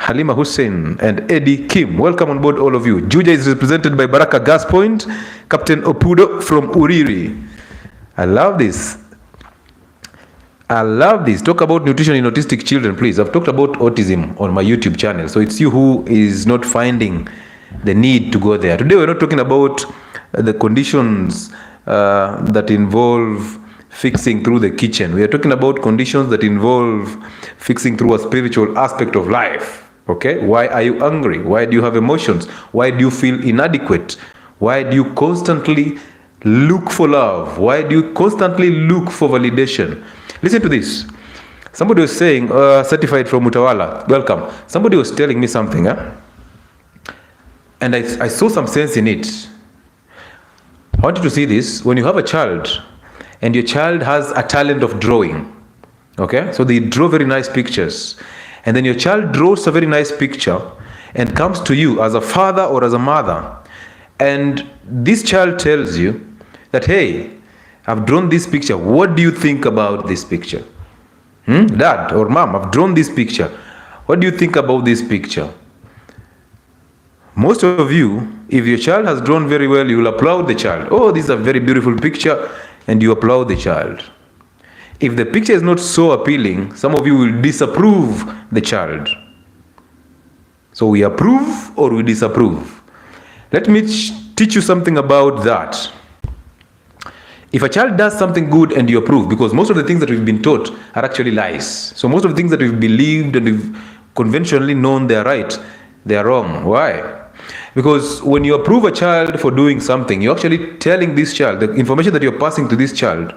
Halima Hussein, and Eddie Kim. Welcome on board, all of you. Juja is represented by Baraka Gas Point, Captain Opudo from Uriri. I love this. I love this. Talk about nutrition in autistic children, please. I've talked about autism on my YouTube channel, so it's you who is not finding the need to go there. Today we're not talking about the conditions that involve fixing through the kitchen. We are talking about conditions that involve fixing through a spiritual aspect of life. Okay? Why are you angry? Why do you have emotions? Why do you feel inadequate? Why do you constantly look for love? Why do you constantly look for validation? Listen to this. Somebody was saying, certified from Utawala, welcome. Somebody was telling me something, and I saw some sense in it. I want you to see this. When you have a child, and your child has a talent of drawing, okay? So they draw very nice pictures. And then your child draws a very nice picture and comes to you as a father or as a mother. And this child tells you that, hey, I've drawn this picture. What do you think about this picture? Dad or mom, I've drawn this picture. What do you think about this picture? Most of you, if your child has drawn very well, you will applaud the child. Oh, this is a very beautiful picture, and you applaud the child. If the picture is not so appealing, some of you will disapprove the child. So we approve or we disapprove. Let me teach you something about that. If a child does something good and you approve, because most of the things that we've been taught are actually lies. So most of the things that we've believed and we've conventionally known they are right, they are wrong. Why? Because when you approve a child for doing something, you're actually telling this child, the information that you're passing to this child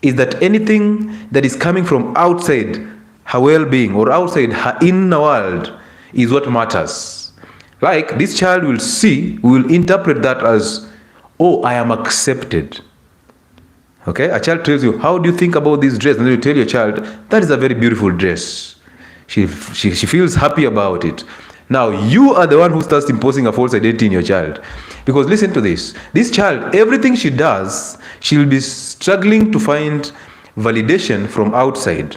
is that anything that is coming from outside her well-being or outside her inner world is what matters. Like this child will interpret that as, oh, I am accepted. Okay, a child tells you, how do you think about this dress? And then you tell your child, that is a very beautiful dress. She feels happy about it. Now, you are the one who starts imposing a false identity in your child. Because listen to this. This child, everything she does, she'll be struggling to find validation from outside.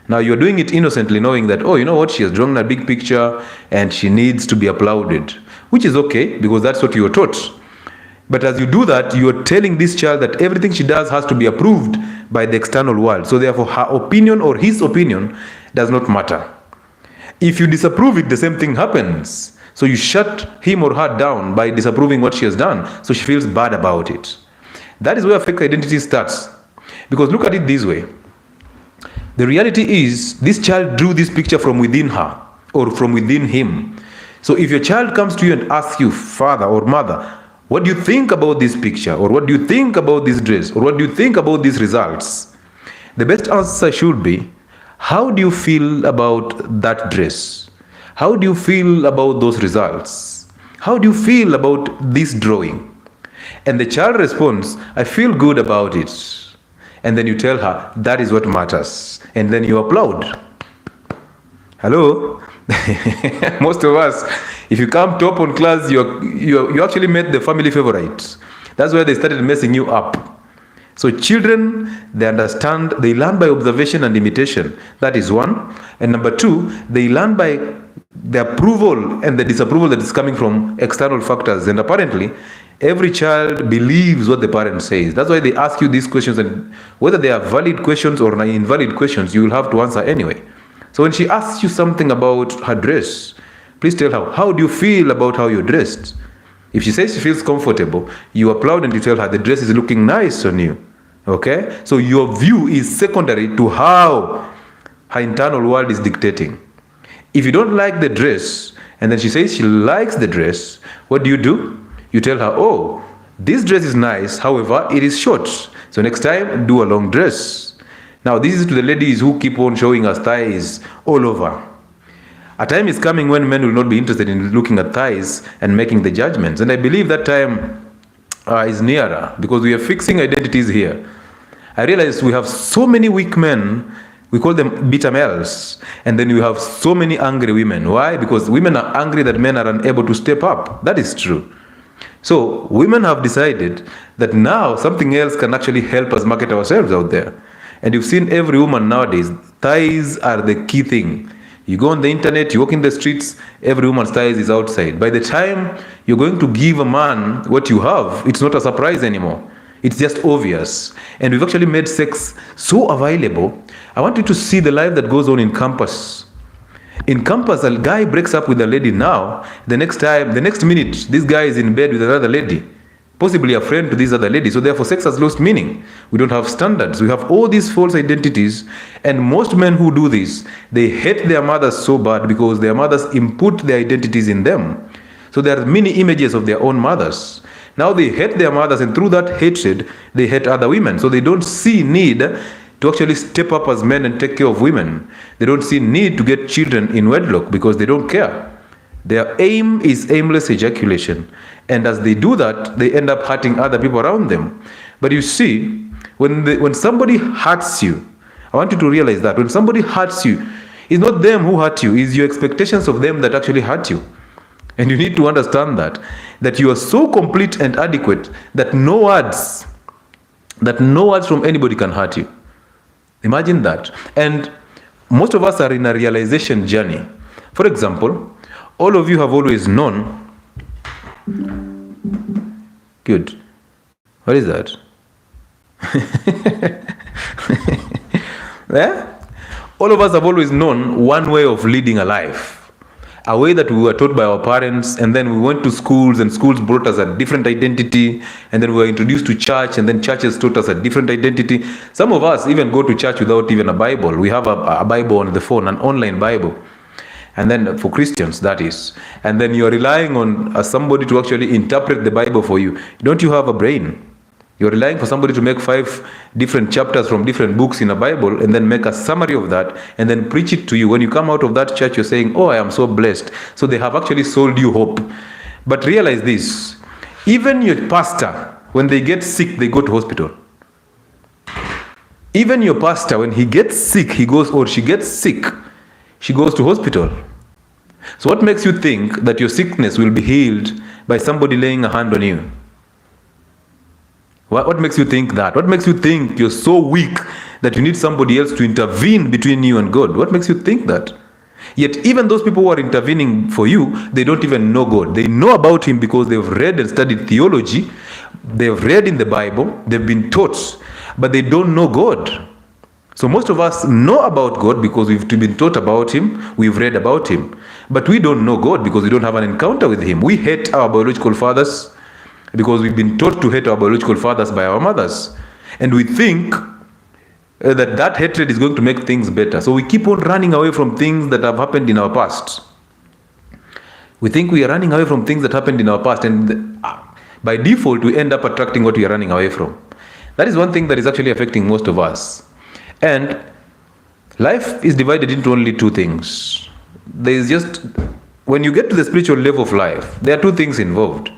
Now, you're doing it innocently, knowing that, oh, you know what, she has drawn a big picture and she needs to be applauded. Which is okay, because that's what you were taught. But as you do that, you are telling this child that everything she does has to be approved by the external world. So therefore, her opinion or his opinion does not matter. If you disapprove it, the same thing happens. So you shut him or her down by disapproving what she has done. So she feels bad about it. That is where fake identity starts. Because look at it this way. The reality is, this child drew this picture from within her or from within him. So if your child comes to you and asks you, father or mother, what do you think about this picture? Or what do you think about this dress? Or what do you think about these results? The best answer should be, how do you feel about that dress? How do you feel about those results? How do you feel about this drawing? And the child responds, I feel good about it. And then you tell her, that is what matters. And then you applaud. Hello? Most of us, if you come top on class, you actually made the family favorite. That's why they started messing you up. So children, they understand, they learn by observation and imitation. That is one. And number two, they learn by the approval and the disapproval that is coming from external factors. And apparently, every child believes what the parent says. That's why they ask you these questions, and whether they are valid questions or invalid questions, you will have to answer anyway. So when she asks you something about her dress, please tell her, how do you feel about how you're dressed? If she says she feels comfortable, you applaud and you tell her the dress is looking nice on you. Okay? So your view is secondary to how her internal world is dictating. If you don't like the dress, and then she says she likes the dress, what do? You tell her, oh, this dress is nice, however, it is short. So next time, do a long dress. Now, this is to the ladies who keep on showing us thighs all over. A time is coming when men will not be interested in looking at thighs and making the judgments. And I believe that time is nearer, because we are fixing identities here. I realize we have so many weak men, we call them beta males, and then we have so many angry women. Why? Because women are angry that men are unable to step up. That is true. So women have decided that now something else can actually help us market ourselves out there. And you've seen every woman nowadays, thighs are the key thing You go on the internet, you walk in the streets, every woman's thighs is outside. By the time you're going to give a man what you have, it's not a surprise anymore. It's just obvious. And we've actually made sex so available. I want you to see the life that goes on in campus. In campus, a guy breaks up with a lady now. The next minute, this guy is in bed with another lady, possibly a friend to this other lady. So therefore, sex has lost meaning. We don't have standards. We have all these false identities. And most men who do this, they hate their mothers so bad because their mothers input their identities in them. So there are many images of their own mothers. Now they hate their mothers, and through that hatred, they hate other women. So they don't see need to actually step up as men and take care of women. They don't see need to get children in wedlock because they don't care. Their aim is aimless ejaculation. And as they do that, they end up hurting other people around them. But you see, when somebody hurts you, I want you to realize that when somebody hurts you, it's not them who hurt you, it's your expectations of them that actually hurt you. And you need to understand that you are so complete and adequate that no words from anybody can hurt you. Imagine that. And most of us are in a realization journey. For example, all of you have always known. Good. What is that? Yeah? All of us have always known one way of leading a life. A way that we were taught by our parents, and then we went to schools, and schools brought us a different identity, and then we were introduced to church, and then churches taught us a different identity. Some of us even go to church without even a Bible. We have a Bible on the phone, an online Bible. And then for Christians, that is. And then you're relying on somebody to actually interpret the Bible for you. Don't you have a brain? You're relying for somebody to make 5 different chapters from different books in a Bible and then make a summary of that and then preach it to you. When you come out of that church, you're saying, oh, I am so blessed. So they have actually sold you hope. But realize this, even your pastor, when they get sick, they go to hospital. Even your pastor, when he gets sick, he goes, or she gets sick, she goes to hospital. So what makes you think that your sickness will be healed by somebody laying a hand on you? What makes you think that? What makes you think you're so weak that you need somebody else to intervene between you and God? What makes you think that? Yet even those people who are intervening for you, they don't even know God. They know about Him because they've read and studied theology. They've read in the Bible. They've been taught. But they don't know God. So most of us know about God because we've been taught about Him. We've read about Him. But we don't know God because we don't have an encounter with Him. We hate our biological fathers because we've been taught to hate our biological fathers by our mothers. And we think that hatred is going to make things better. So we keep on running away from things that have happened in our past. We think we are running away from things that happened in our past, and by default we end up attracting what we are running away from. That is one thing that is actually affecting most of us. And life is divided into only 2 things. There is just, when you get to the spiritual level of life, there are 2 things involved.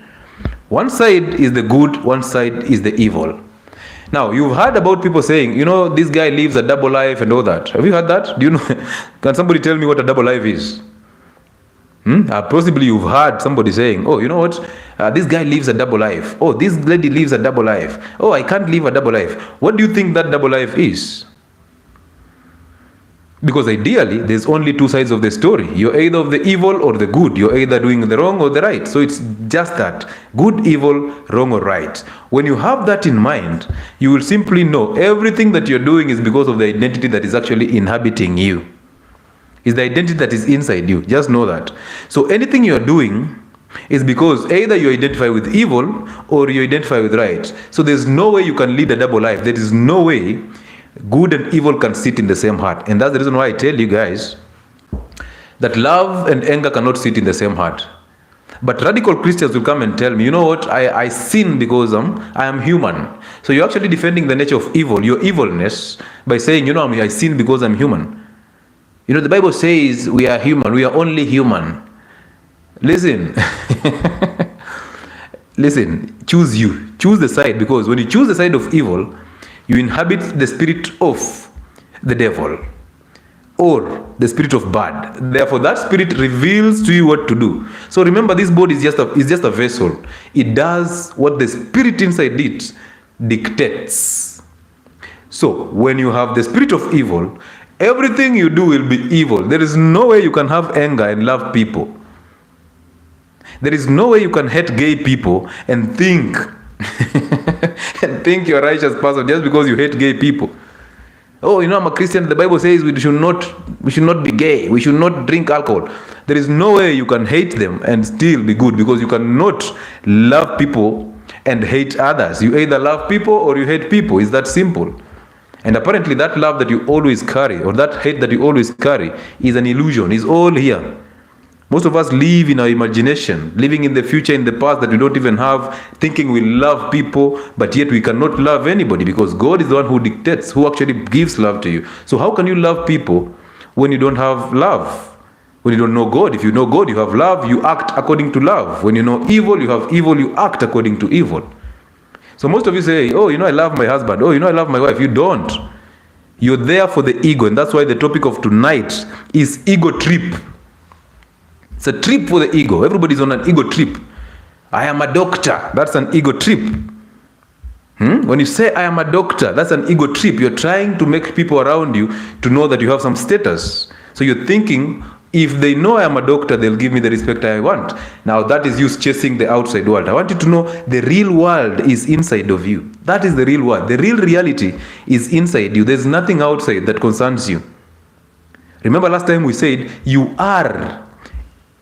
One side is the good, one side is the evil. Now, you've heard about people saying, you know, this guy lives a double life and all that. Have you heard that? Do you know? Can somebody tell me what a double life is? Possibly you've heard somebody saying, oh, you know what? This guy lives a double life. Oh, this lady lives a double life. Oh, I can't live a double life. What do you think that double life is? Because ideally, there's only 2 sides of the story. You're either of the evil or the good. You're either doing the wrong or the right. So it's just that. Good, evil, wrong or right. When you have that in mind, you will simply know everything that you're doing is because of the identity that is actually inhabiting you. It's the identity that is inside you. Just know that. So anything you're doing is because either you identify with evil or you identify with right. So there's no way you can lead a double life. There is no way good and evil can sit in the same heart. And that's the reason why I tell you guys that love and anger cannot sit in the same heart. But radical Christians will come and tell me, you know what, I sin because I am human. So you're actually defending the nature of evil, your evilness, by saying, you know, I sin because I'm human. You know, the Bible says we are human. We are only human. Listen. Listen, choose you. Choose the side, because when you choose the side of evil, you inhabit the spirit of the devil or the spirit of bad. Therefore, that spirit reveals to you what to do. So remember, this body is just a vessel. It does what the spirit inside it dictates. So when you have the spirit of evil, Everything you do will be evil. There is no way you can have anger and love people. There is no way you can hate gay people and think and think you're a righteous person just because you hate gay people. Oh, I'm a Christian. The Bible says we should not be gay. We should not drink alcohol. There is no way you can hate them and still be good, because you cannot love people and hate others. You either love people or you hate people. It's that simple. And apparently that love that you always carry, or that hate that you always carry, is an illusion. It's all here. Most of us live in our imagination, living in the future, in the past that we don't even have, thinking we love people, but yet we cannot love anybody, because God is the one who dictates, who actually gives love to you. So how can you love people when you don't have love? When you don't know God? If you know God, you have love, you act according to love. When you know evil, you have evil, you act according to evil. So most of you say, oh, I love my husband. Oh, I love my wife. You don't. You're there for the ego. And that's why the topic of tonight is ego trip. It's a trip for the ego. Everybody's on an ego trip. I am a doctor. That's an ego trip. When you say I am a doctor, that's an ego trip. You're trying to make people around you to know that you have some status. So you're thinking, if they know I am a doctor, they'll give me the respect I want. Now that is you chasing the outside world. I want you to know the real world is inside of you. That is the real world. The real reality is inside you. There's nothing outside that concerns you. Remember last time we said you are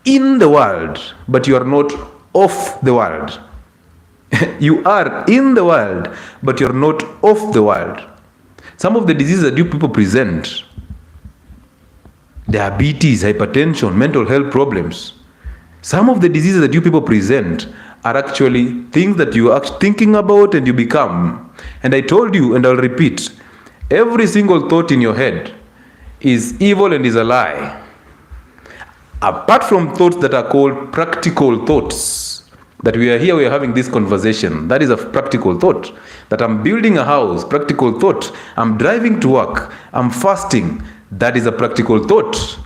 in the world, but you are not of the world. You are in the world, but you're not of the world. Some of the diseases that you people present, diabetes, hypertension, mental health problems, some of the diseases that you people present are actually things that you are thinking about and you become. And I told you, and I'll repeat, every single thought in your head is evil and is a lie. Apart from thoughts that are called practical thoughts, that we are having this conversation, that is a practical thought. That I'm building a house, practical thought. I'm driving to work, I'm fasting, that is a practical thought.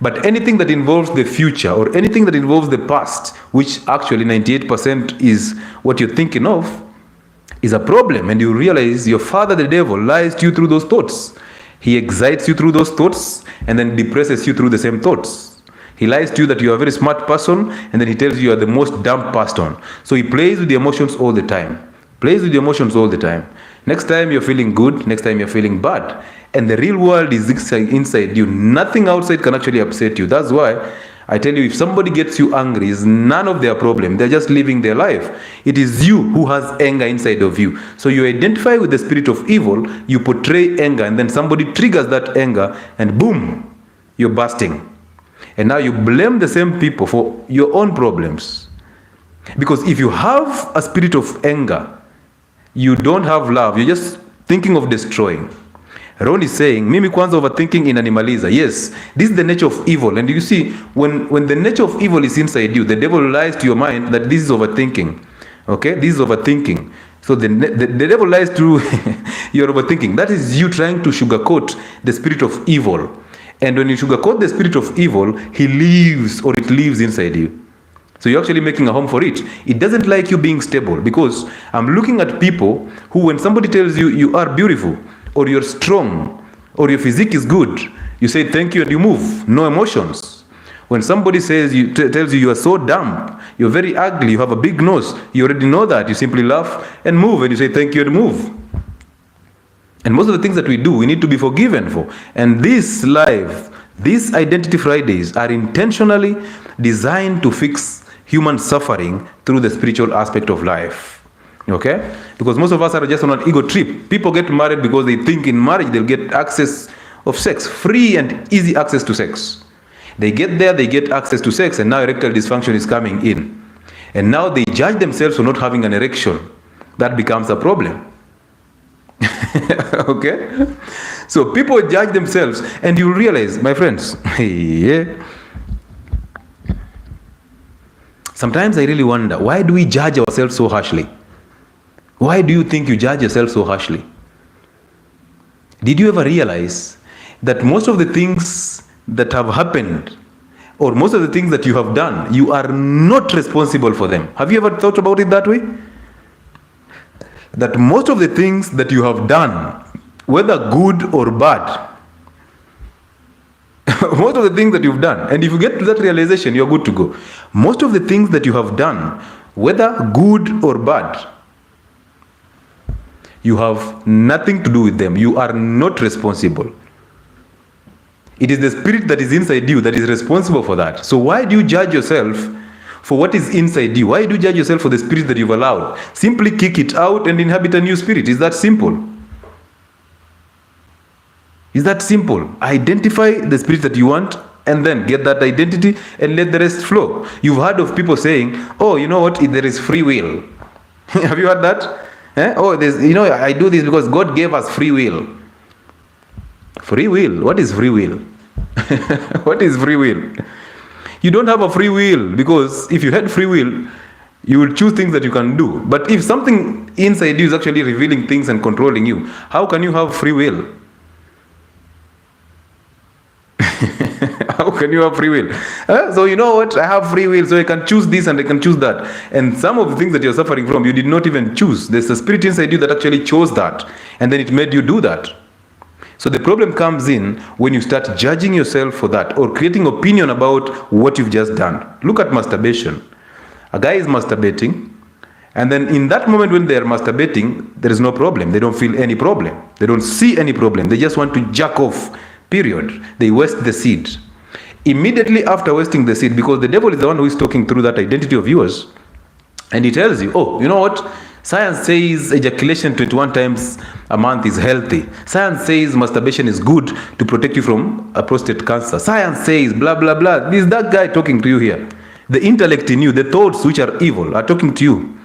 But anything that involves the future or anything that involves the past, which actually 98% is what you're thinking of, is a problem. And you realize your father, the devil, lies to you through those thoughts. He excites you through those thoughts and then depresses you through the same thoughts. He lies to you that you are a very smart person, and then he tells you are the most dumb person. So he plays with the emotions all the time. Next time you're feeling good, next time you're feeling bad. And the real world is inside you. Nothing outside can actually upset you. That's why I tell you, if somebody gets you angry, it's none of their problem. They're just living their life. It is you who has anger inside of you. So you identify with the spirit of evil, you portray anger, and then somebody triggers that anger, and boom, you're bursting. And now you blame the same people for your own problems. Because if you have a spirit of anger, you don't have love. You're just thinking of destroying. Ron is saying, Mimi kwanza overthinking inanimaliza. Yes, this is the nature of evil. And you see, when the nature of evil is inside you, the devil lies to your mind that this is overthinking. Okay, this is overthinking. So the devil lies through your overthinking. That is you trying to sugarcoat the spirit of evil. And when you sugarcoat the spirit of evil, he lives, or it lives inside you. So you're actually making a home for it. It doesn't like you being stable, because I'm looking at people who, when somebody tells you you are beautiful, or you're strong, or your physique is good, you say thank you and you move. No emotions. When somebody says tells you you are so dumb, you're very ugly, you have a big nose, you already know that. You simply laugh and move, and you say thank you and move. And most of the things that we do, we need to be forgiven for. And these Identity Fridays are intentionally designed to fix human suffering through the spiritual aspect of life. Okay? Because most of us are just on an ego trip. People get married because they think in marriage they'll get access of sex, free and easy access to sex. They get there, they get access to sex, and now erectile dysfunction is coming in. And now they judge themselves for not having an erection. That becomes a problem. Okay? So people judge themselves, and you realize, my friends, sometimes I really wonder, why do we judge ourselves so harshly? Why do you think you judge yourself so harshly? Did you ever realize that most of the things that have happened, or most of the things that you have done, you are not responsible for them? Have you ever thought about it that way? That most of the things that you have done, whether good or bad, Most of the things that you've done, and if you get to that realization, you're good to go. Most of the things that you have done, whether good or bad, you have nothing to do with them. You are not responsible. It is the spirit that is inside you that is responsible for that. So why do you judge yourself for what is inside you? Why do you judge yourself for the spirit that you've allowed? Simply kick it out and inhabit a new spirit. Is that simple? Is that simple? Identify the spirit that you want and then get that identity and let the rest flow. You've heard of people saying, oh, you know what, there is free will. Have you heard that? Oh, I do this because God gave us free will. Free will? What is free will? What is free will? You don't have a free will, because if you had free will, you will choose things that you can do. But if something inside you is actually revealing things and controlling you, how can you have free will? How can you have free will? So you know what? I have free will, so I can choose this and I can choose that. And some of the things that you're suffering from, you did not even choose. There's a spirit inside you that actually chose that, and then it made you do that. So the problem comes in when you start judging yourself for that, or creating opinion about what you've just done. Look at masturbation. A guy is masturbating, and then in that moment when they are masturbating, there is no problem. They don't feel any problem. They don't see any problem. They just want to jack off, period. They waste the seed. Immediately after wasting the seed, because the devil is the one who is talking through that identity of yours, and he tells you, oh, you know what? Science says ejaculation 21 times a month is healthy. Science says masturbation is good to protect you from a prostate cancer. Science says blah, blah, blah. This is that guy talking to you here. The intellect in you, the thoughts which are evil are talking to you.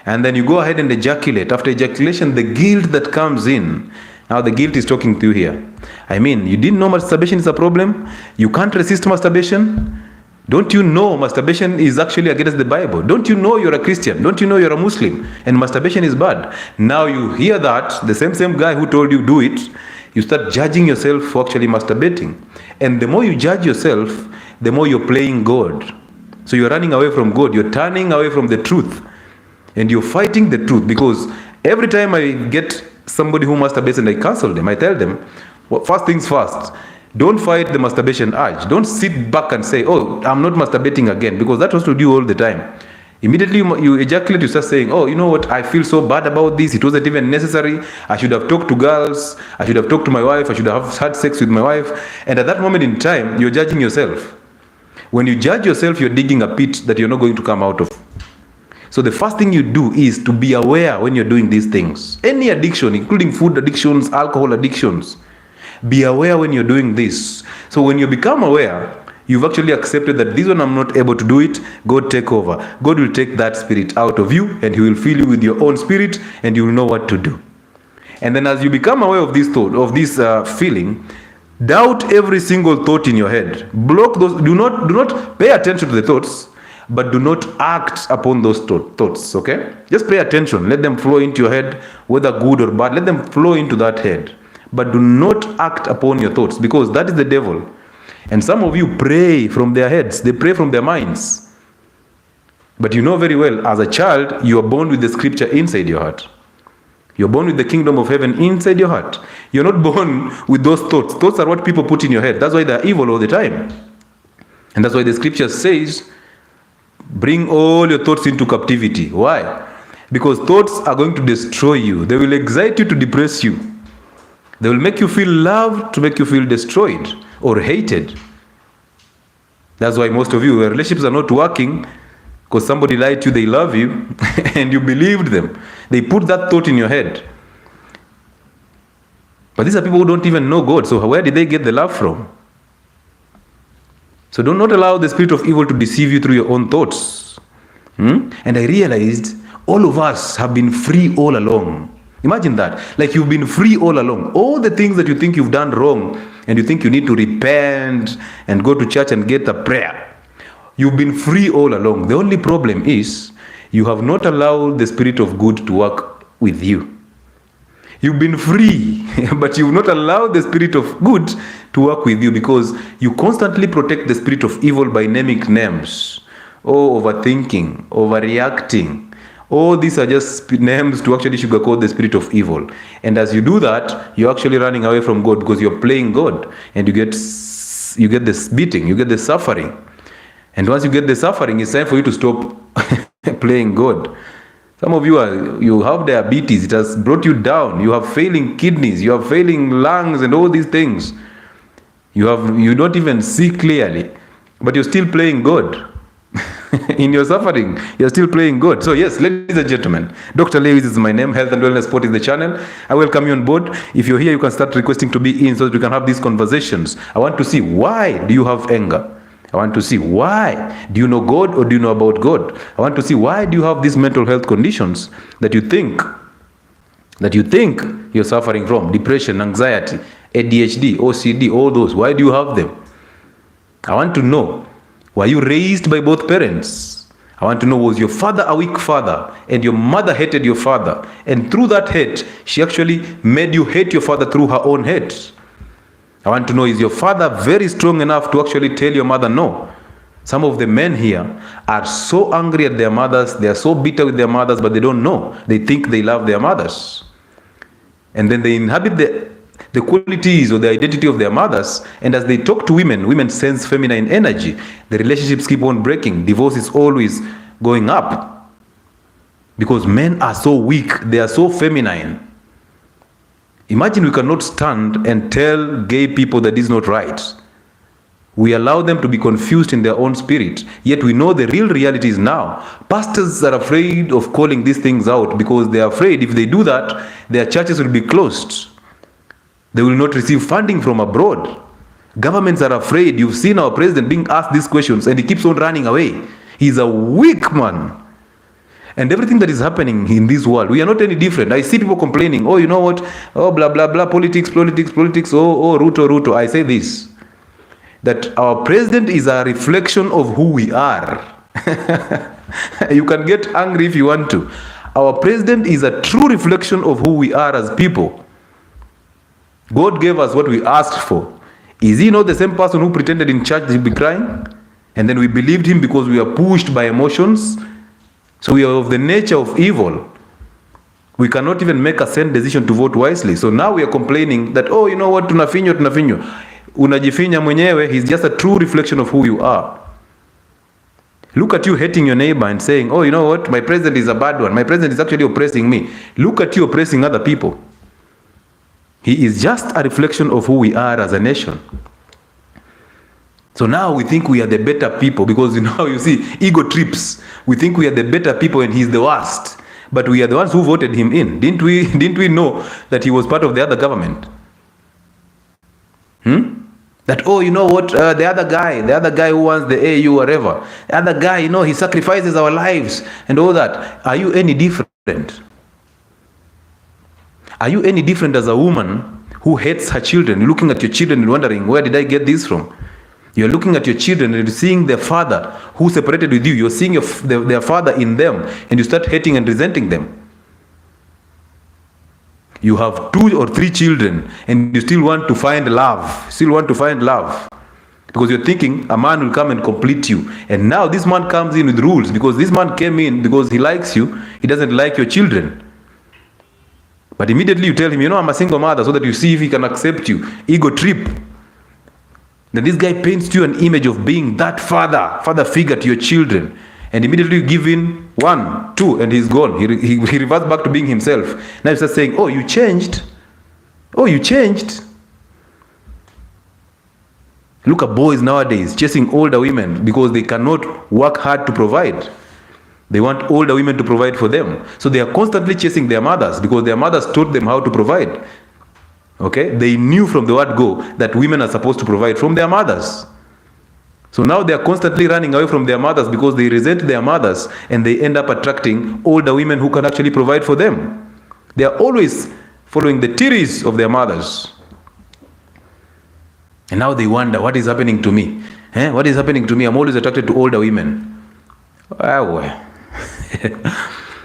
And then you go ahead and ejaculate. After ejaculation, the guilt that comes in, now the guilt is talking to you here. I mean, you didn't know masturbation is a problem? You can't resist masturbation? Don't you know masturbation is actually against the Bible? Don't you know you're a Christian? Don't you know you're a Muslim? And masturbation is bad. Now you hear that, the same guy who told you do it, you start judging yourself for actually masturbating. And the more you judge yourself, the more you're playing God. So you're running away from God. You're turning away from the truth. And you're fighting the truth, because every time I get somebody who masturbates and I counsel them, I tell them, well, first things first, don't fight the masturbation urge. Don't sit back and say, oh, I'm not masturbating again, because that was to do all the time. Immediately you ejaculate, you start saying, oh, you know what, I feel so bad about this. It wasn't even necessary. I should have talked to girls. I should have talked to my wife. I should have had sex with my wife. And at that moment in time, you're judging yourself. When you judge yourself, you're digging a pit that you're not going to come out of. So the first thing you do is to be aware when you're doing these things. Any addiction, including food addictions, alcohol addictions, be aware when you're doing this. So when you become aware, you've actually accepted that this one I'm not able to do it. God take over. God will take that spirit out of you, and he will fill you with your own spirit, and you will know what to do. And then as you become aware of this thought, of this feeling, doubt every single thought in your head. Block those. Do not pay attention to the thoughts, but do not act upon those thoughts, okay? Just pay attention. Let them flow into your head, whether good or bad. Let them flow into that head. But do not act upon your thoughts, because that is the devil. And some of you pray from their heads. They pray from their minds. But you know very well, as a child, you are born with the scripture inside your heart. You're born with the kingdom of heaven inside your heart. You're not born with those thoughts. Thoughts are what people put in your head. That's why they're evil all the time. And that's why the scripture says, bring all your thoughts into captivity. Why? Because thoughts are going to destroy you. They will excite you to depress you. They will make you feel loved to make you feel destroyed or hated. That's why most of you, your relationships are not working, because somebody lied to you, they love you, and you believed them. They put that thought in your head. But these are people who don't even know God. So where did they get the love from? So do not allow the spirit of evil to deceive you through your own thoughts. And I realized all of us have been free all along. Imagine that. Like you've been free all along. All the things that you think you've done wrong, and you think you need to repent and go to church and get a prayer, you've been free all along. The only problem is you have not allowed the spirit of good to work with you. You've been free, but you've not allowed the spirit of good to work with you, because you constantly protect the spirit of evil by naming names. Oh, overthinking, overreacting. All these are just names to actually sugarcoat the spirit of evil. And as you do that, you're actually running away from God, because you're playing God, and you get this beating, you get the suffering. And once you get the suffering, it's time for you to stop playing God. Some of you have diabetes. It has brought you down. You have failing kidneys. You have failing lungs and all these things. You don't even see clearly, but you're still playing God. In your suffering, you're still playing God. So yes, ladies and gentlemen, Dr. Lewis is my name. Health and Wellness Sport is the channel. I welcome you on board. If you're here, you can start requesting to be in so that we can have these conversations. I want to see, why do you have anger? I want to see, why do you know God or do you know about God? I want to see, why do you have these mental health conditions that you think you're suffering from? Depression, anxiety, ADHD, OCD, all those. Why do you have them? I want to know, were you raised by both parents? I want to know, was your father a weak father and your mother hated your father? And through that hate, she actually made you hate your father through her own hate. I want to know, is your father very strong enough to actually tell your mother no? Some of the men here are so angry at their mothers, they are so bitter with their mothers, but they don't know. They think they love their mothers. And then they inhabit the qualities or the identity of their mothers, and as they talk to women sense feminine energy. The relationships keep on breaking. Divorce is always going up because men are so weak, they are so feminine. Imagine we cannot stand and tell gay people that this is not right. We allow them to be confused in their own spirit, yet we know the real reality is now. Pastors are afraid of calling these things out because they are afraid if they do that, their churches will be closed. They will not receive funding from abroad. Governments are afraid. You've seen our president being asked these questions and he keeps on running away. He's a weak man. And everything that is happening in this world, we are not any different. I see people complaining, oh, you know what? Oh, blah, blah, blah, politics. Oh, Ruto. I say this, that our president is a reflection of who we are. You can get angry if you want to. Our president is a true reflection of who we are as people. God gave us what we asked for. Is he not the same person who pretended in church to be crying? And then we believed him because we are pushed by emotions. So we are of the nature of evil. We cannot even make a sane decision to vote wisely. So now we are complaining that, oh, you know what, tunafinyo. Unajifinya mwenyewe, he's just a true reflection of who you are. Look at you hating your neighbor and saying, oh, you know what, my president is a bad one. My president is actually oppressing me. Look at you oppressing other people. He is just a reflection of who we are as a nation. So now we think we are the better people because now you see ego trips. We think we are the better people and he's the worst. But we are the ones who voted him in. Didn't we know that he was part of the other government? That, oh, you know what, the other guy who wants the AU, whatever. The other guy, you know, he sacrifices our lives and all that. Are you any different? Are you any different as a woman who hates her children? You're looking at your children and wondering, where did I get this from? You're looking at your children and seeing their father who separated with you. You're seeing their father in them and you start hating and resenting them. You have 2 or 3 children and you still want to find love. Because you're thinking a man will come and complete you. And now this man comes in with rules because this man came in because he likes you. He doesn't like your children. But immediately you tell him, you know, I'm a single mother, so that you see if he can accept you. Ego trip. Then this guy paints you an image of being that father figure to your children. And immediately you give in 1, 2, and he's gone. He reverts back to being himself. Now he starts saying, oh, you changed. Look at boys nowadays chasing older women because they cannot work hard to provide. They want older women to provide for them. So they are constantly chasing their mothers because their mothers taught them how to provide. Okay? They knew from the word go that women are supposed to provide from their mothers. So now they are constantly running away from their mothers because they resent their mothers and they end up attracting older women who can actually provide for them. They are always following the theories of their mothers. And now they wonder, what is happening to me? What is happening to me? I'm always attracted to older women. Wow.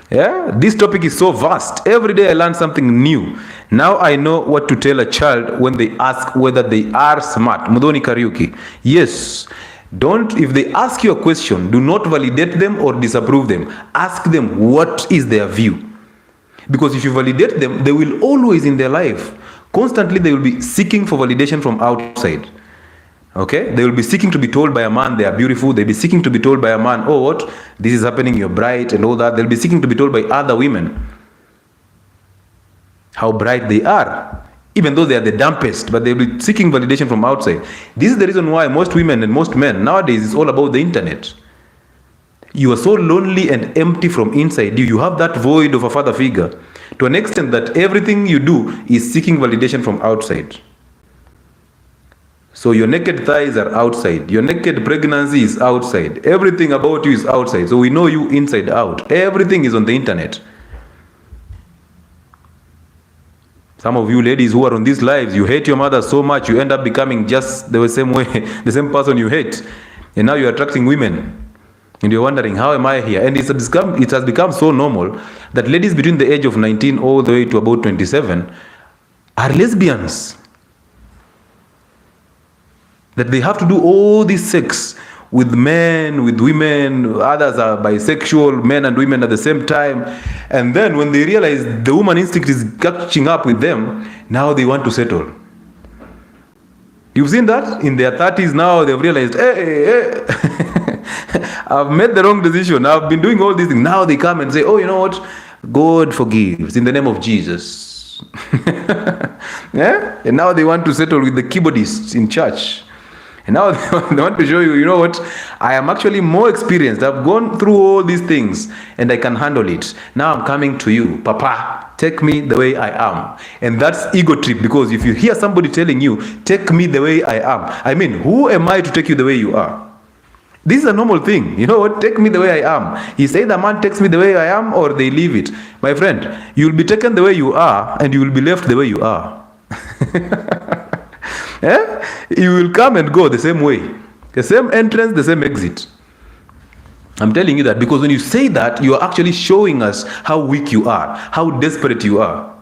Yeah, this topic is so vast. Every day I learn something new. Now I know what to tell a child when they ask whether they are smart. Mudhoni Kariuki. Yes. If they ask you a question, do not validate them or disapprove them. Ask them what is their view. Because if you validate them, they will always in their life, constantly they will be seeking for validation from outside. Okay? They will be seeking to be told by a man they are beautiful. They'll be seeking to be told by a man, oh, what? This is happening, you're bright, and all that. They'll be seeking to be told by other women how bright they are, even though they are the dumbest, but they'll be seeking validation from outside. This is the reason why most women and most men nowadays is all about the internet. You are so lonely and empty from inside you. You have that void of a father figure to an extent that everything you do is seeking validation from outside. So your naked thighs are outside. Your naked pregnancy is outside. Everything about you is outside. So we know you inside out. Everything is on the internet. Some of you ladies who are on these lives, you hate your mother so much, you end up becoming just the same way, the same person you hate. And now you're attracting women. And you're wondering, how am I here? And it has become so normal that ladies between the age of 19 all the way to about 27 are lesbians. That they have to do all this sex with men, with women, others are bisexual, men and women at the same time. And then when they realize the woman instinct is catching up with them, now they want to settle. You've seen that? In their 30s now, they've realized, hey, I've made the wrong decision. I've been doing all these things. Now they come and say, oh, you know what? God forgives in the name of Jesus. Yeah? And now they want to settle with the keyboardists in church. And now they want to show you, you know what, I am actually more experienced. I've gone through all these things and I can handle it. Now I'm coming to you, Papa, take me the way I am. And that's ego trip, because if you hear somebody telling you, take me the way I am, I mean, who am I to take you the way you are? This is a normal thing. You know what, take me the way I am. He said the man takes me the way I am, or they leave it. My friend, you'll be taken the way you are and you will be left the way you are. Yeah? You will come and go the same way. The same entrance, the same exit. I'm telling you that because when you say that, you are actually showing us how weak you are, how desperate you are.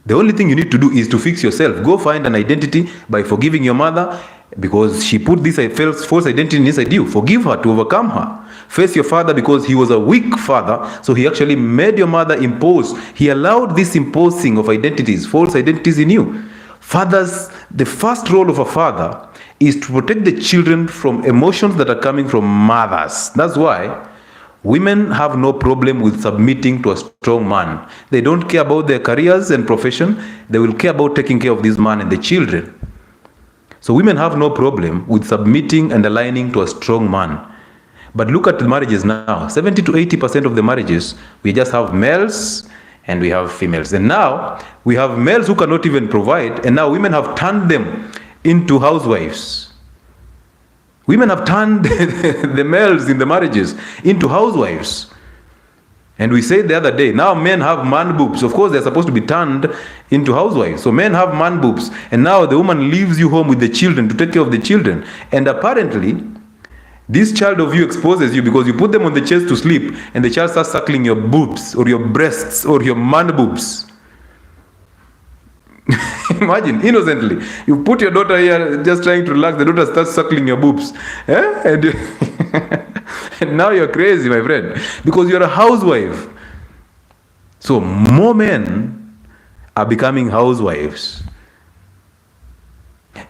The only thing you need to do is to fix yourself. Go find an identity by forgiving your mother, because she put this false identity inside you. Forgive her to overcome her. Face your father because he was a weak father, so he actually made your mother impose. He allowed this imposing of identities, false identities in you. Fathers, the first role of a father is to protect the children from emotions that are coming from mothers. That's why women have no problem with submitting to a strong man. They don't care about their careers and profession. They will care about taking care of this man and the children. So women have no problem with submitting and aligning to a strong man. But look at the marriages now. 70 to 80% of the marriages, we just have males and we have females. And now we have males who cannot even provide, and now women have turned them into housewives. Women have turned the males in the marriages into housewives. And we said the other day, now men have man boobs. Of course, they're supposed to be turned into housewives. So men have man boobs. And now the woman leaves you home with the children to take care of the children. And apparently, this child of you exposes you because you put them on the chest to sleep and the child starts suckling your boobs or your breasts or your man boobs. Imagine, innocently. You put your daughter here just trying to relax, the daughter starts suckling your boobs. And now you're crazy, my friend, because you're a housewife. So more men are becoming housewives.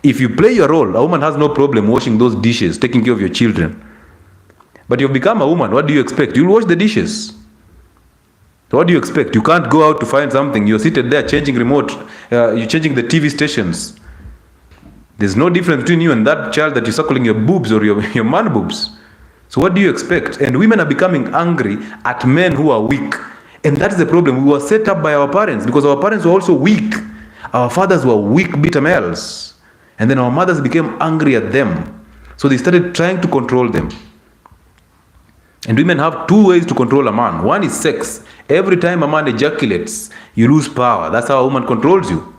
If you play your role, a woman has no problem washing those dishes, taking care of your children. But you've become a woman, what do you expect? You'll wash the dishes. So what do you expect? You can't go out to find something. You're seated there changing remote. You're changing the TV stations. There's no difference between you and that child that you're suckling your boobs or your man boobs. So what do you expect? And women are becoming angry at men who are weak. And that's the problem. We were set up by our parents because our parents were also weak. Our fathers were weak beta males. And then our mothers became angry at them. So they started trying to control them. And women have two ways to control a man. One is sex. Every time a man ejaculates, you lose power. That's how a woman controls you.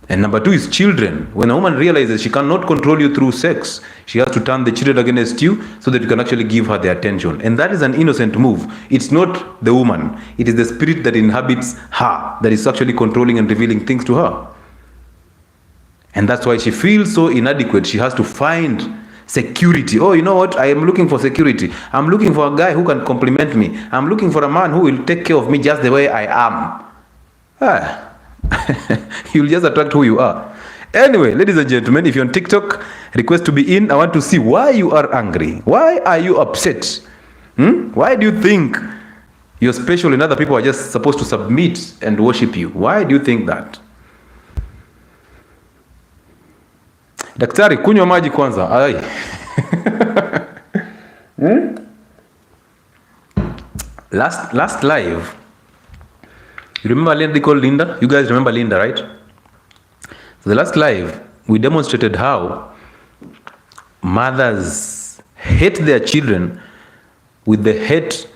And number two is children. When a woman realizes she cannot control you through sex, she has to turn the children against you so that you can actually give her the attention. And that is an innocent move. It's not the woman. It is the spirit that inhabits her that is actually controlling and revealing things to her. And that's why she feels so inadequate. She has to find security. Oh, you know what? I am looking for security. I'm looking for a guy who can compliment me. I'm looking for a man who will take care of me just the way I am. You'll just attract who you are. Anyway, ladies and gentlemen, if you're on TikTok, request to be in. I want to see why you are angry. Why are you upset? Why do you think you're special and other people are just supposed to submit and worship you? Why do you think that? Daktari, kunywa maji kwanza. Ai. Last live, you remember a lady called Linda? You guys remember Linda, right? So the last live, we demonstrated how mothers hate their children with the hate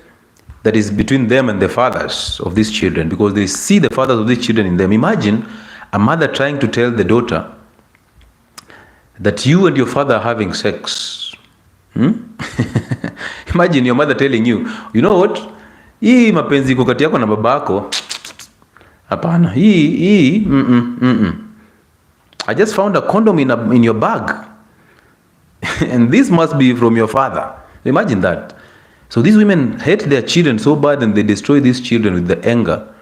that is between them and the fathers of these children, because they see the fathers of these children in them. Imagine a mother trying to tell the daughter that you and your father are having sex. Imagine your mother telling you, you know what? Hii mapenzi iko kati yako na babako. Hapana. Hii. I just found a condom in your bag. And this must be from your father. Imagine that. So these women hate their children so bad and they destroy these children with the anger.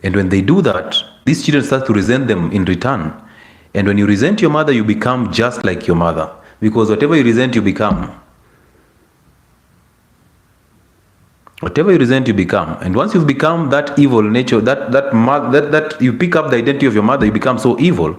And when they do that, these children start to resent them in return. And when you resent your mother, you become just like your mother. Because whatever you resent, you become. Whatever you resent, you become. And once you've become that evil nature, that you pick up the identity of your mother, you become so evil.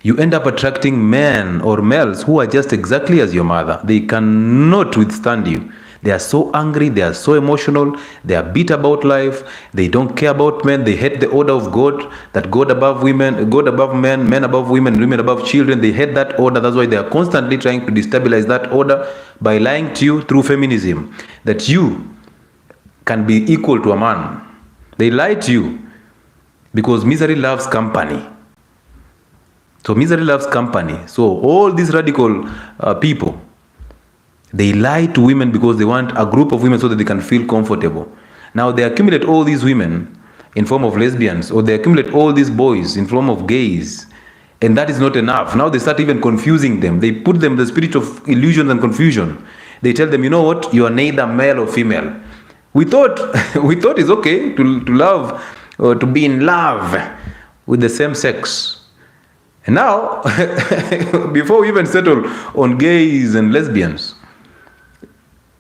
You end up attracting men or males who are just exactly as your mother. They cannot withstand you. They are so angry, they are so emotional, they are bitter about life, they don't care about men, they hate the order of God, that God above women, God above men, men above women, women above children. They hate that order. That's why they are constantly trying to destabilize that order by lying to you through feminism, that you can be equal to a man. They lie to you because misery loves company. So misery loves company. So all these radical people, they lie to women because they want a group of women so that they can feel comfortable. Now they accumulate all these women in form of lesbians, or they accumulate all these boys in form of gays, and that is not enough. Now they start even confusing them. They put them in the spirit of illusion and confusion. They tell them, you know what, you are neither male or female. We thought it's okay to love or to be in love with the same sex. And now, before we even settle on gays and lesbians,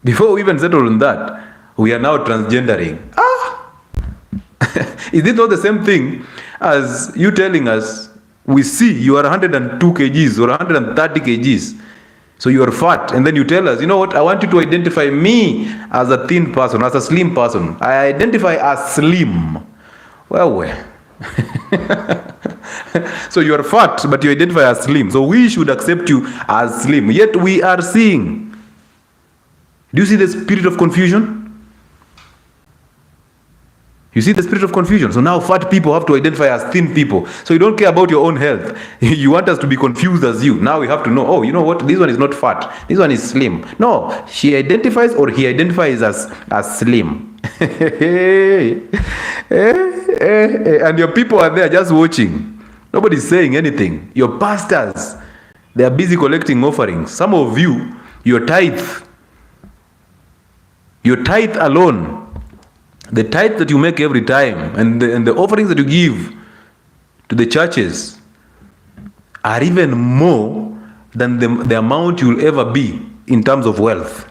before we even settle on that, we are now transgendering. Is this not the same thing as you telling us, we see you are 102 kgs or 130 kgs, so you are fat, and then you tell us, you know what, I want you to identify me as a thin person, as a slim person. I identify as slim. Well. So you are fat, but you identify as slim. So we should accept you as slim. Yet we are seeing. Do you see the spirit of confusion? You see the spirit of confusion. So now fat people have to identify as thin people. So you don't care about your own health. You want us to be confused as you. Now we have to know, oh, you know what? This one is not fat. This one is slim. No, she identifies or he identifies as slim. And your people are there just watching. Nobody's saying anything. Your pastors, they are busy collecting offerings. Some of you, your tithe alone, the tithe that you make every time, and the offerings that you give to the churches are even more than the amount you will ever be in terms of wealth.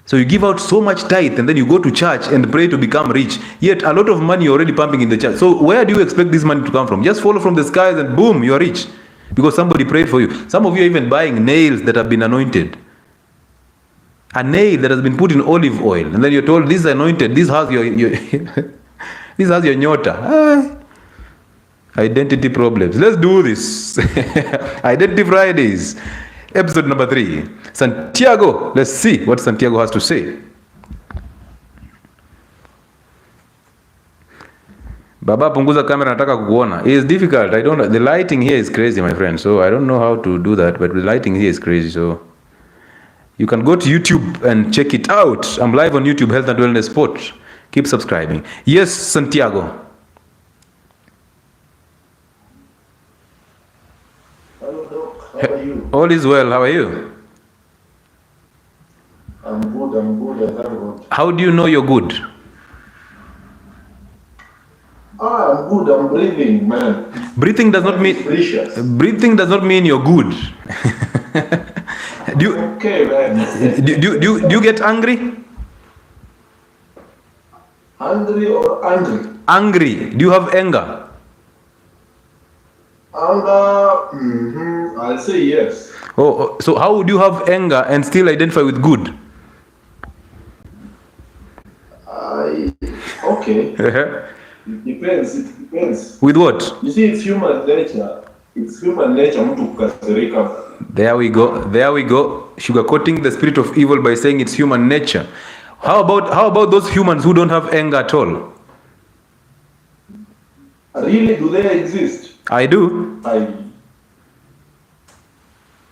So you give out so much tithe, and then you go to church and pray to become rich. Yet a lot of money you're already pumping in the church. So where do you expect this money to come from? Just follow from the skies and boom, you're rich. Because somebody prayed for you. Some of you are even buying nails that have been anointed. A nail that has been put in olive oil, and then you're told this is anointed, this has your this has your nyota. Identity problems. Let's do this. Identity Fridays, episode number 3. Santiago, let's see what Santiago has to say. Baba, punguza camera, nataka kukuona. It is difficult. The lighting here is crazy, my friend. So I don't know how to do that, but the lighting here is crazy. So you can go to YouTube and check it out. I'm live on YouTube, Health and Wellness Sport. Keep subscribing. Yes, Santiago. Hello, Doc. How are you? All is well. How are you? I'm good. I thank God. How do you know you're good? I'm good. I'm breathing, man. Breathing does not mean Precious. breathing does not mean you're good. do you Okay, man. do you get angry? Hungry or angry? Angry. Do you have anger? Anger. I'll say yes. Oh, so how would you have anger and still identify with good? Okay. It depends. It depends. With what? You see, it's human nature. It's human nature mtu kukasirika. There we go. There we go. Sugarcoating the spirit of evil by saying it's human nature. How about those humans who don't have anger at all? Really, do they exist? I do.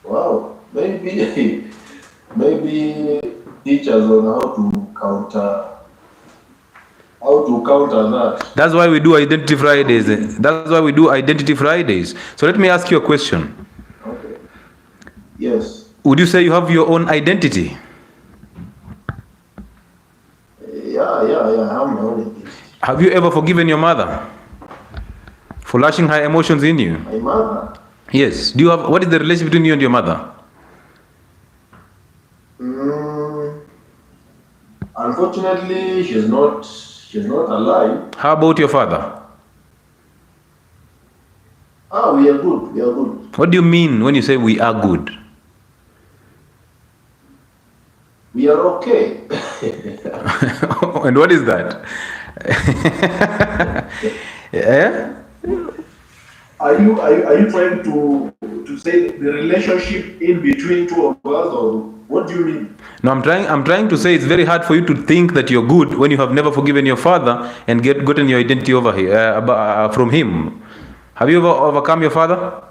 Wow. Maybe teachers on how to counter that. That's why we do Identity Fridays. That's why we do Identity Fridays. So let me ask you a question. Okay. Yes. Would you say you have your own identity? Yeah. I have my own identity. Have you ever forgiven your mother for lashing her emotions in you? My mother. Yes. Do you have? What is the relationship between you and your mother? Unfortunately, she's not alive. How about your father? We are good. We are good. What do you mean when you say we are good? We are okay. And what is that? Yeah? Are you trying to say the relationship in between two of us, or what do you mean? No, I'm trying to say it's very hard for you to think that you're good when you have never forgiven your father and gotten your identity over here from him. Have you ever overcome your father?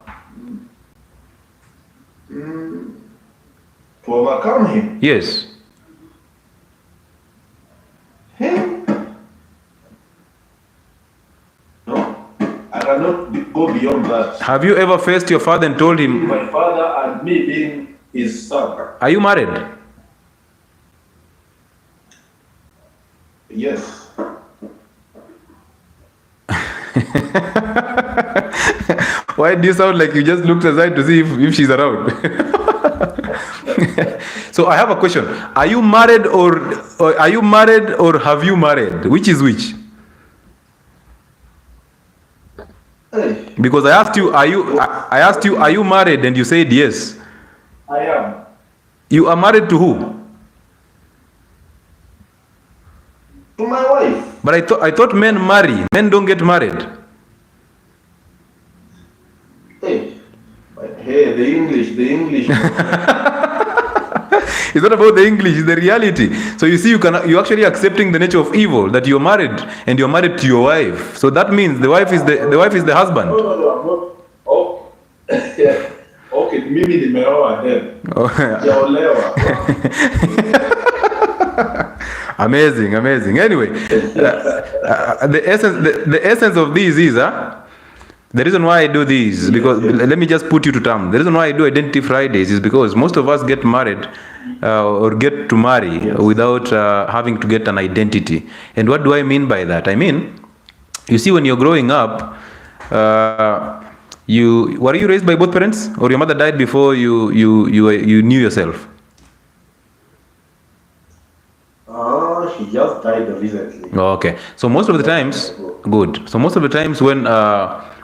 To overcome him? Yes. Him? No, I cannot go beyond that. Have you ever faced your father and told him? My father and me being his son. Are you married? Yes. Why do you sound like you just looked aside to see if she's around? So I have a question. Are you married or have you married? Which is which? Hey, Because I asked you, are you married, and you said yes. I am. You are married to who? To my wife. But I thought men marry. Men don't get married. Hey, the English. It's not about the English, it's the reality. So you see, you're actually accepting the nature of evil, that you're married and you're married to your wife. So that means the wife is the husband. No, I'm not. Oh, okay, mimi nimeoa then. Jaolewa. Amazing. Anyway, the essence of this is the reason why I do this, because let me just put you to term. The reason why I do Identity Fridays is because most of us get married or get to marry without having to get an identity. And what do I mean by that? I mean, you see, when you're growing up, were you raised by both parents, or your mother died before you knew yourself? She just died recently. Okay. So most of the times, good. So most of the times when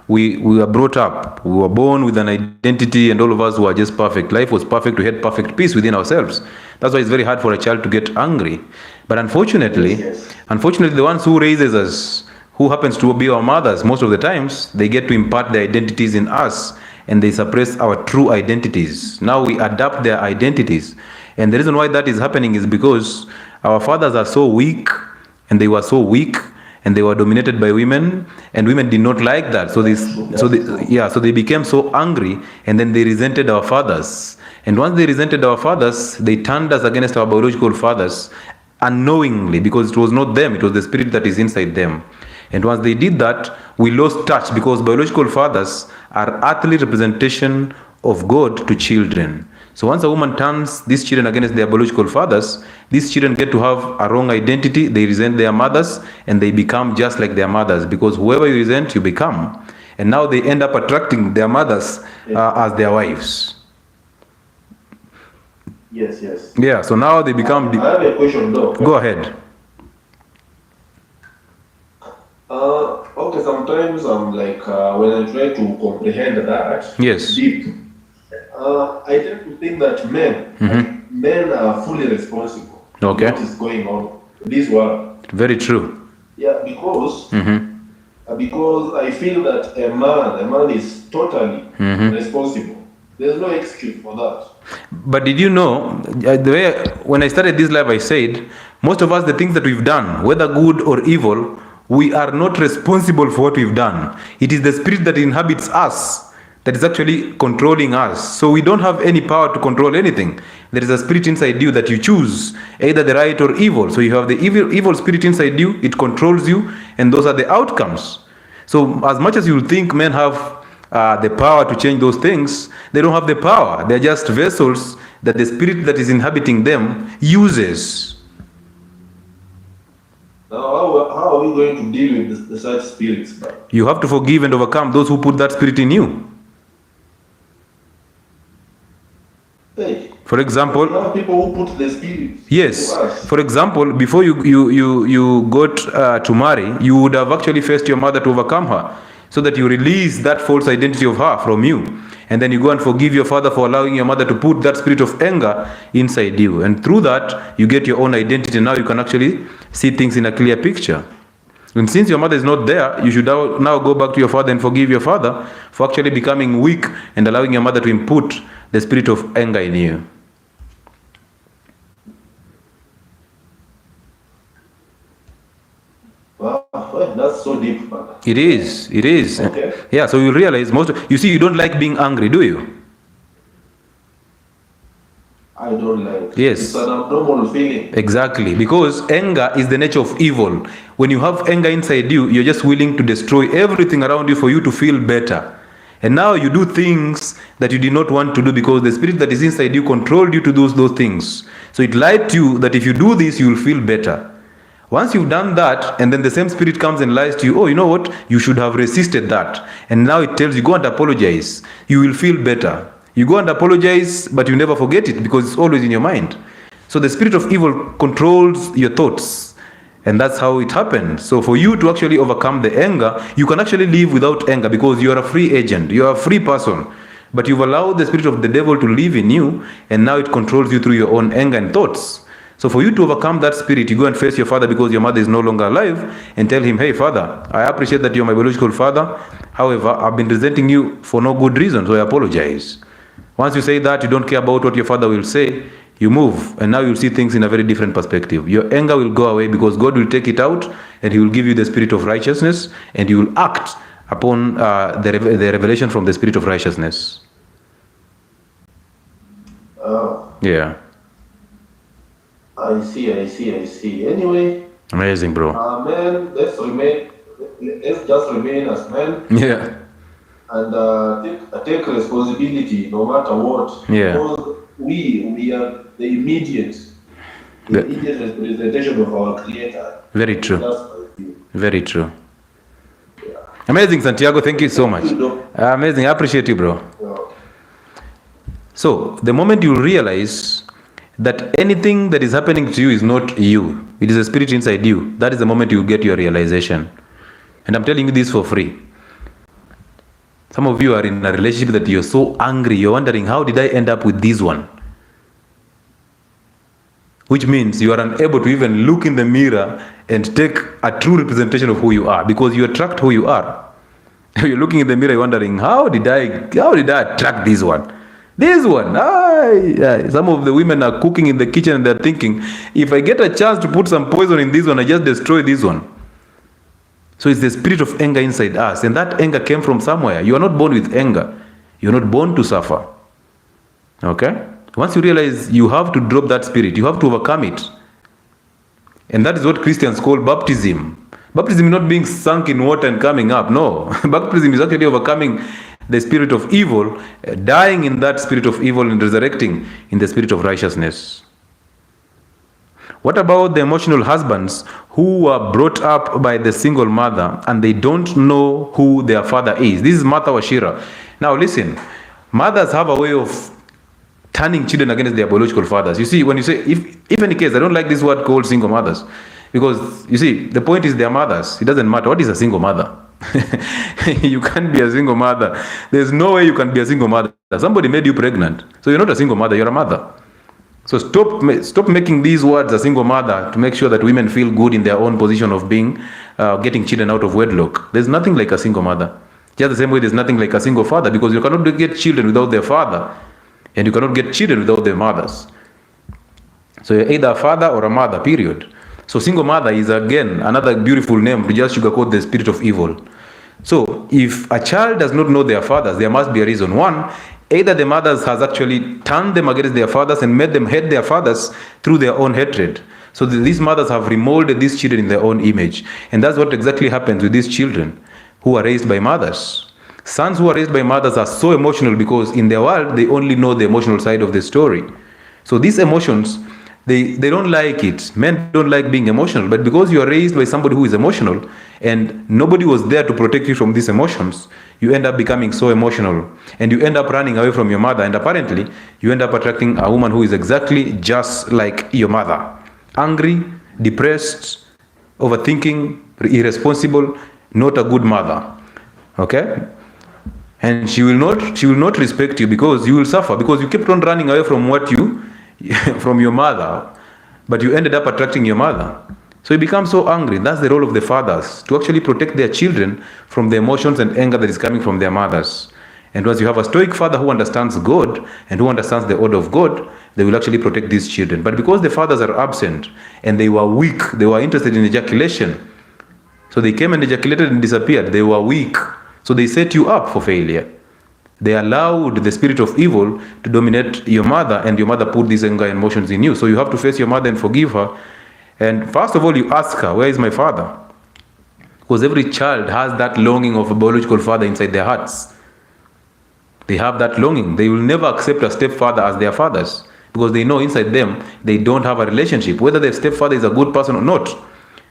we were brought up, we were born with an identity, and all of us were just perfect. Life was perfect. We had perfect peace within ourselves. That's why it's very hard for a child to get angry. But unfortunately, the ones who raises us, who happens to be our mothers, most of the times, they get to impart their identities in us, and they suppress our true identities. Now we adapt their identities. And the reason why that is happening is because our fathers are so weak, and they were so weak, and they were dominated by women, and women did not like that. So they became so angry, and then they resented our fathers. And once they resented our fathers, they turned us against our biological fathers unknowingly, because it was not them, it was the spirit that is inside them. And once they did that, we lost touch, because biological fathers are earthly representation of God to children. So once a woman turns these children against their biological fathers, these children get to have a wrong identity, they resent their mothers, and they become just like their mothers, because whoever you resent, you become. And now they end up attracting their mothers as their wives. Yes, yes. Yeah, so now they become... I have a question though. Go ahead. Okay, sometimes I'm like, when I try to comprehend that Yes. deep, I tend to think that men are fully responsible Okay. for what is going on in this world. Very true. Yeah, because I feel that a man is totally responsible. There's no excuse for that. But did you know, the way when I started this live, I said, most of us, the things that we've done, whether good or evil, we are not responsible for what we've done. It is the spirit that inhabits us that is actually controlling us. So we don't have any power to control anything. There is a spirit inside you that you choose, either the right or evil. So you have the evil spirit inside you, it controls you, and those are the outcomes. So as much as you think men have the power to change those things, they don't have the power. They're just vessels that the spirit that is inhabiting them uses. Now, how are we going to deal with such spirits? You have to forgive and overcome those who put that spirit in you. Hey, For example, there are people who put the spirit. yes. to us. For example, before you got to marry, you would have actually faced your mother to overcome her, so that you release that false identity of her from you. And then you go and forgive your father for allowing your mother to put that spirit of anger inside you. And through that, you get your own identity. Now you can actually see things in a clear picture. And since your mother is not there, you should now go back to your father and forgive your father for actually becoming weak and allowing your mother to input the spirit of anger in you. Wow, that's so deep, man. It is. Okay. Yeah, so you realize you see, you don't like being angry, do you? I don't like. Yes. It's an abnormal feeling. Exactly, because anger is the nature of evil. When you have anger inside you, you're just willing to destroy everything around you for you to feel better. And now you do things that you did not want to do because the spirit that is inside you controlled you to do those things. So it lied to you that if you do this, you will feel better. Once you've done that, and then the same spirit comes and lies to you, oh, you know what? You should have resisted that. And now it tells you, go and apologize. You will feel better. You go and apologize, but you never forget it because it's always in your mind. So the spirit of evil controls your thoughts. And that's how it happens. So for you to actually overcome the anger, you can actually live without anger because you are a free agent. You are a free person. But you've allowed the spirit of the devil to live in you, and now it controls you through your own anger and thoughts. So for you to overcome that spirit, you go and face your father because your mother is no longer alive and tell him, hey, father, I appreciate that you're my biological father. However, I've been resenting you for no good reason, so I apologize. Once you say that, you don't care about what your father will say, you move, and now you'll see things in a very different perspective. Your anger will go away because God will take it out, and he will give you the spirit of righteousness, and you will act upon the revelation from the spirit of righteousness. Yeah. I see. Anyway. Amazing, bro. Man, let's just remain as men. Yeah. And take responsibility no matter what. Yeah. Because we are the immediate representation of our Creator. Very true. That's my view. Very true. Yeah. Amazing, Santiago. Thank you so much. Amazing. I appreciate you, bro. Yeah. So the moment you realize that anything that is happening to you is not you, it is a spirit inside you, that is the moment you get your realization. And I'm telling you this for free. Some of you are in a relationship that you're so angry, you're wondering, how did I end up with this one? Which means you are unable to even look in the mirror and take a true representation of who you are, because you attract who you are. You're looking in the mirror, wondering, how did I attract this one? This one, some of the women are cooking in the kitchen and they're thinking, if I get a chance to put some poison in this one, I just destroy this one. So it's the spirit of anger inside us, and that anger came from somewhere. You are not born with anger. You're not born to suffer. Okay? Once you realize you have to drop that spirit, you have to overcome it. And that is what Christians call baptism. Baptism is not being sunk in water and coming up. No. Baptism is actually overcoming the spirit of evil, dying in that spirit of evil and resurrecting in the spirit of righteousness. What about the emotional husbands who were brought up by the single mother and they don't know who their father is? This is Martha Washira. Now listen, mothers have a way of turning children against their biological fathers. You see, when you say, if any case, I don't like this word called single mothers, because you see, the point is their mothers. It doesn't matter. What is a single mother? You can't be a single mother. There's no way you can be a single mother. Somebody made you pregnant. So you're not a single mother, you're a mother. So stop making these words a single mother to make sure that women feel good in their own position of being, getting children out of wedlock. There's nothing like a single mother. Just the same way there's nothing like a single father, because you cannot get children without their father, and you cannot get children without their mothers. So you're either a father or a mother, period. So single mother is again another beautiful name to just sugarcoat the spirit of evil. So if a child does not know their fathers, there must be a reason. One, either the mothers has actually turned them against their fathers and made them hate their fathers through their own hatred. So these mothers have remolded these children in their own image. And that's what exactly happens with these children who are raised by mothers. Sons who are raised by mothers are so emotional because in their world, they only know the emotional side of the story. So these emotions, they don't like it. Men don't like being emotional. But because you are raised by somebody who is emotional and nobody was there to protect you from these emotions, you end up becoming so emotional. And you end up running away from your mother. And apparently, you end up attracting a woman who is exactly just like your mother. Angry, depressed, overthinking, irresponsible, not a good mother. Okay? And she will not respect you because you will suffer, because you kept on running away from from your mother, but you ended up attracting your mother. So you become so angry. That's the role of the fathers, to actually protect their children from the emotions and anger that is coming from their mothers. And once you have a stoic father who understands God and who understands the order of God, they will actually protect these children. But because the fathers are absent and they were weak, they were interested in ejaculation, so they came and ejaculated and disappeared. They were weak. So they set you up for failure. They allowed the spirit of evil to dominate your mother, and your mother put these anger and emotions in you. So you have to face your mother and forgive her. And first of all, you ask her, where is my father? Because every child has that longing of a biological father inside their hearts. They have that longing. They will never accept a stepfather as their fathers, because they know inside them they don't have a relationship. Whether their stepfather is a good person or not,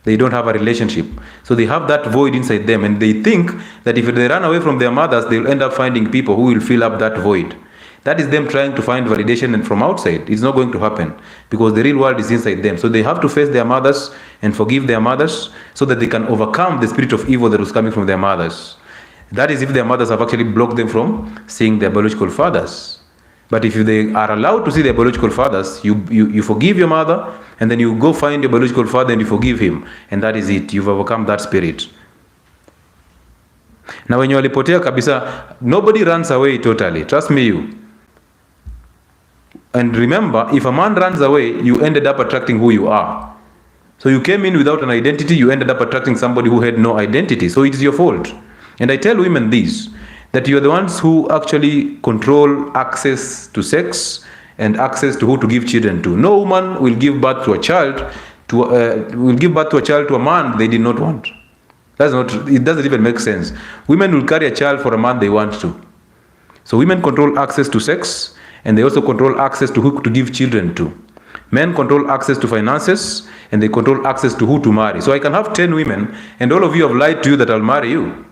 they don't have a relationship. So they have that void inside them, and they think that if they run away from their mothers, they'll end up finding people who will fill up that void. That is them trying to find validation and from outside. It's not going to happen, because the real world is inside them. So they have to face their mothers and forgive their mothers so that they can overcome the spirit of evil that was coming from their mothers. That is if their mothers have actually blocked them from seeing their biological fathers. But if they are allowed to see their biological fathers, you forgive your mother, and then you go find your biological father and you forgive him. And that is it. You've overcome that spirit. Now when you alipotea kabisa, nobody runs away totally. Trust me, you. And remember, if a man runs away, you ended up attracting who you are. So you came in without an identity, you ended up attracting somebody who had no identity. So it is your fault. And I tell women this, that you are the ones who actually control access to sex and access to who to give children to. No woman will give birth to a child to a man they did not want. It doesn't even make sense. Women will carry a child for a man they want to. So women control access to sex, and they also control access to who to give children to. Men control access to finances, and they control access to who to marry. So I can have 10 women, and all of you have lied to you that I'll marry you.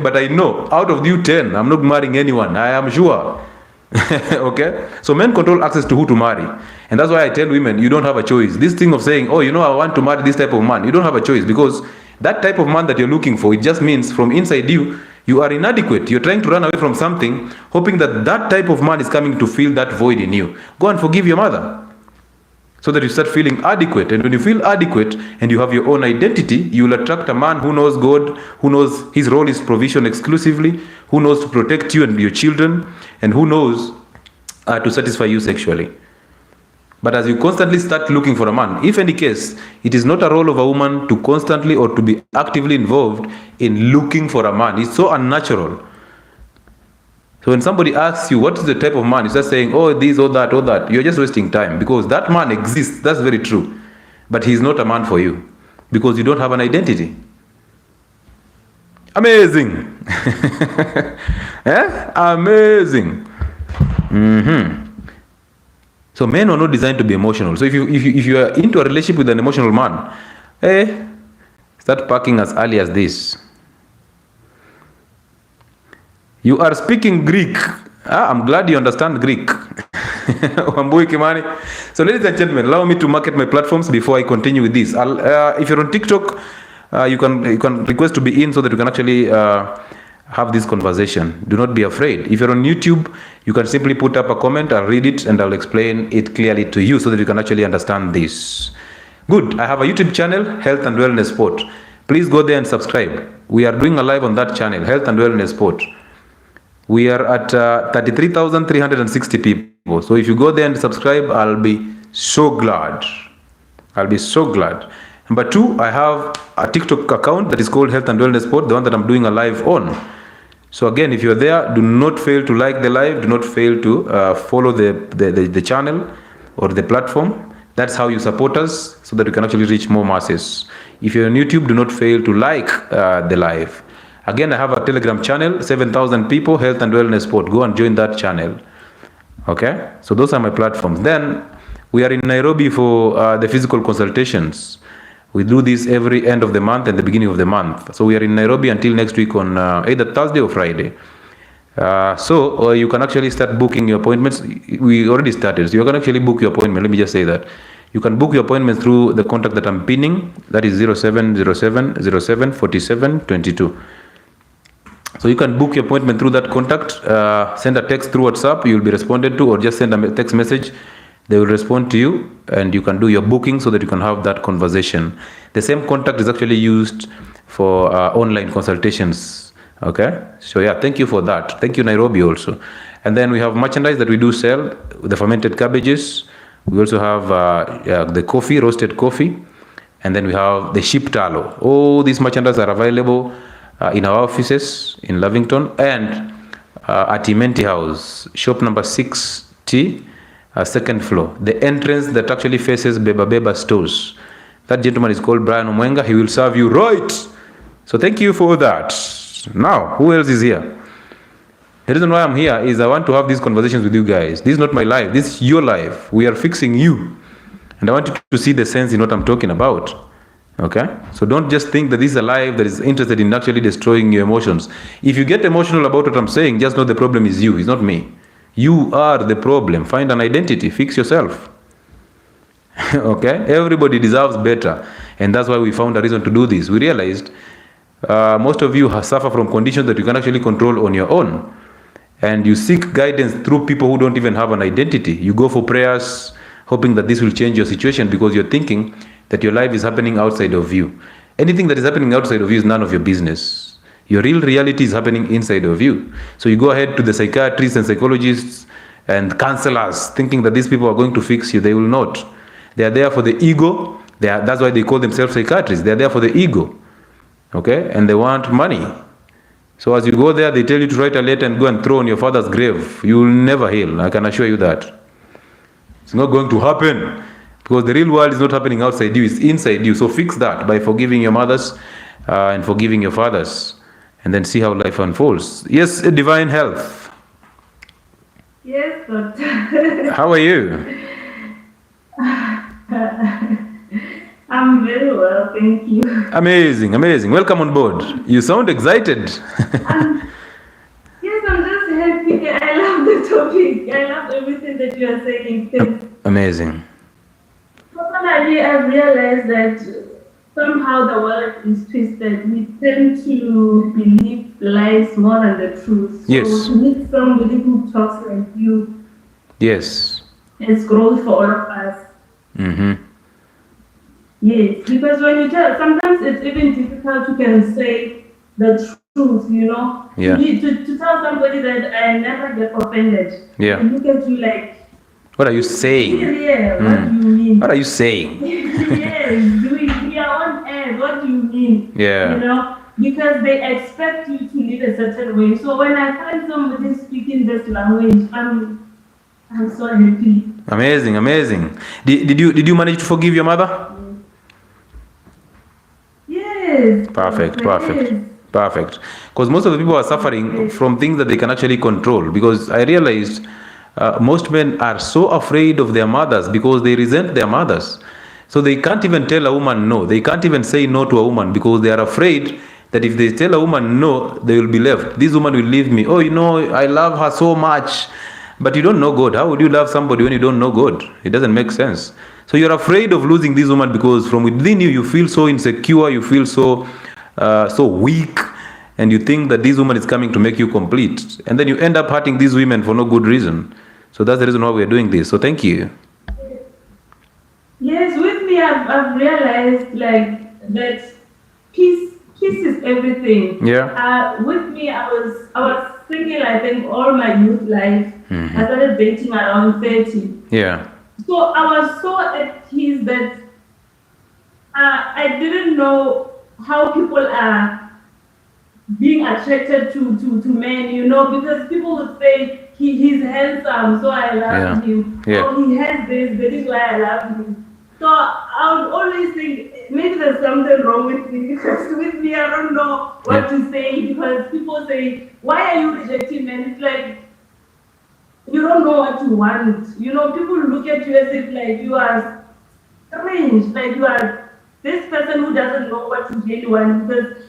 But I know, out of you 10, I'm not marrying anyone. I am sure. Okay? So men control access to who to marry. And that's why I tell women, you don't have a choice. This thing of saying, I want to marry this type of man. You don't have a choice, because that type of man that you're looking for, it just means from inside you, you are inadequate. You're trying to run away from something, hoping that that type of man is coming to fill that void in you. Go and forgive your mother, so that you start feeling adequate. And when you feel adequate and you have your own identity, you will attract a man who knows God, who knows his role is provision exclusively, who knows to protect you and your children, and who knows to satisfy you sexually. But as you constantly start looking for a man, if any case, it is not a role of a woman to constantly or to be actively involved in looking for a man. It's so unnatural. So when somebody asks you, what is the type of man? You start saying, this or that. You're just wasting time, because that man exists. That's very true. But he's not a man for you, because you don't have an identity. Amazing. Amazing. So men are not designed to be emotional. So if you are into a relationship with an emotional man, start packing as early as this. You are speaking Greek. I'm glad you understand Greek. Wambui Kimani. So ladies and gentlemen, allow me to market my platforms before I continue with this. If you're on TikTok, you can request to be in so that you can actually have this conversation. Do not be afraid. If you're on YouTube, you can simply put up a comment, I'll read it and I'll explain it clearly to you so that you can actually understand this. Good. I have a YouTube channel, Health and Wellness Sport. Please go there and subscribe. We are doing a live on that channel, Health and Wellness Sport. We are at 33,360 people. So if you go there and subscribe, I'll be so glad. I'll be so glad. Number 2, I have a TikTok account that is called Health and Wellness Sport, the one that I'm doing a live on. So again, if you're there, do not fail to like the live. Do not fail to follow the channel or the platform. That's how you support us so that we can actually reach more masses. If you're on YouTube, do not fail to like the live. Again, I have a Telegram channel, 7,000 people, Health and Wellness Sport. Go and join that channel. Okay? So those are my platforms. Then we are in Nairobi for the physical consultations. We do this every end of the month and the beginning of the month. So we are in Nairobi until next week on either Thursday or Friday. So you can actually start booking your appointments. We already started. So you can actually book your appointment. Let me just say that. You can book your appointment through the contact that I'm pinning. That is 0707 07 47 22. So you can book your appointment through that contact. Send a text through WhatsApp. You will be responded to, or just send a text message. They will respond to you, and you can do your booking so that you can have that conversation. The same contact is actually used for online consultations. Okay, so yeah, thank you for that. Thank you, Nairobi, also. And then we have merchandise that we do sell, the fermented cabbages. We also have the coffee, roasted coffee, and then we have the sheep tallow. All these merchandise are available in our offices in Lavington and at Imenti House, shop number 6T. Second floor, the entrance that actually faces Beba Beba stores. That gentleman is called Brian Omwenga. He will serve you right. So thank you for that. Now, who else is here? The reason why I'm here is I want to have these conversations with you guys. This is not my life. This is your life. We are fixing you. And I want you to see the sense in what I'm talking about. Okay? So don't just think that this is a life that is interested in actually destroying your emotions. If you get emotional about what I'm saying, just know the problem is you. It's not me. You are the problem. Find an identity. Fix yourself. Okay? Everybody deserves better. And that's why we found a reason to do this. We realized most of you suffer from conditions that you can actually control on your own. And you seek guidance through people who don't even have an identity. You go for prayers, hoping that this will change your situation because you're thinking that your life is happening outside of you. Anything that is happening outside of you is none of your business. Your real reality is happening inside of you. So you go ahead to the psychiatrists and psychologists and counselors thinking that these people are going to fix you. They will not. They are there for the ego. That's why they call themselves psychiatrists. They are there for the ego. Okay? And they want money. So as you go there, they tell you to write a letter and go and throw on your father's grave. You will never heal. I can assure you that. It's not going to happen. Because the real world is not happening outside you. It's inside you. So fix that by forgiving your mothers and forgiving your fathers. And then see how life unfolds. Yes, Divine Health. Yes, doctor. How are you? I'm very well, thank you. Amazing, amazing. Welcome on board. You sound excited. Yes, I'm just happy. I love the topic. I love everything that you are saying. Amazing. Personally, I've realized that somehow the world is twisted. We tend to believe lies more than the truth. So Yes. to meet somebody who talks like you, Yes. it's growth for all of us. Mm-hmm. Yes, because when you tell, sometimes it's even difficult to can say the truth, you know. Yeah. To tell somebody that I never get offended. Yeah. And look at you like, What are you saying? yeah, what do you mean? What are you saying? Yes, we are on air. What do you mean? Yeah. You know, because they expect you to live a certain way. So when I find somebody speaking this language, I'm so happy. Amazing, amazing. Did you manage to forgive your mother? Yes. Perfect, yes. perfect. Perfect. Because most of the people are suffering from things that they can actually control. Because I realized most men are so afraid of their mothers because they resent their mothers. So they can't even tell a woman no. They can't even say no to a woman because they are afraid that if they tell a woman no, they will be left. This woman will leave me. Oh, you know, I love her so much. But you don't know God. How would you love somebody when you don't know God? It doesn't make sense. So you're afraid of losing this woman because from within you, you feel so insecure, you feel so weak, and you think that this woman is coming to make you complete. And then you end up hurting these women for no good reason. So that's the reason why we're doing this. So thank you. Yes, with me, I've realized like that peace is everything. Yeah. With me, I was single, I think, all my youth life. I started dating around 30. Yeah. So I was so at peace that I didn't know how people are being attracted to men, you know, because people would say he's handsome, so I love him. Yeah. Or he has this, that is why I love him. So I would always think maybe there's something wrong with me because with me I don't know what to say because people say, why are you rejecting men? It's like you don't know what you want. You know, people look at you as if like you are strange, like you are this person who doesn't know what you really want. Because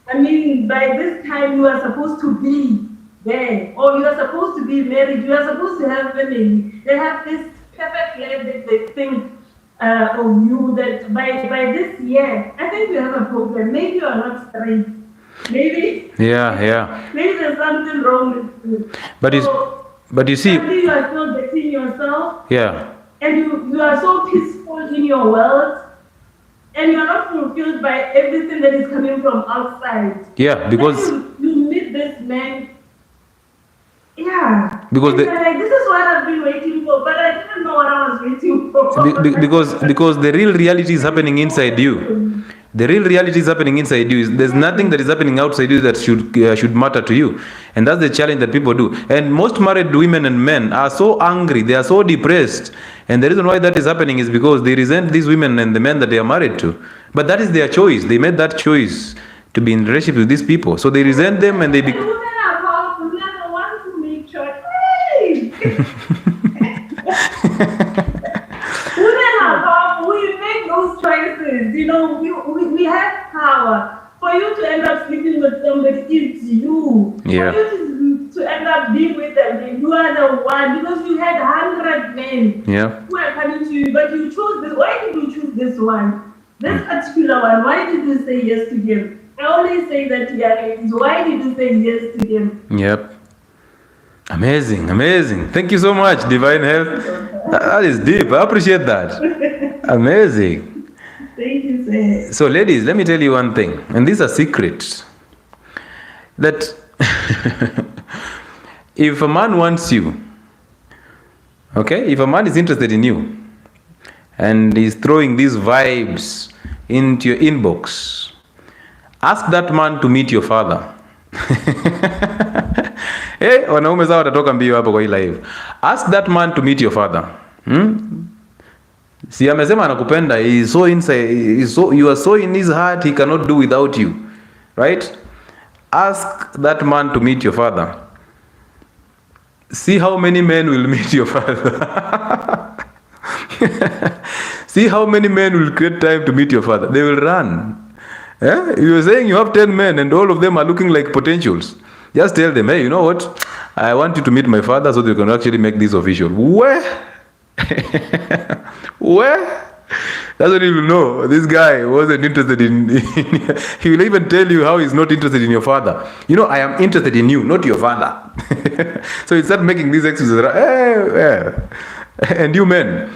I mean, by this time you are supposed to be there, or you are supposed to be married, you are supposed to have family. They have this perfect life that they think of you that by this year, I think you have a problem. Maybe you are not straight. Maybe. Yeah. Maybe there's something wrong with you. But you see. You are still getting yourself. Yeah. And you are so peaceful in your world. And you are not fulfilled by everything that is coming from outside. Yeah, because you meet this man. Yeah. Because like, this is what I've been waiting for, but I didn't know what I was waiting for. because the real reality is happening inside you. The real reality is happening inside you. There's nothing that is happening outside you that should matter to you. And that's the challenge that people do. And most married women and men are so angry. They are so depressed. And the reason why that is happening is because they resent these women and the men that they are married to. But that is their choice. They made that choice to be in relationship with these people. So they resent them and they women are powerful. We are the ones who make choice. Women are powerful. We make those choices. You know, we have power. For you to end up sleeping with somebody, it's you. Yeah. For you to end up being with them, you are the one. Because you had 100 men who are coming to you, but you chose this. Why did you choose this one? This particular one. Why did you say yes to him? I always say that to young ladies. Why did you say yes to him? Yep. Amazing. Thank you so much, Divine Health. That is deep. I appreciate that. Amazing. Thank you, sir. So, ladies, let me tell you one thing, and these are secrets. That if a man wants you, okay, if a man is interested in you, and is throwing these vibes into your inbox, ask that man to meet your father. Wanaume zao watatoka mbio hapo kwa hii live. Ask that man to meet your father. Si amesema anakupenda, he is so inside, you are so in his heart, he cannot do without you. Right? Ask that man to meet your father. See how many men will meet your father. See how many men will create time to meet your father. They will run. You are saying you have 10 men and all of them are looking like potentials. Just tell them, hey, you know what? I want you to meet my father so that you can actually make this official. Where? That's what you will know. This guy wasn't interested in he will even tell you how he's not interested in your father. You know, I am interested in you, not your father. So he start making these excuses. And you men,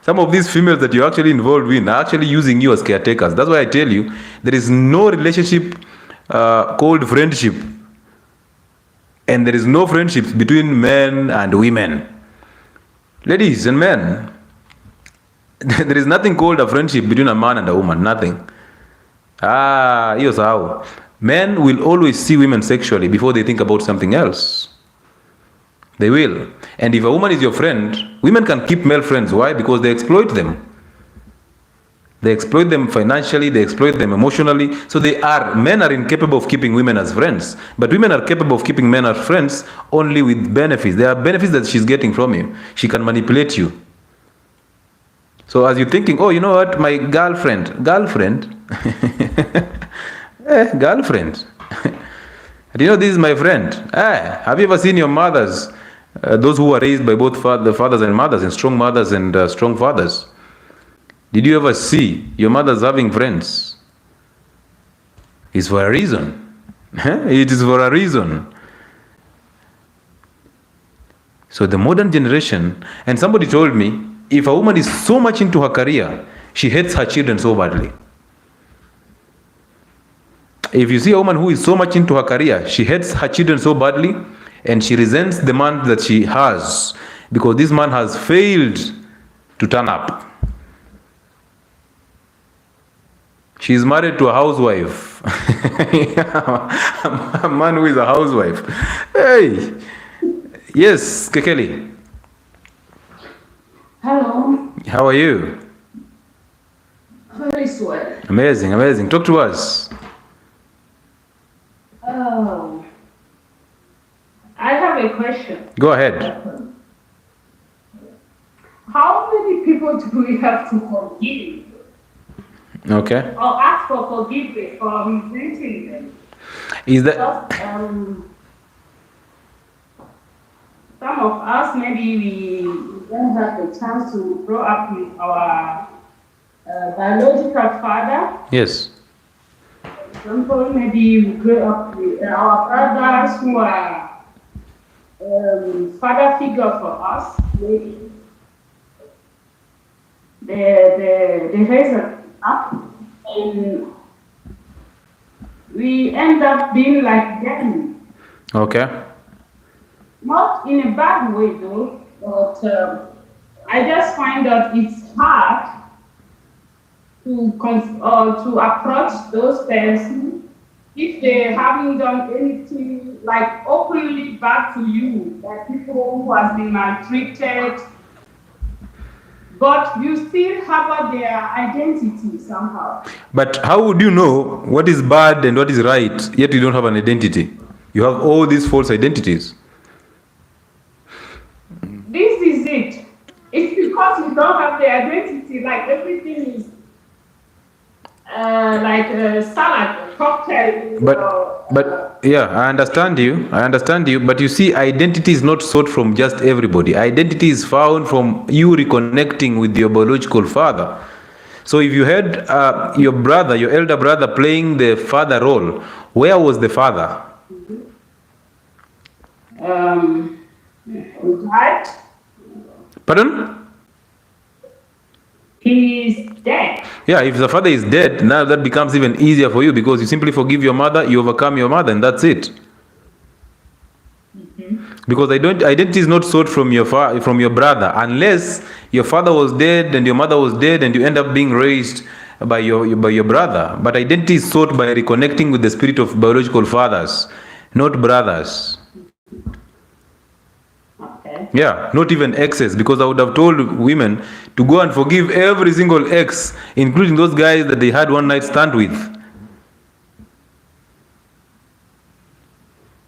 some of these females that you're actually involved in are actually using you as caretakers. That's why I tell you, there is no relationship called friendship. And there is no friendship between men and women. Ladies and men, there is nothing called a friendship between a man and a woman. Nothing. Hiyo sahau. Men will always see women sexually before they think about something else. They will. And if a woman is your friend, women can keep male friends. Why? Because they exploit them. They exploit them financially, they exploit them emotionally. So men are incapable of keeping women as friends. But women are capable of keeping men as friends only with benefits. There are benefits that she's getting from you. She can manipulate you. So as you're thinking, oh, you know what, my girlfriend, girlfriend, do you know this is my friend? Have you ever seen your mothers, those who were raised by both the fathers and mothers, and strong fathers? Did you ever see your mothers having friends? It's for a reason. It is for a reason. So the modern generation, and somebody told me, if a woman is so much into her career, she hates her children so badly. If you see a woman who is so much into her career, she hates her children so badly, and she resents the man that she has, because this man has failed to turn up. She is married to a housewife. A man who is a housewife. Hey! Yes, Kekeli. Hello. How are you? Very well. Amazing, amazing. Talk to us. Oh. I have a question. Go ahead. How many people do we have to forgive? Okay. Or ask for forgiveness for resenting them? Is that Because, some of us, maybe we don't have the chance to grow up with our biological father. yes? For example, maybe we grew up with our brothers who are father figure for us. Maybe they raise us up, and we end up being like them. Okay. Not in a bad way though, but I just find that it's hard to approach those persons if they haven't done anything like openly bad to you, like people who have been maltreated, but you still harbor their identity somehow. But how would you know what is bad and what is right, yet you don't have an identity? You have all these false identities. This is it. It's because you don't have the identity, like everything is like a salad, a cocktail. But yeah, I understand you. But you see, identity is not sought from just everybody. Identity is found from you reconnecting with your biological father. So if you had your brother, your elder brother, playing the father role, where was the father? Right? Pardon? He's dead. Yeah, if the father is dead, now that becomes even easier for you, because you simply forgive your mother, you overcome your mother, and that's it. Because identity is not sought from your brother, unless your father was dead and your mother was dead, and you end up being raised by your brother. But identity is sought by reconnecting with the spirit of biological fathers, not brothers. Okay. Yeah, not even exes, because I would have told women to go and forgive every single ex, including those guys that they had one night stand with.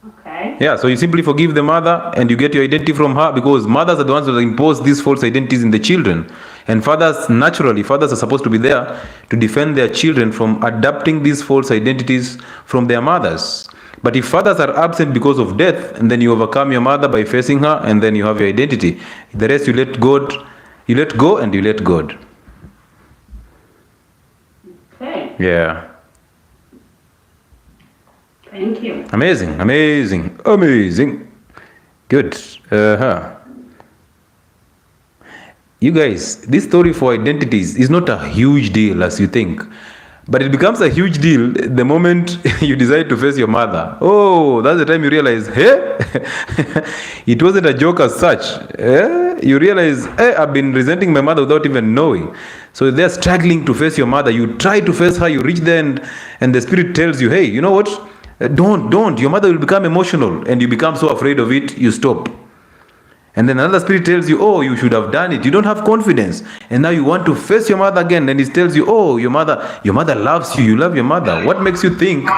Okay. Yeah, so you simply forgive the mother and you get your identity from her, because mothers are the ones that impose these false identities in the children. And fathers are supposed to be there to defend their children from adopting these false identities from their mothers. But if fathers are absent because of death, and then you overcome your mother by facing her, and then you have your identity. The rest you let go and you let God. Okay. Yeah. Thank you. Amazing. Good. You guys, this story for identities is not a huge deal as you think. But it becomes a huge deal the moment you decide to face your mother. Oh, that's the time you realize, hey, it wasn't a joke as such. You realize, hey, I've been resenting my mother without even knowing. So they're struggling to face your mother. You try to face her, you reach there, and the spirit tells you, hey, you know what? Don't. Your mother will become emotional, and you become so afraid of it, you stop. And then another spirit tells you, oh, you should have done it. You don't have confidence. And now you want to face your mother again. And it tells you, oh, your mother loves you. You love your mother. What makes you think?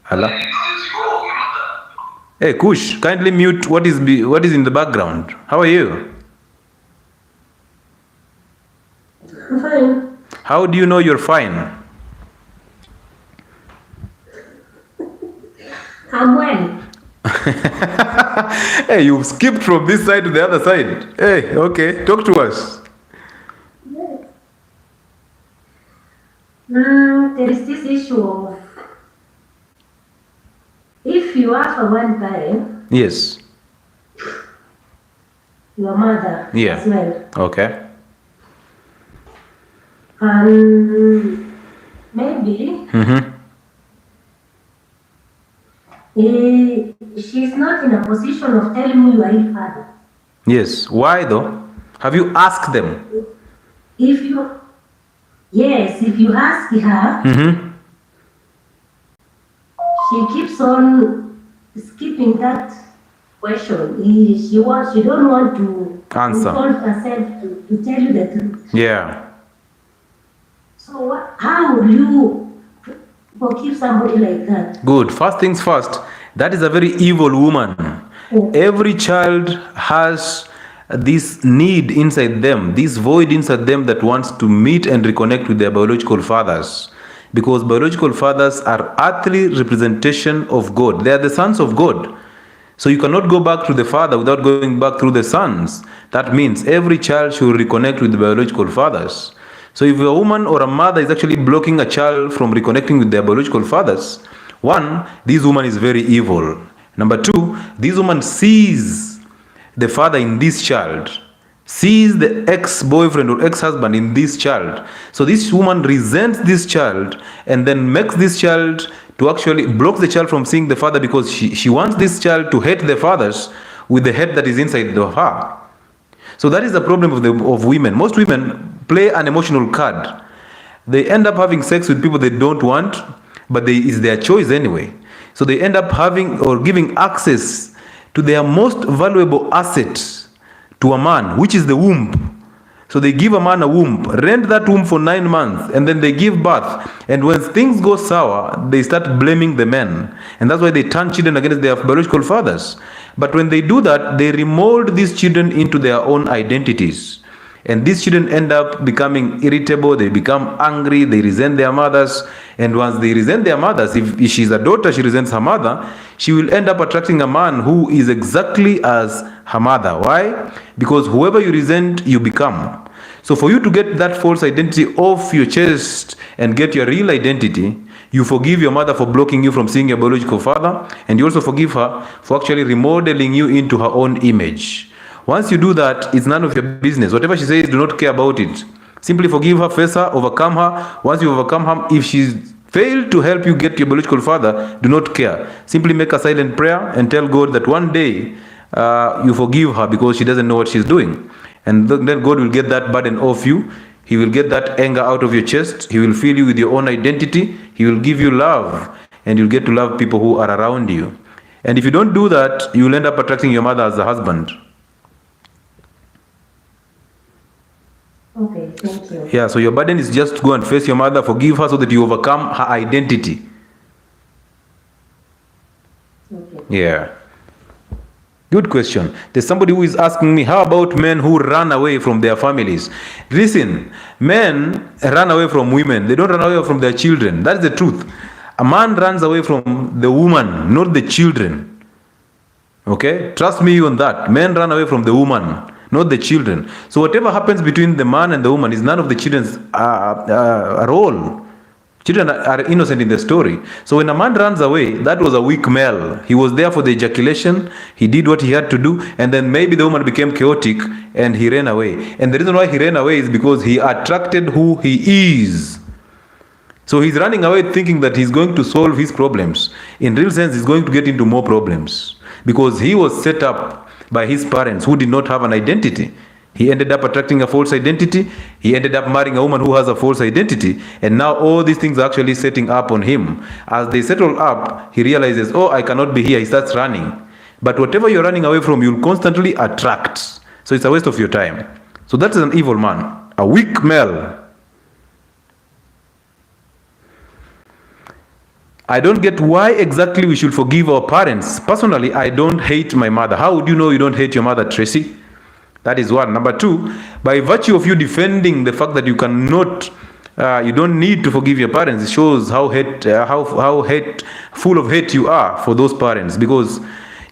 Allah. Hey, Kush, kindly mute what is in the background. How are you? I'm fine. How do you know you're fine? I'm well. Hey, you've skipped from this side to the other side. Hey, okay, talk to us. Yes. There is this issue of if you are for one parent, Yes. your mother Yeah. as well, Okay. and maybe Mm-hmm. she's not in a position of telling you you are your father. Yes. Why though? Have you asked them? If you ask her, Mm-hmm. she keeps on skipping that question. She don't want to Answer. involve herself to tell you the truth. Yeah. So how will you forgive somebody like that? Good. First things first, that is a very evil woman. Oh. Every child has this need inside them, this void inside them that wants to meet and reconnect with their biological fathers. Because biological fathers are earthly representation of God. They are the sons of God. So you cannot go back to the father without going back through the sons. That means every child should reconnect with the biological fathers. So if a woman or a mother is actually blocking a child from reconnecting with their biological fathers, one, this woman is very evil. Number two, this woman sees the father in this child, sees the ex-boyfriend or ex-husband in this child. So this woman resents this child and then makes this child to actually block the child from seeing the father because she wants this child to hate the fathers with the hate that is inside of her. So that is the problem of women. Most women play an emotional card. They end up having sex with people they don't want, but it's their choice anyway. So they end up having or giving access to their most valuable asset to a man, which is the womb. So they give a man a womb, rent that womb for 9 months, and then they give birth. And when things go sour, they start blaming the men. And that's why they turn children against their biological fathers. But when they do that, they remold these children into their own identities. And these children end up becoming irritable, they become angry, they resent their mothers. And once they resent their mothers, if she's a daughter, she resents her mother, she will end up attracting a man who is exactly as her mother. Why? Because whoever you resent, you become. So for you to get that false identity off your chest and get your real identity, you forgive your mother for blocking you from seeing your biological father, and you also forgive her for actually remodeling you into her own image. Once you do that, it's none of your business. Whatever she says, do not care about it. Simply forgive her, face her, overcome her. Once you overcome her, if she's failed to help you get your biological father, do not care. Simply make a silent prayer and tell God that one day you forgive her because she doesn't know what she's doing. And then God will get that burden off you. He will get that anger out of your chest. He will fill you with your own identity. He will give you love. And you'll get to love people who are around you. And if you don't do that, you will end up attracting your mother as a husband. Okay, thank you. Yeah, so your burden is just to go and face your mother, forgive her so that you overcome her identity. Okay. Yeah. Good question. There's somebody who is asking me, how about men who run away from their families? Listen, men run away from women. They don't run away from their children. That's the truth. A man runs away from the woman, not the children. Okay? Trust me on that. Men run away from the woman, not the children. So whatever happens between the man and the woman is none of the children's role. Children are innocent in the story. So when a man runs away, that was a weak male. He was there for the ejaculation. He did what he had to do. And then maybe the woman became chaotic and he ran away. And the reason why he ran away is because he attracted who he is. So he's running away thinking that he's going to solve his problems. In real sense, he's going to get into more problems. Because he was set up by his parents who did not have an identity. He ended up attracting a false identity. He ended up marrying a woman who has a false identity. And now all these things are actually setting up on him. As they settle up, he realizes, oh, I cannot be here. He starts running. But whatever you're running away from, you'll constantly attract. So it's a waste of your time. So that is an evil man, a weak male. I don't get why exactly we should forgive our parents. Personally, I don't hate my mother. How would you know you don't hate your mother, Tracy? That is one. Number two, by virtue of you defending the fact that you cannot, you don't need to forgive your parents, it shows how full of hate you are for those parents, because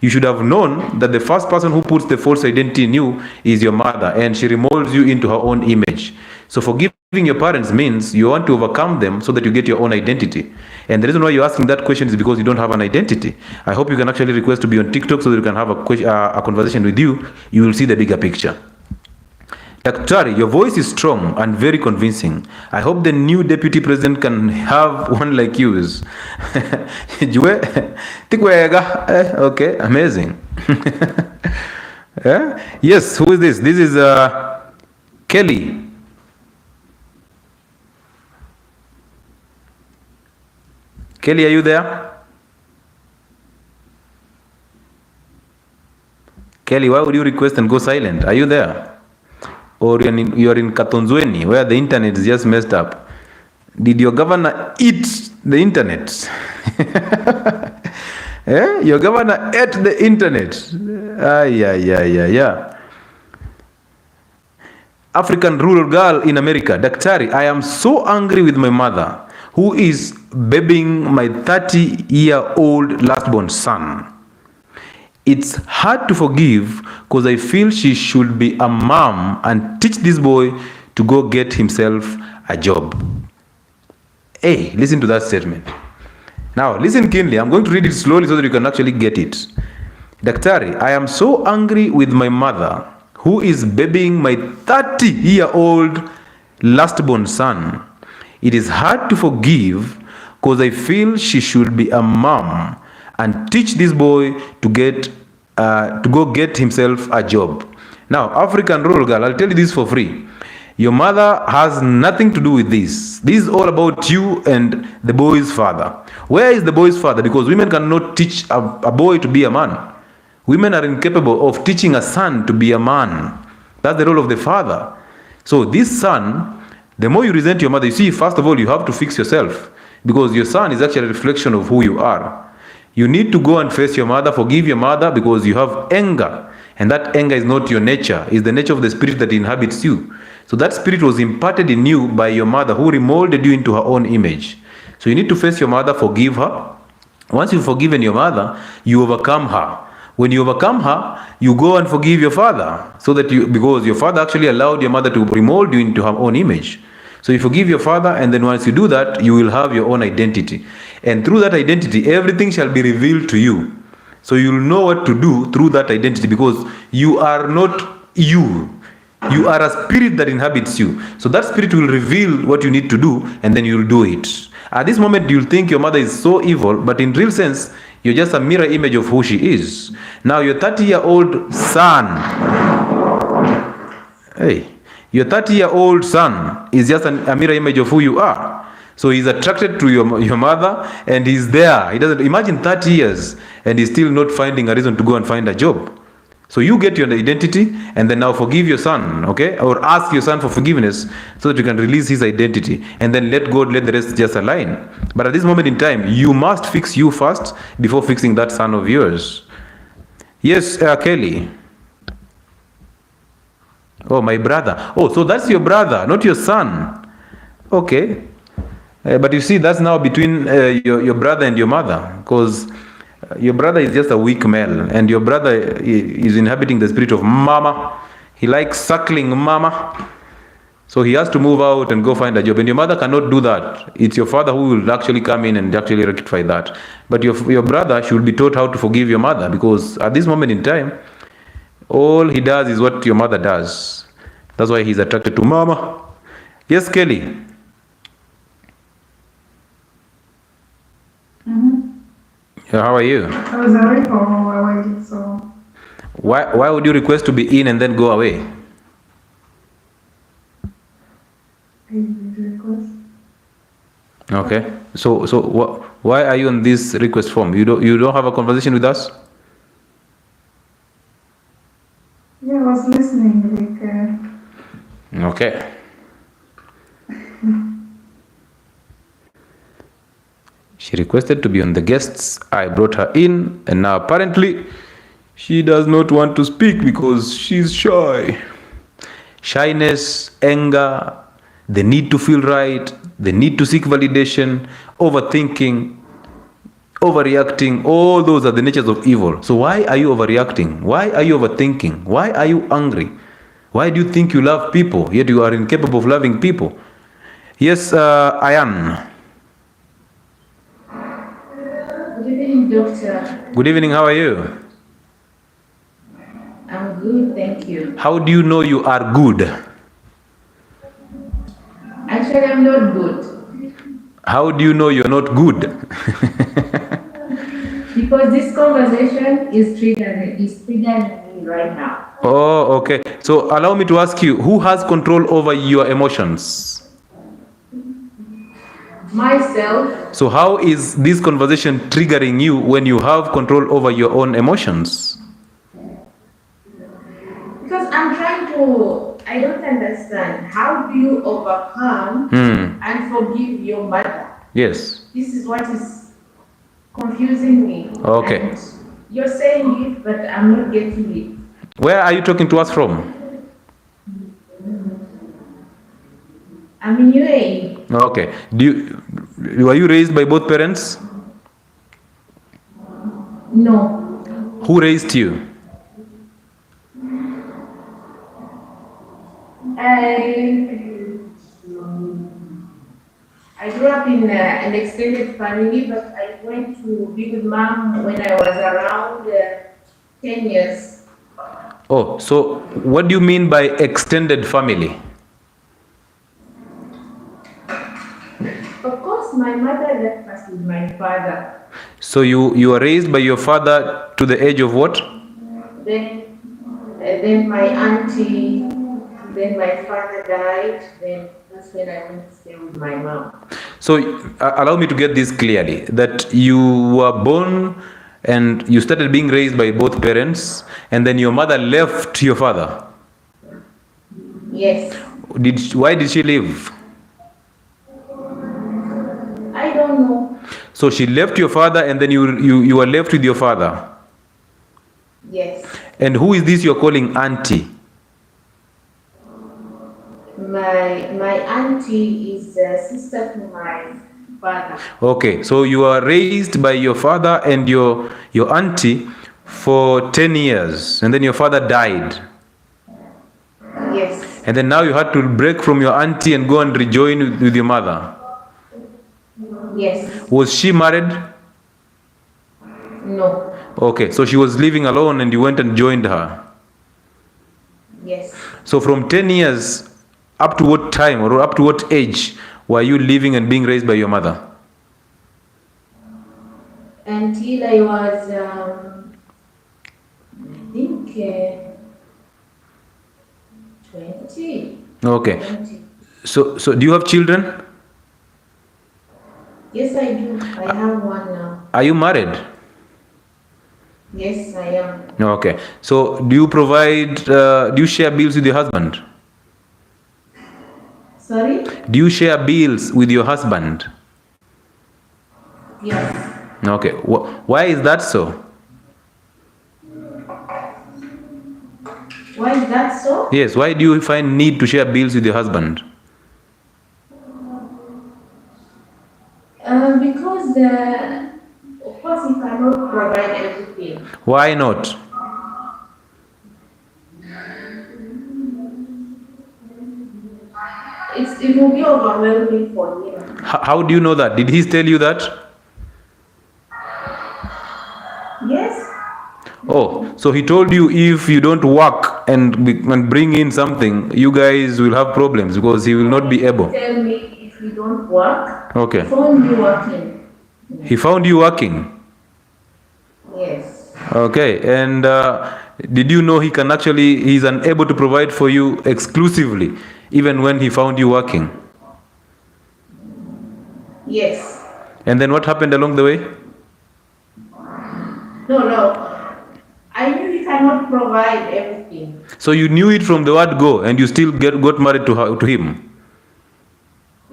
you should have known that the first person who puts the false identity in you is your mother, and she remolds you into her own image. So forgiving your parents means you want to overcome them so that you get your own identity. And the reason why you're asking that question is because you don't have an identity. I hope you can actually request to be on TikTok so that we can have a conversation with you. You will see the bigger picture. Daktari, your voice is strong and very convincing. I hope the new deputy president can have one like yours. Okay, amazing. Yeah? Yes, who is this? This is Kelly. Kelly, are you there? Kelly, why would you request and go silent? Are you there? Or you're in Katonzweni, where the internet is just messed up. Did your governor eat the internet? Yeah? Your governor ate the internet. Yeah. African rural girl in America. Daktari, I am so angry with my mother, who is babying my 30-year-old last-born son. It's hard to forgive because I feel she should be a mom and teach this boy to go get himself a job. Hey, listen to that statement. Now, listen keenly. I'm going to read it slowly so that you can actually get it. Daktari, I am so angry with my mother, who is babying my 30-year-old last-born son. It is hard to forgive because I feel she should be a mom and teach this boy to go get himself a job. Now, African rural girl, I'll tell you this for free. Your mother has nothing to do with this. This is all about you and the boy's father. Where is the boy's father? Because women cannot teach a boy to be a man. Women are incapable of teaching a son to be a man. That's the role of the father. So this son, the more you resent your mother, you see, first of all, you have to fix yourself, because your son is actually a reflection of who you are. You need to go and face your mother, forgive your mother, because you have anger. And that anger is not your nature, it's the nature of the spirit that inhabits you. So that spirit was imparted in you by your mother, who remolded you into her own image. So you need to face your mother, forgive her. Once you've forgiven your mother, you overcome her. When you overcome her, you go and forgive your father, because your father actually allowed your mother to remold you into her own image. So you forgive your father, and then once you do that, you will have your own identity. And through that identity, everything shall be revealed to you. So you will know what to do through that identity, because you are not you. You are a spirit that inhabits you. So that spirit will reveal what you need to do, and then you'll do it. At this moment, you'll think your mother is so evil, but in real sense, you're just a mirror image of who she is. Now, your 30-year-old son, your 30-year-old son is just a mirror image of who you are. So he's attracted to your mother, and he's there. He doesn't imagine 30 years, and he's still not finding a reason to go and find a job. So you get your identity, and then now forgive your son, okay? Or ask your son for forgiveness so that you can release his identity, and then let God, let the rest just align. But at this moment in time, you must fix you first before fixing that son of yours. Yes, Kelly. Oh, my brother. Oh, so that's your brother, not your son. Okay. But you see, that's now between your brother and your mother, because your brother is just a weak male, and your brother is inhabiting the spirit of mama. He likes suckling mama. So he has to move out and go find a job. And your mother cannot do that. It's your father who will actually come in and actually rectify that. But your brother should be taught how to forgive your mother, because at this moment in time, all he does is what your mother does. That's why he's attracted to mama. Yes, Kelly. How are you? I was away for a while, so. Why would you request to be in and then go away? I did request. Okay. So why are you on this request form? You don't have a conversation with us? Okay. She requested to be on the guests. I brought her in, and now apparently she does not want to speak because she's shy. Shyness, anger, the need to feel right, the need to seek validation, overthinking, overreacting, all those are the natures of evil. So why are you overreacting? Why are you overthinking? Why are you angry? Why do you think you love people, yet you are incapable of loving people? Yes, Ayan. Good evening, doctor. Good evening, how are you? I'm good, thank you. How do you know you are good? Actually, I'm not good. How do you know you're not good? Because this conversation is triggering me right now. Oh, okay. So allow me to ask you, who has control over your emotions? Myself, So how is this conversation triggering you when you have control over your own emotions? because I'm trying to, I don't understand. How do you overcome and forgive your mother? Yes. This is what is confusing me. Okay. And you're saying it, but I'm not getting it. Where are you talking to us from? I'm in UAE. Okay. Were you raised by both parents? No. Who raised you? I grew up in an extended family, but I went to be with mom when I was around 10 years. Oh, so what do you mean by extended family? Of course, my mother left us with my father. So you were raised by your father to the age of what? Then my auntie, then my father died, then that's when I went to stay with my mom. So allow me to get this clearly, that you were born and you started being raised by both parents, and then your mother left your father. Yes. Why did she leave? I don't know. So she left your father, and then you were left with your father. Yes. And who is this you're calling auntie? My auntie is a sister to my father. Okay, so you are raised by your father and your auntie for 10 years, and then your father died. Yes. And then now you had to break from your auntie and go and rejoin with your mother. Yes. Was she married? No. Okay, so she was living alone and you went and joined her. Yes. So from 10 years, up to what time or up to what age were you living and being raised by your mother? Until I was, I think, 20. Okay. 20. So do you have children? Yes, I do. I have one now. Are you married? Yes, I am. Okay. So do you provide, do you share bills with your husband? Sorry? Do you share bills with your husband? Yes. Okay. Why is that so? Why is that so? Yes. Why do you find need to share bills with your husband? Because, of course, he cannot provide everything. Why not? It will be overwhelming for him. How do you know that? Did he tell you that? Yes. Oh, so he told you if you don't work and bring in something, you guys will have problems because he will not be able. Tell me if you don't work. Okay. Phone you working. He found you working. Yes. Okay. And did you know he's unable to provide for you exclusively, even when he found you working? Yes. And then what happened along the way? No. I knew he cannot provide everything. So you knew it from the word go, and you still got married to him.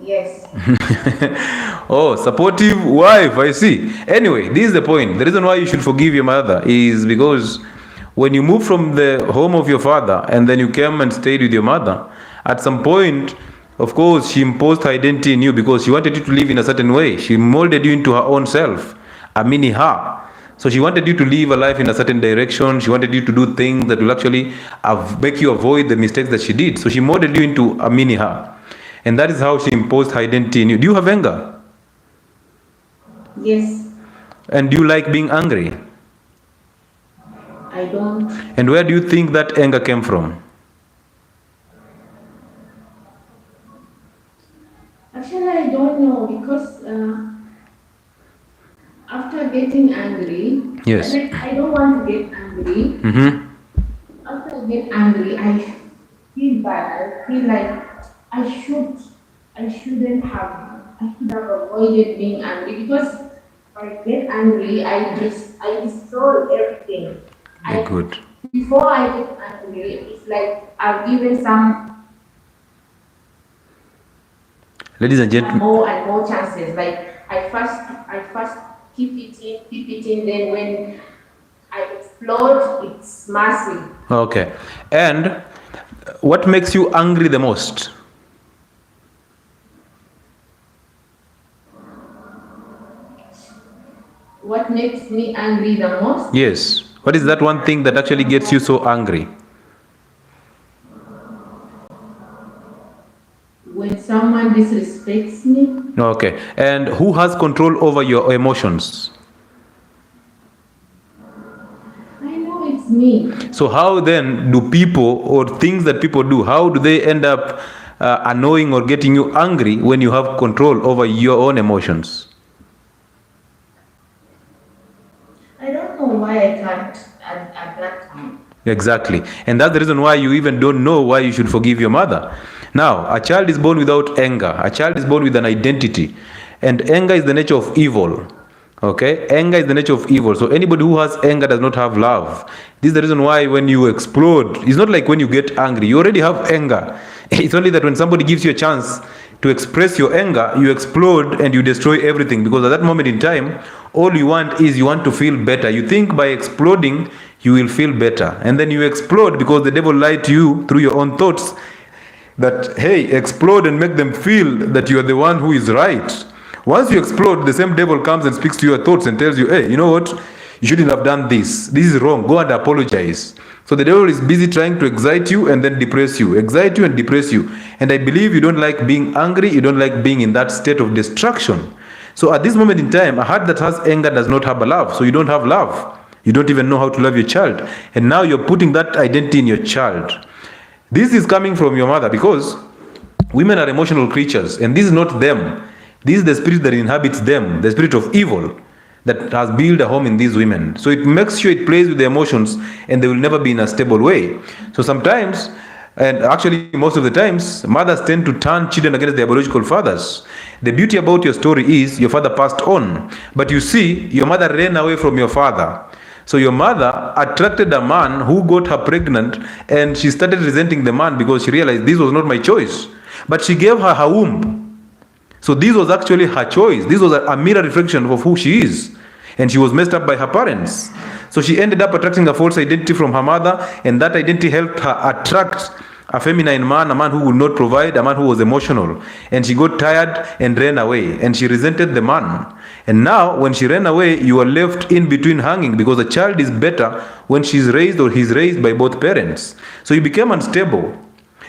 Yes. Oh, supportive wife, I see. Anyway, this is the point. The reason why you should forgive your mother is because when you moved from the home of your father and then you came and stayed with your mother, at some point, of course, she imposed her identity in you because she wanted you to live in a certain way. She molded you into her own self, a mini her. So she wanted you to live a life in a certain direction. She wanted you to do things that will actually make you avoid the mistakes that she did. So she molded you into a mini her. And that is how she imposed her identity in you. Do you have anger? Yes. And do you like being angry? I don't. And where do you think that anger came from? Actually, I don't know because after getting angry, Yes. I don't want to get angry. Mm-hmm. After I get angry, I feel bad. I feel like I should have avoided being angry because if I get angry, I destroy everything. Good. Before I get angry, it's like I've given some Ladies and gentlemen, more and more chances. Like I first keep it in, then when I explode, it's massive. okay. And what makes you angry the most? What makes me angry the most? Yes. What is that one thing that actually gets you so angry? When someone disrespects me. Okay. And who has control over your emotions? I know it's me. So how then do people or things that people do, how do they end up annoying or getting you angry when you have control over your own emotions? I don't know why I can't at that time. Exactly. And that's the reason why you even don't know why you should forgive your mother. Now, a child is born without anger. A child is born with an identity. And anger is the nature of evil. Okay? Anger is the nature of evil. So anybody who has anger does not have love. This is the reason why when you explode, it's not like when you get angry. You already have anger. It's only that when somebody gives you a chance to express your anger, you explode and you destroy everything. Because at that moment in time, all you want is you want to feel better. You think by exploding, you will feel better. And then you explode because the devil lied to you through your own thoughts that, hey, explode and make them feel that you are the one who is right. Once you explode, the same devil comes and speaks to your thoughts and tells you, hey, you know what? You shouldn't have done this. This is wrong. Go and apologize. So the devil is busy trying to excite you and then depress you. Excite you and depress you. And I believe you don't like being angry. You don't like being in that state of destruction. So at this moment in time, a heart that has anger does not have a love. So you don't have love. You don't even know how to love your child. And now you're putting that identity in your child. This is coming from your mother because women are emotional creatures. And this is not them. This is the spirit that inhabits them. The spirit of evil that has built a home in these women. So it makes sure it plays with the emotions and they will never be in a stable way. So sometimes, and actually most of the times, mothers tend to turn children against their biological fathers. The beauty about your story is your father passed on. But you see, your mother ran away from your father. So your mother attracted a man who got her pregnant and she started resenting the man because she realized this was not my choice. But she gave her womb. So this was actually her choice. This was a mirror reflection of who she is. And she was messed up by her parents. So she ended up attracting a false identity from her mother, and that identity helped her attract a feminine man, a man who would not provide, a man who was emotional. And she got tired and ran away, and she resented the man. And now, when she ran away, you are left in between hanging because a child is better when she's raised or he's raised by both parents. So you became unstable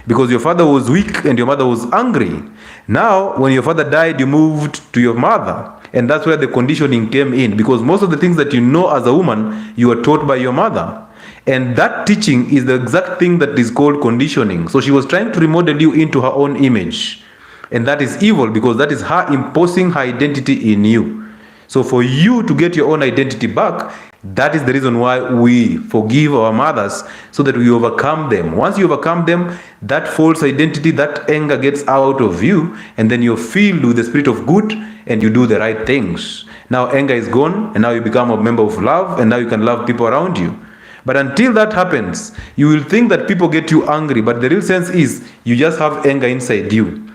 because your father was weak and your mother was angry. Now, when your father died, you moved to your mother. And that's where the conditioning came in, because most of the things that you know as a woman, you were taught by your mother. And that teaching is the exact thing that is called conditioning. So she was trying to remodel you into her own image. And that is evil because that is her imposing her identity in you. So for you to get your own identity back, that is the reason why we forgive our mothers, so that we overcome them. Once you overcome them, that false identity, that anger gets out of you, and then you're filled with the spirit of good and you do the right things. Now anger is gone, and now you become a member of love, and now you can love people around you. But until that happens, you will think that people get you angry, but the real sense is you just have anger inside you.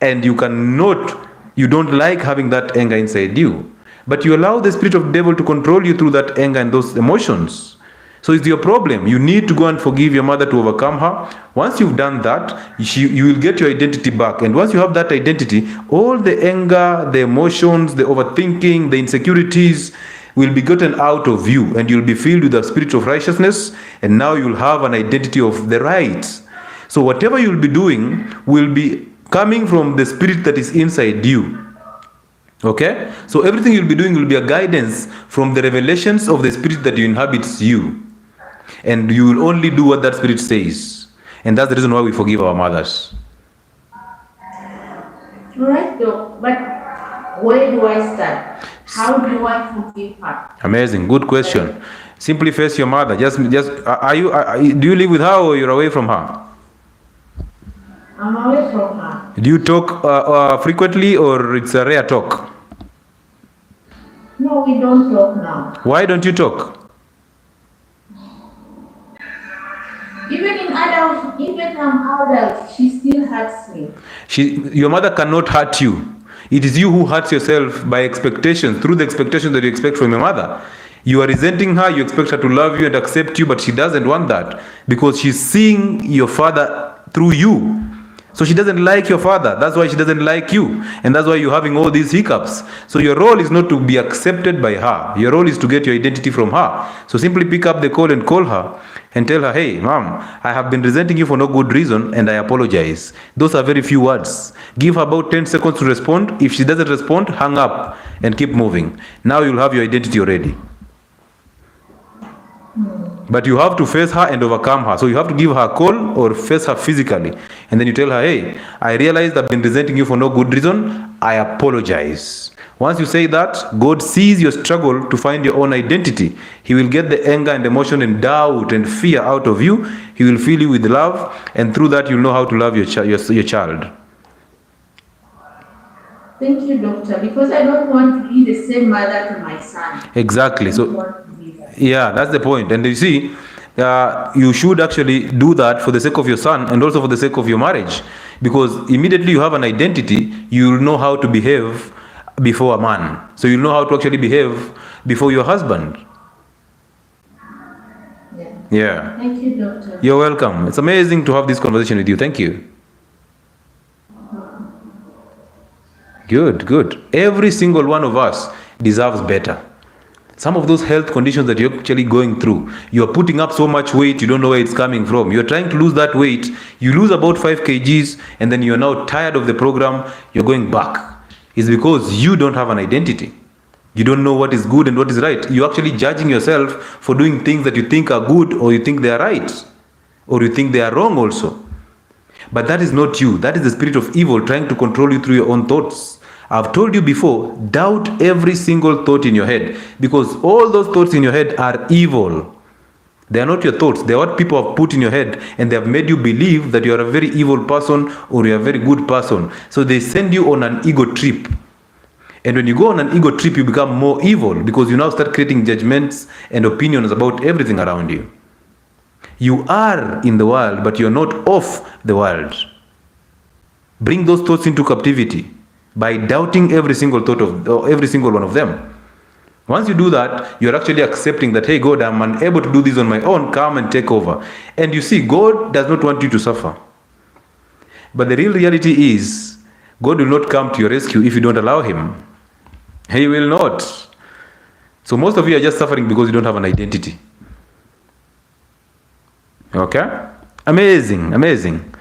And you don't like having that anger inside you. But you allow the spirit of devil to control you through that anger and those emotions. So it's your problem. You need to go and forgive your mother to overcome her. Once you've done that, you will get your identity back. And once you have that identity, all the anger, the emotions, the overthinking, the insecurities will be gotten out of you. And you'll be filled with the spirit of righteousness. And now you'll have an identity of the right. So whatever you'll be doing will be coming from the spirit that is inside you. Okay? So everything you'll be doing will be a guidance from the revelations of the spirit that inhabits you. And you will only do what that spirit says. And that's the reason why we forgive our mothers. Right, though. But where do I start? How do I forgive her? Amazing. Good question. Simply face your mother. Do you live with her or you're away from her? I'm away from her. Do you talk frequently or it's a rare talk? No, we don't talk now. Why don't you talk? Even I'm adult, she still hurts me. Your mother cannot hurt you. It is you who hurts yourself by expectations, through the expectations that you expect from your mother. You are resenting her, you expect her to love you and accept you, but she doesn't want that because she's seeing your father through you. So she doesn't like your father. That's why she doesn't like you. And that's why you're having all these hiccups. So your role is not to be accepted by her. Your role is to get your identity from her. So simply pick up the call and call her and tell her, hey, mom, I have been resenting you for no good reason and I apologize. Those are very few words. Give her about 10 seconds to respond. If she doesn't respond, hang up and keep moving. Now you'll have your identity already. But you have to face her and overcome her. So you have to give her a call or face her physically. And then you tell her, hey, I realized I've been resenting you for no good reason. I apologize. Once you say that, God sees your struggle to find your own identity. He will get the anger and emotion and doubt and fear out of you. He will fill you with love. And through that, you'll know how to love your child. Thank you, doctor. Because I don't want to be the same mother to my son. Exactly. So, yeah, that's the point. And you see, you should actually do that for the sake of your son and also for the sake of your marriage. Because immediately you have an identity, you'll know how to behave before a man. So you'll know how to actually behave before your husband. Yeah. Thank you, doctor. You're welcome. It's amazing to have this conversation with you. Thank you. Good. Every single one of us deserves better. Some of those health conditions that you're actually going through, you're putting up so much weight, you don't know where it's coming from. You're trying to lose that weight, you lose about 5 kgs, and then you're now tired of the program, you're going back. It's because you don't have an identity. You don't know what is good and what is right. You're actually judging yourself for doing things that you think are good, or you think they are right, or you think they are wrong also. But that is not you. That is the spirit of evil trying to control you through your own thoughts. I've told you before, doubt every single thought in your head, because all those thoughts in your head are evil. They are not your thoughts. They are what people have put in your head, and they have made you believe that you are a very evil person or you are a very good person. So they send you on an ego trip. And when you go on an ego trip, you become more evil because you now start creating judgments and opinions about everything around you. You are in the world, but you're not of the world. Bring those thoughts into captivity by doubting every single thought or every single one of them. Once you do that, you're actually accepting that, hey, God, I'm unable to do this on my own. Come and take over. And you see, God does not want you to suffer. But the real reality is, God will not come to your rescue if you don't allow Him. He will not. So most of you are just suffering because you don't have an identity. Okay? Amazing.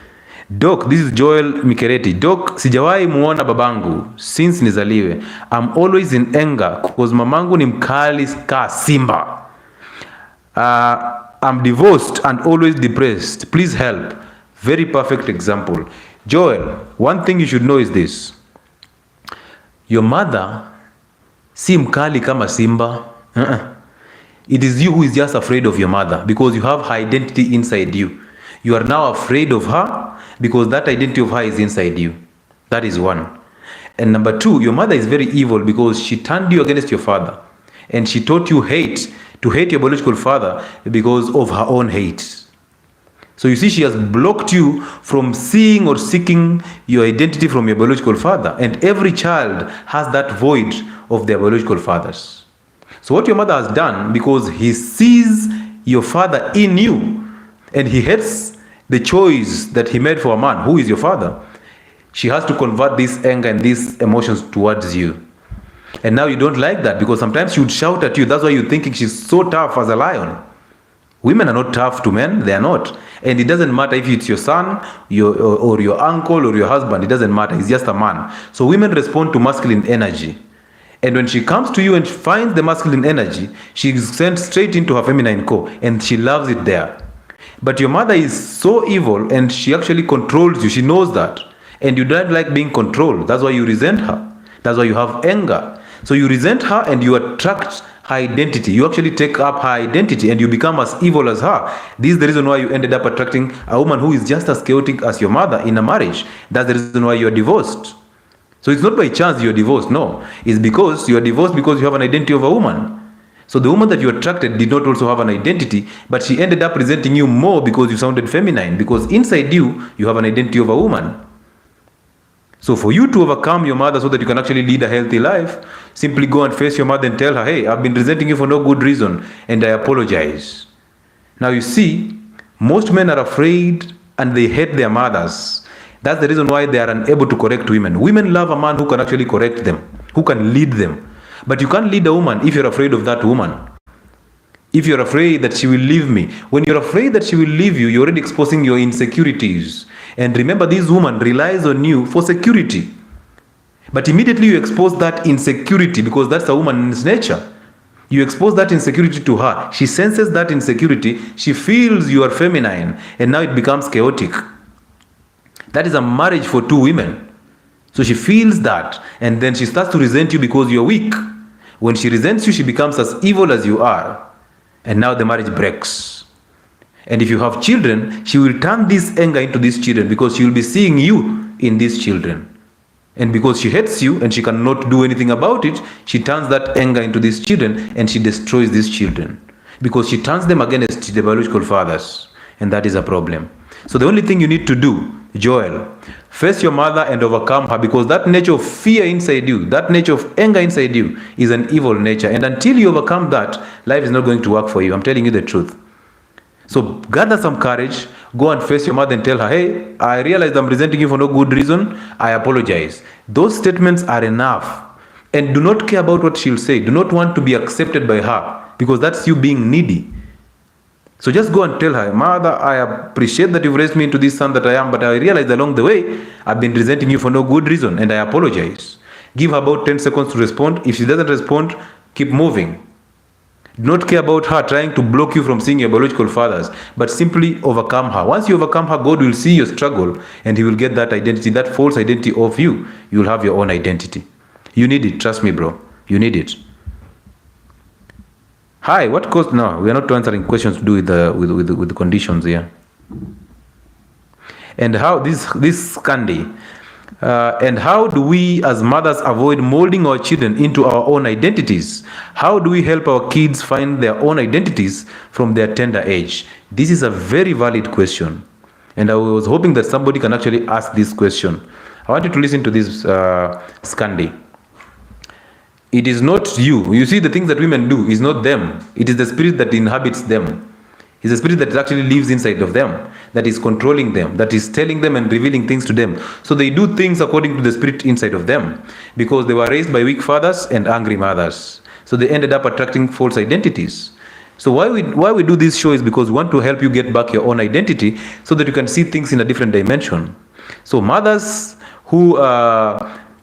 Doc, this is Joel Mikereti. Doc, sijawahi muona babangu since nizaliwe. I'm always in anger because mamangu ni mkali ka simba. I'm divorced and always depressed. Please help. Very perfect example. Joel, one thing you should know is this. Your mother si mkali kama simba. It is you who is just afraid of your mother because you have her identity inside you. You are now afraid of her because that identity of her is inside you. That is one. And number two, your mother is very evil because she turned you against your father. And she taught you hate to hate your biological father because of her own hate. So you see, she has blocked you from seeing or seeking your identity from your biological father. And every child has that void of their biological fathers. So what your mother has done, because he sees your father in you, and he hates the choice that he made for a man, who is your father, she has to convert this anger and these emotions towards you. And now you don't like that, because sometimes she would shout at you. That's why you're thinking she's so tough as a lion. Women are not tough to men, they are not. And it doesn't matter if it's your son, or your uncle, or your husband, it doesn't matter, he's just a man. So women respond to masculine energy. And when she comes to you and finds the masculine energy, she is sent straight into her feminine core, and she loves it there. But your mother is so evil, and she actually controls you, she knows that. And you don't like being controlled, that's why you resent her. That's why you have anger. So you resent her and you attract her identity. You actually take up her identity and you become as evil as her. This is the reason why you ended up attracting a woman who is just as chaotic as your mother in a marriage. That's the reason why you're divorced. So it's not by chance you're divorced, no. It's because you're divorced because you have an identity of a woman. So the woman that you attracted did not also have an identity, but she ended up resenting you more because you sounded feminine, because inside you, you have an identity of a woman. So for you to overcome your mother so that you can actually lead a healthy life, simply go and face your mother and tell her, hey, I've been resenting you for no good reason, and I apologize. Now you see, most men are afraid and they hate their mothers. That's the reason why they are unable to correct women. Women love a man who can actually correct them, who can lead them. But you can't lead a woman if you're afraid of that woman. If you're afraid that she will leave me. When you're afraid that she will leave you, you're already exposing your insecurities. And remember, this woman relies on you for security. But immediately you expose that insecurity, because that's a woman's nature. You expose that insecurity to her. She senses that insecurity. She feels you are feminine. And now it becomes chaotic. That is a marriage for two women. So she feels that. And then she starts to resent you because you're weak. When she resents you, she becomes as evil as you are. And now the marriage breaks. And if you have children, she will turn this anger into these children, because she will be seeing you in these children. And because she hates you and she cannot do anything about it, she turns that anger into these children and she destroys these children. Because she turns them against the biological fathers. And that is a problem. So the only thing you need to do, Joel, face your mother and overcome her, because that nature of fear inside you, that nature of anger inside you is an evil nature. And until you overcome that, life is not going to work for you. I'm telling you the truth. So gather some courage, go and face your mother and tell her, hey, I realize I'm resenting you for no good reason. I apologize. Those statements are enough. And do not care about what she'll say. Do not want to be accepted by her, because that's you being needy. So just go and tell her, Mother, I appreciate that you've raised me into this son that I am, but I realized along the way, I've been resenting you for no good reason, and I apologize. Give her about 10 seconds to respond. If she doesn't respond, keep moving. Do not care about her trying to block you from seeing your biological fathers, but simply overcome her. Once you overcome her, God will see your struggle, and He will get that identity, that false identity of you. You will have your own identity. You need it. Trust me, bro. You need it. Hi, what caused? No, we are not answering questions to do with the conditions here. And how this Candy. And how do we as mothers avoid molding our children into our own identities? How do we help our kids find their own identities from their tender age? This is a very valid question. And I was hoping that somebody can actually ask this question. I want you to listen to this, Scandi. It is not you. You see, the things that women do is not them. It is the spirit that inhabits them. It's the spirit that actually lives inside of them, that is controlling them, that is telling them and revealing things to them. So they do things according to the spirit inside of them, because they were raised by weak fathers and angry mothers. So they ended up attracting false identities. So why we do this show is because we want to help you get back your own identity, so that you can see things in a different dimension. So mothers who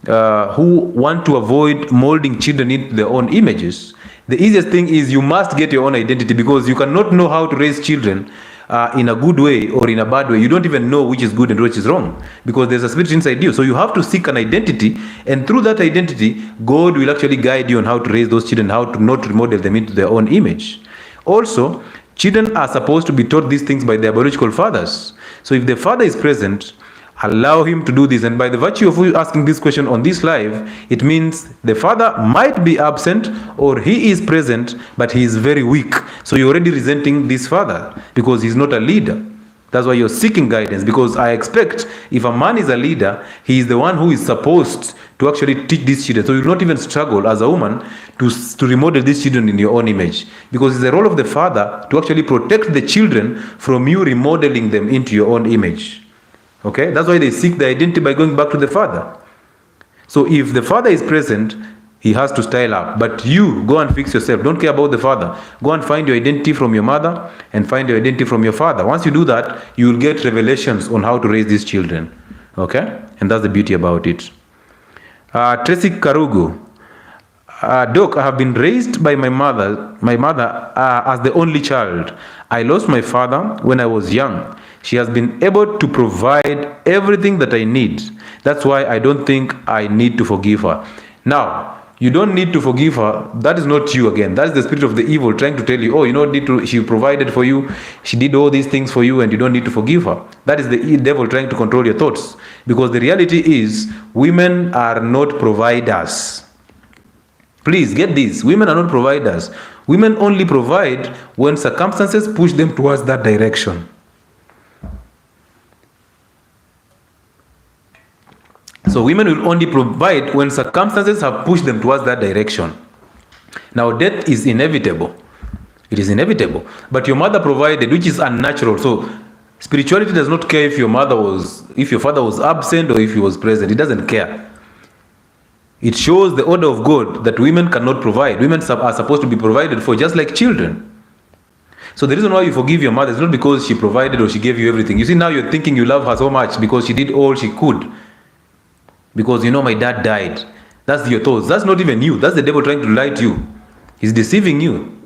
want to avoid molding children into their own images, the easiest thing is you must get your own identity, because you cannot know how to raise children in a good way or in a bad way. You don't even know which is good and which is wrong, because there's a spirit inside you. So you have to seek an identity, and through that identity, God will actually guide you on how to raise those children, how to not remodel them into their own image. Also, children are supposed to be taught these things by their biological fathers. So if their father is present, Allow him to do this. And by the virtue of you asking this question on this live, it means the father might be absent or he is present, but he is very weak. So you're already resenting this father because he's not a leader. That's why you're seeking guidance, because I expect if a man is a leader, he is the one who is supposed to actually teach these children. So you will not even struggle as a woman to remodel these children in your own image, because it's the role of the father to actually protect the children from you remodeling them into your own image. Okay, that's why they seek the identity by going back to the father. So if the father is present, he has to style up. But you go and fix yourself. Don't care about the father. Go and find your identity from your mother and find your identity from your father. Once you do that, you will get revelations on how to raise these children. Okay, and that's the beauty about it. Tracy Karugu. Doc, I have been raised by my mother as the only child. I lost my father when I was young. She has been able to provide everything that I need. That's why I don't think I need to forgive her. Now, you don't need to forgive her. That is not you again. That's the spirit of the evil trying to tell you, oh, you don't need to, she provided for you, she did all these things for you, and you don't need to forgive her. That is the devil trying to control your thoughts. Because the reality is, women are not providers. Please get this. Women are not providers. Women only provide when circumstances push them towards that direction. So women will only provide when circumstances have pushed them towards that direction. Now death is inevitable. It is inevitable. But your mother provided, which is unnatural. So spirituality does not care if your father was absent or if he was present. It doesn't care. It shows the order of God that women cannot provide. Women are supposed to be provided for, just like children. So the reason why you forgive your mother is not because she provided or she gave you everything. You see, now you're thinking you love her so much because she did all she could. Because my dad died. That's your thoughts. That's not even you. That's the devil trying to lie to you. He's deceiving you.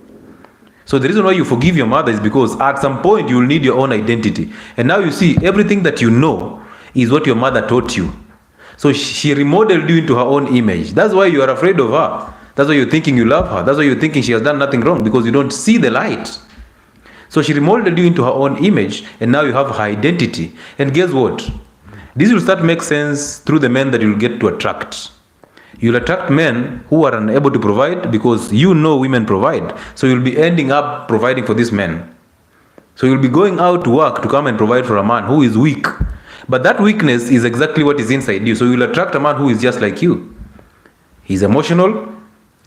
So the reason why you forgive your mother is because at some point you will need your own identity. And now you see, everything that you know is what your mother taught you. So she remodeled you into her own image. That's why you are afraid of her. That's why you're thinking you love her. That's why you're thinking she has done nothing wrong, because you don't see the light. So she remodeled you into her own image, and now you have her identity. And guess what? This will start to make sense through the men that you'll get to attract. You'll attract men who are unable to provide because women provide. So you'll be ending up providing for these men. So you'll be going out to work to come and provide for a man who is weak. But that weakness is exactly what is inside you. So you'll attract a man who is just like you. He's emotional,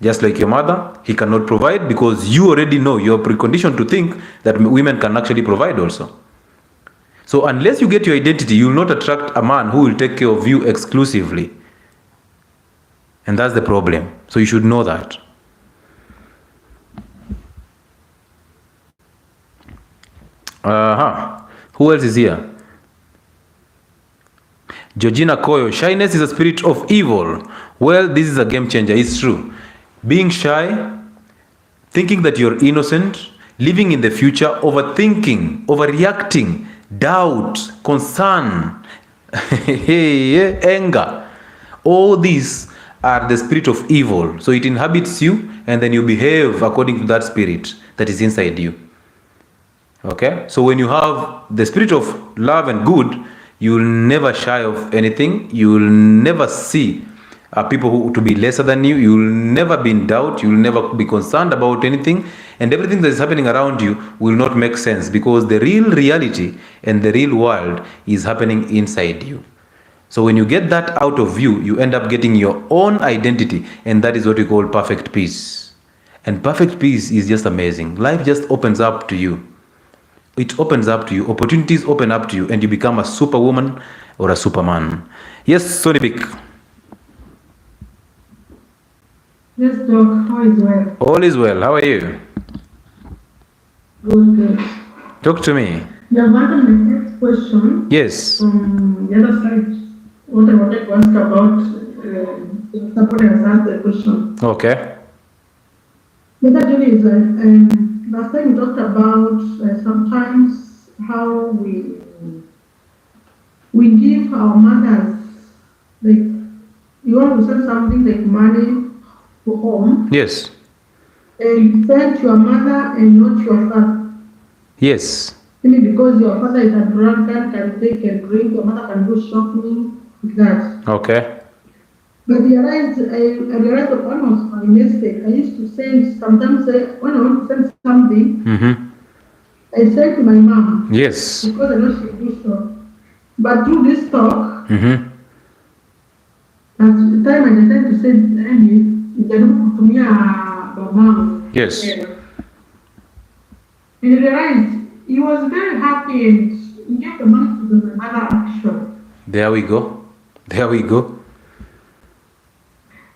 just like your mother. He cannot provide because you already know, you're preconditioned to think that women can actually provide also. So unless you get your identity, you will not attract a man who will take care of you exclusively. And that's the problem. So you should know that. Who else is here? Georgina Koyo. Shyness is a spirit of evil. Well, this is a game changer. It's true. Being shy, thinking that you're innocent, living in the future, overthinking, overreacting, doubt, concern, anger. All these are the spirit of evil. So it inhabits you, and then you behave according to that spirit that is inside you. Okay? So when you have the spirit of love and good, you will never shy of anything. You will never see people who to be lesser than you. You will never be in doubt. You will never be concerned about anything. And everything that is happening around you will not make sense, because the real reality and the real world is happening inside you. So when you get that out of you, you end up getting your own identity, and that is what we call perfect peace. And perfect peace is just amazing. Life just opens up to you. It opens up to you. Opportunities open up to you, and you become a superwoman or a superman. Yes, Sonny Pick. Yes, Doc. How is well? All is well. How are you? Good. Talk to me. You have answered my next question. Yes. From the other side, what I wanted to ask about, somebody has asked the question. Okay. The other thing is last time we talked about sometimes how we give our mothers, like, you want to send something like money to home. Yes. And you send to your mother and not your father. Yes. Maybe because your father is a drunkard, can take and drink, your mother can do shopping, like that. Okay. But I realized that one was my mistake. I used to send, sometimes when I want to send something, Mm-hmm. I send to my mom Yes. because I know she do so. But through this talk, Mm-hmm. at the time I decided to send nijaribu kutumia babangu. Yes. And I realized he was very happy and he gave the money to the mother action. There we go. There we go.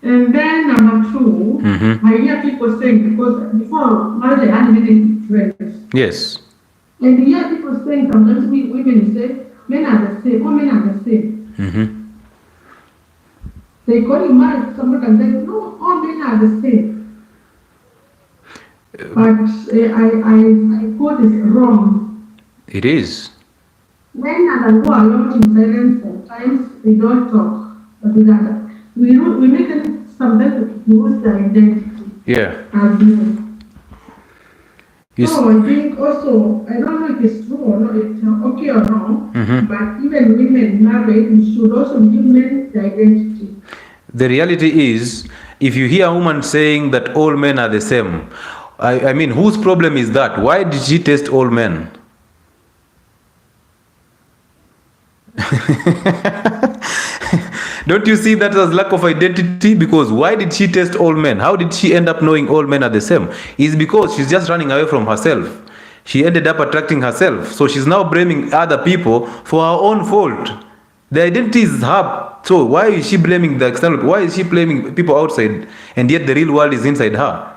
And then number two, Mm-hmm. I hear people saying, because before marriage I had many friends. Yes. And I hear people saying sometimes women say, men are the same, women are the same. Mm-hmm. They call you married to someone and say, no, all men are the same. But I quote is wrong. It is. Men are go along in silence sometimes, they don't talk. But we make them sometimes lose their identity Yeah. as men. You So I think also, I don't know if it's true or not, it's okay or not, Mhm. but even women married, we should also give men the identity. The reality is, if you hear a woman saying that all men are the same, I mean, whose problem is that? Why did she test all men? Don't you see that as lack of identity? Because why did she test all men? How did she end up knowing all men are the same? It's because she's just running away from herself. She ended up attracting herself. So she's now blaming other people for her own fault. The identity is her. So why is she blaming the external? Why is she blaming people outside? And yet the real world is inside her.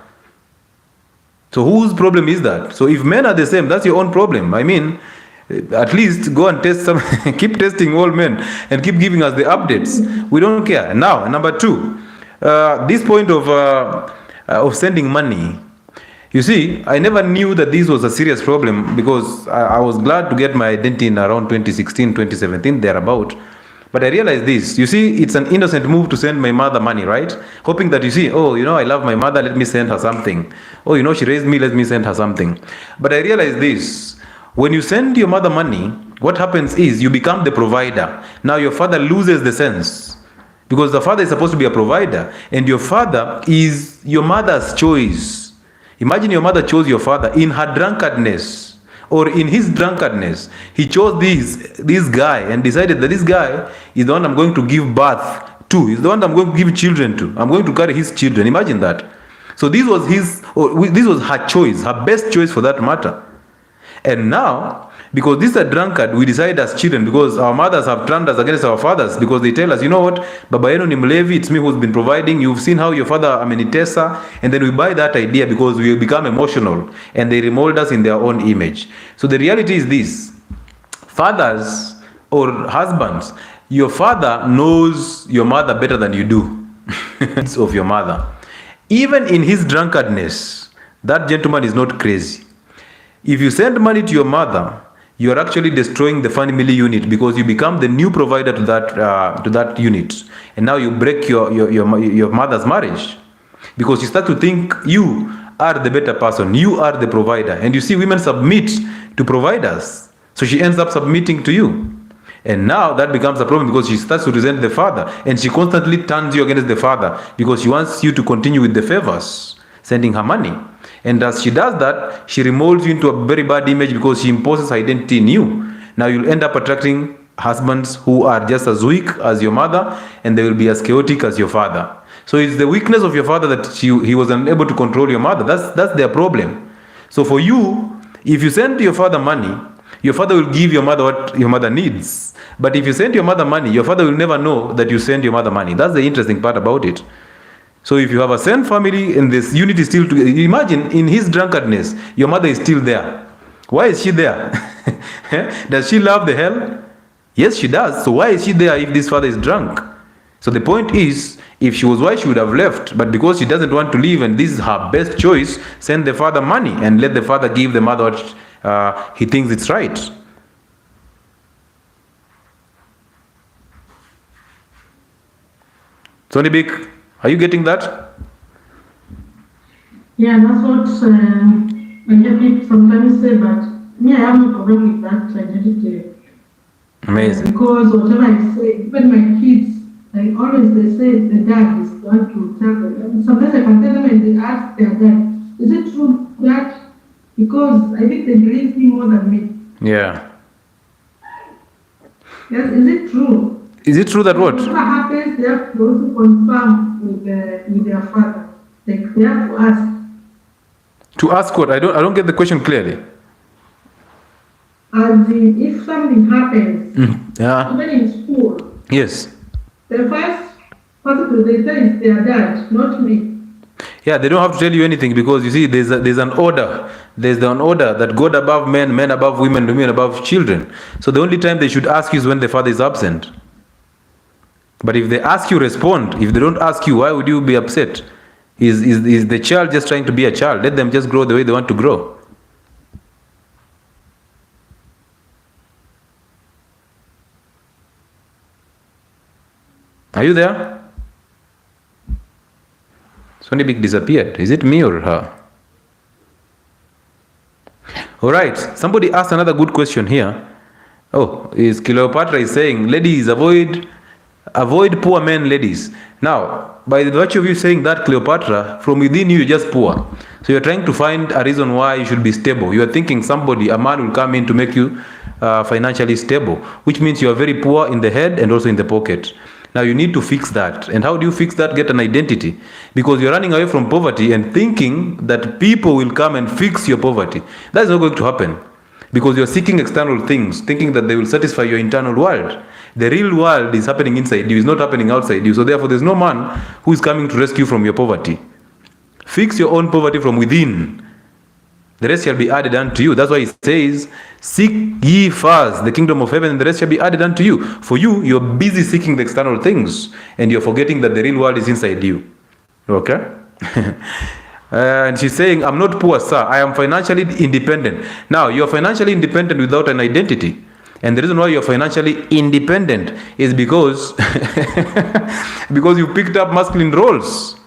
So whose problem is that? So if men are the same, that's your own problem. I mean, at least go and test some, keep testing all men and keep giving us the updates. We don't care. Now, number two, this point of sending money. You see, I never knew that this was a serious problem because I was glad to get my identity in around 2016, 2017, thereabout. But I realized this. You see, it's an innocent move to send my mother money, right? Hoping that you see, oh, you know, I love my mother, let me send her something. Oh, you know, she raised me, let me send her something. But I realized this. When you send your mother money, what happens is you become the provider. Now your father loses the sense. Because the father is supposed to be a provider. And your father is your mother's choice. Imagine your mother chose your father in her drunkardness. Or in his drunkardness, he chose this guy and decided that this guy is the one I'm going to give birth to. He's the one I'm going to give children to. I'm going to carry his children. Imagine that. So this was this was her choice, her best choice for that matter. And now, because this is a drunkard, we decide as children, because our mothers have turned us against our fathers, because they tell us, you know what, Baba yenu ni mlevi, it's me who's been providing, you've seen how your father amenitesa, and then we buy that idea because we become emotional, and they remold us in their own image. So the reality is this: fathers or husbands, your father knows your mother better than you do. Of your mother. Even in his drunkardness, that gentleman is not crazy. If you send money to your mother, you are actually destroying the family unit because you become the new provider to that unit, and now you break your mother's marriage because you start to think you are the better person, you are the provider, and you see women submit to providers, so she ends up submitting to you, and now that becomes a problem because she starts to resent the father, and she constantly turns you against the father because she wants you to continue with the favors, sending her money. And as she does that, she remolds you into a very bad image because she imposes her identity in you. Now you'll end up attracting husbands who are just as weak as your mother, and they will be as chaotic as your father. So it's the weakness of your father that he was unable to control your mother. That's their problem. So for you, if you send your father money, your father will give your mother what your mother needs. But if you send your mother money, your father will never know that you send your mother money. That's the interesting part about it. So if you have a same family and this unit is still together, imagine in his drunkardness, your mother is still there. Why is she there? Does she love the hell? Yes, she does. So why is she there if this father is drunk? So the point is, if she was wise, she would have left. But because she doesn't want to leave and this is her best choice, send the father money and let the father give the mother what he thinks it's right. Sonny Big, are you getting that? Yeah, that's what I hear people sometimes say, but Me, I have no problem with that identity. Amazing. Because whatever I say, even my kids, I always they say the dad is going to tell them. And sometimes I can tell them and they ask their dad, is it true that? Because I think they believe me more than me. Yeah. Yes, is it true? Is it true that what? Whatever happens, they have to also confirm with their father. Like they have to ask. To ask what? I don't get the question clearly. As in, if something happens, Yeah. even in school, Yes. the first person they say is their dad, not me. Yeah, they don't have to tell you anything because you see, there's an order. There's an order that God above men, men above women, women above children. So the only time they should ask you is when the father is absent. But if they ask you, respond. If they don't ask you, why would you be upset? Is the child just trying to be a child? Let them just grow the way they want to grow. Are you there? Sonny Big disappeared. Is it me or her? All right. Somebody asked another good question here. Oh, is Cleopatra is saying, ladies, avoid poor men, ladies. Now, by the virtue of you saying that, Cleopatra, from within you, you're just poor. So you're trying to find a reason why you should be stable. You are thinking a man will come in to make you financially stable, which means you are very poor in the head and also in the pocket. Now you need to fix that. And how do you fix that? Get an identity. Because you're running away from poverty and thinking that people will come and fix your poverty. That is not going to happen. Because you're seeking external things, thinking that they will satisfy your internal world. The real world is happening inside you, it's not happening outside you. So therefore there's no man who is coming to rescue you from your poverty. Fix your own poverty from within. The rest shall be added unto you. That's why it says, seek ye first the kingdom of heaven, and the rest shall be added unto you. For you're busy seeking the external things, and you're forgetting that the real world is inside you. Okay? And she's saying, I'm not poor, sir. I am financially independent. Now, you're financially independent without an identity. And the reason why you're financially independent is because, because you picked up masculine roles.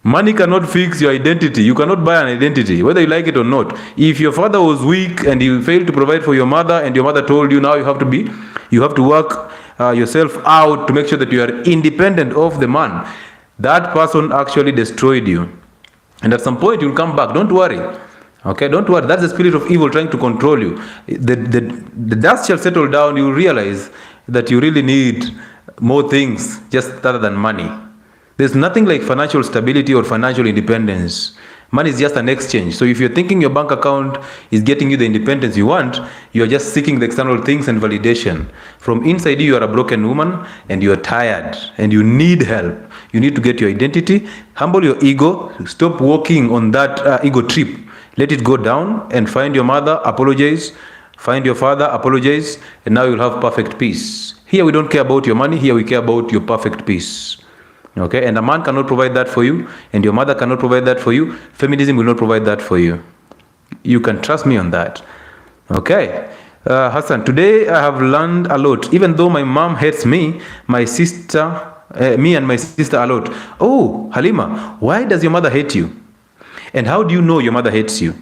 Money cannot fix your identity. You cannot buy an identity, whether you like it or not. If your father was weak and you failed to provide for your mother, and your mother told you now you have to work yourself out to make sure that you are independent of the man, that person actually destroyed you. And at some point you'll come back. Don't worry. Okay, don't worry. That's the spirit of evil trying to control you. The dust shall settle down. You'll realize that you really need more things just other than money. There's nothing like financial stability or financial independence. Money is just an exchange. So if you're thinking your bank account is getting you the independence you want, you're just seeking the external things and validation. From inside you are a broken woman and you're tired and you need help. You need to get your identity, humble your ego, stop walking on that ego trip. Let it go down and find your mother, apologize, find your father, apologize, and now you'll have perfect peace. Here we don't care about your money, here we care about your perfect peace. Okay, and a man cannot provide that for you, and your mother cannot provide that for you. Feminism will not provide that for you. You can trust me on that. Okay, Hassan, today I have learned a lot. Even though my mom hates me, me and my sister a lot. Oh, Halima, why does your mother hate you? And how do you know your mother hates you?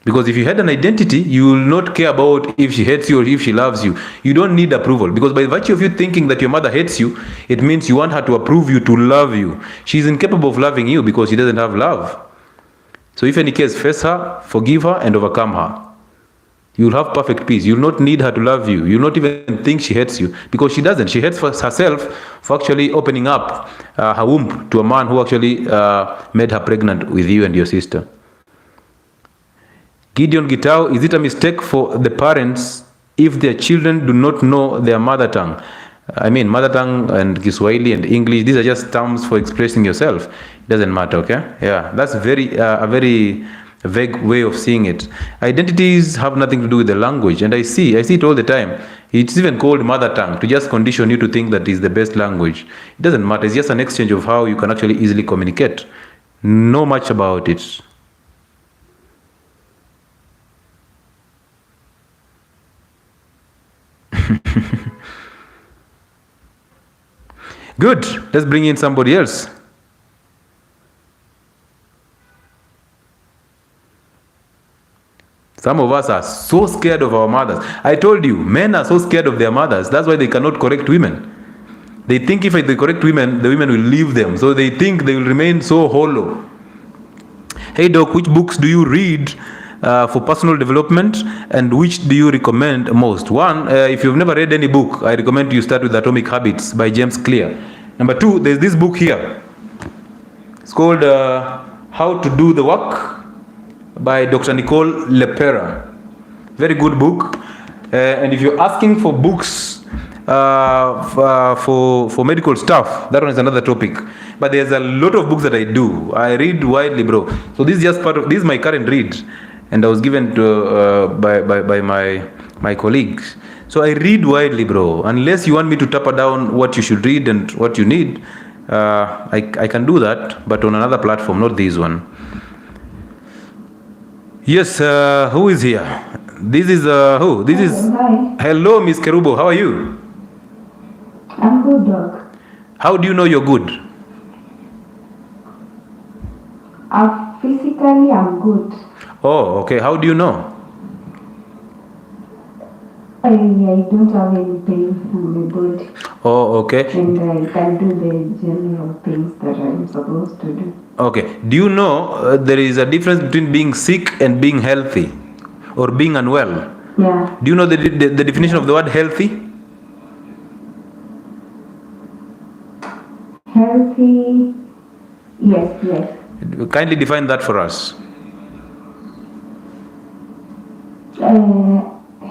Because if you had an identity, you will not care about if she hates you or if she loves you. You don't need approval. Because by virtue of you thinking that your mother hates you, it means you want her to approve you, to love you. She's incapable of loving you because she doesn't have love. So if any case, face her, forgive her, and overcome her. You'll have perfect peace. You'll not need her to love you. You'll not even think she hates you because she doesn't. She hates herself for actually opening up her womb to a man who actually made her pregnant with you and your sister. Gideon Gitao, is it a mistake for the parents if their children do not know their mother tongue? I mean, mother tongue and Kiswahili and English, these are just terms for expressing yourself. It doesn't matter, okay? Yeah, that's a very vague way of seeing it. Identities have nothing to do with the language, and I see it all the time. It's even called mother tongue to just condition you to think that is the best language. It doesn't matter. It's just an exchange of how you can actually easily communicate. Know much about it. Good. Let's bring in somebody else. Some of us are so scared of our mothers. I told you, men are so scared of their mothers. That's why they cannot correct women. They think if they correct women, the women will leave them. So they think they will remain so hollow. Hey Doc, which books do you read for personal development, and which do you recommend most? One, if you've never read any book, I recommend you start with Atomic Habits by James Clear. Number two, there's this book here. It's called How to Do the Work by Dr. Nicole LePera. Very good book. And if you're asking for books for medical stuff, that one is another topic. But there's a lot of books that I do. I read widely, bro. So this is just part of, this is my current read, and I was given to by my colleagues. So I read widely, bro. Unless you want me to tap down what you should read and what you need, I can do that, but on another platform, not this one. Yes, who is here? This is who? This is. Hi, Hello, Miss Kerubo. How are you? I'm good, Doc. How do you know you're good? Physically, I'm good. Oh, okay. How do you know? I don't have any pain in my body, Oh, okay. and I can do the general things that I'm supposed to do. Okay. Do you know there is a difference between being sick and being healthy, or being unwell? Yeah, Do you know the definition of the word healthy? healthy. Yes. Kindly define that for us.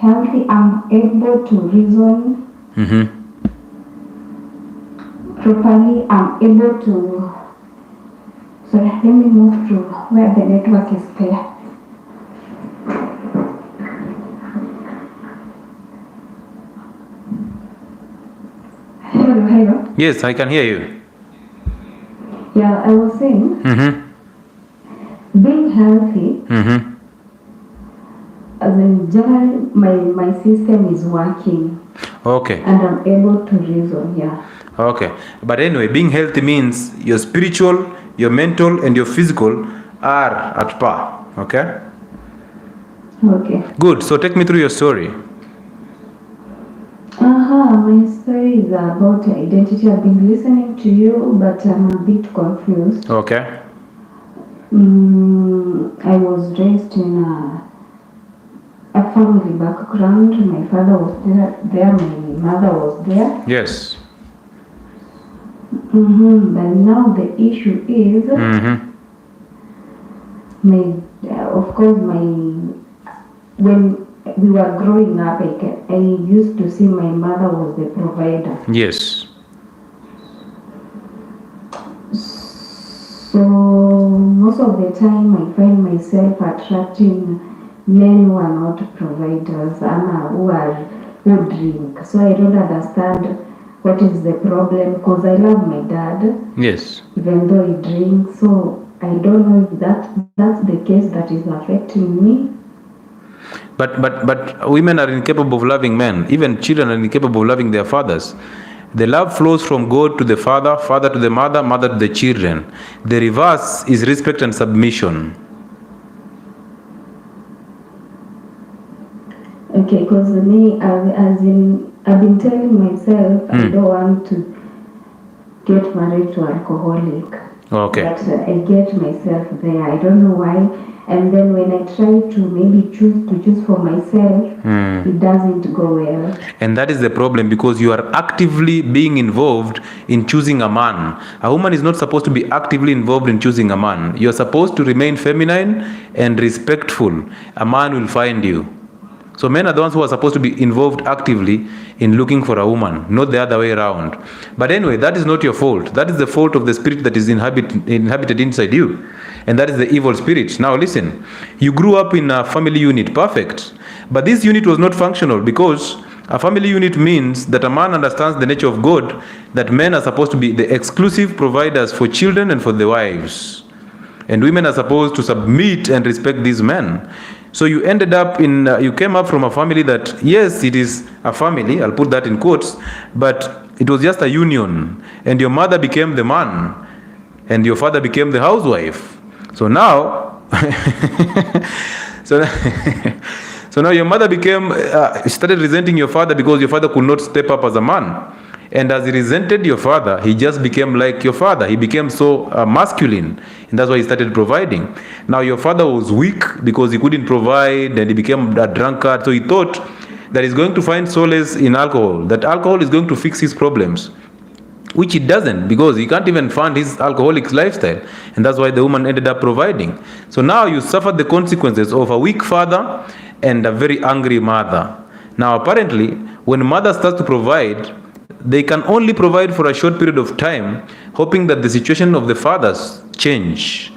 Healthy, I'm able to reason Mm-hmm. properly. I'm able to. Sorry, let me move to where the network is clear. Hello. Yes, I can hear you. Yeah, I was saying, Mm-hmm. being healthy, Mm-hmm. as in general, my system is working Okay. and I'm able to reason, yeah. Okay. But anyway, being healthy means your spiritual, your mental, and your physical are at par. Okay? Okay. Good. So take me through your story. My story is about identity. I've been listening to you, but I'm a bit confused. Okay. I was raised in a family background. My father was there, my mother was there. Yes. But now the issue is, Mm-hmm. when we were growing up, I used to see my mother was the provider. Yes. So most of the time I find myself attracting men who are not providers and who drink. So I don't understand what is the problem, because I love my dad, Yes. even though he drinks. So I don't know if that's the case that is affecting me. But women are incapable of loving men. Even children are incapable of loving their fathers. The love flows from God to the father, father to the mother, mother to the children. The reverse is respect and submission. Okay, because me, I've been telling myself I don't want to get married to an alcoholic. Okay. But I get myself there. I don't know why. And then when I try to maybe choose for myself, it doesn't go well. And that is the problem, because you are actively being involved in choosing a man. A woman is not supposed to be actively involved in choosing a man. You are supposed to remain feminine and respectful. A man will find you. So men are the ones who are supposed to be involved actively in looking for a woman, not the other way around. But anyway, that is not your fault. That is the fault of the spirit that is inhabited inside you. And that is the evil spirit. Now listen, you grew up in a family unit, perfect. But this unit was not functional, because a family unit means that a man understands the nature of God, that men are supposed to be the exclusive providers for children and for the wives. And women are supposed to submit and respect these men. So you ended up you came up from a family that, yes, it is a family, I'll put that in quotes, but it was just a union. And your mother became the man, and your father became the housewife. So now So, so now your mother started resenting your father because your father could not step up as a man. And as he resented your father, he just became like your father. He became so masculine. And that's why he started providing. Now your father was weak because he couldn't provide and he became a drunkard. So he thought that he's going to find solace in alcohol, that alcohol is going to fix his problems. Which it doesn't, because he can't even fund his alcoholic lifestyle. And that's why the woman ended up providing. So now you suffered the consequences of a weak father and a very angry mother. Now apparently, when mother starts to provide, they can only provide for a short period of time, hoping that the situation of the fathers change.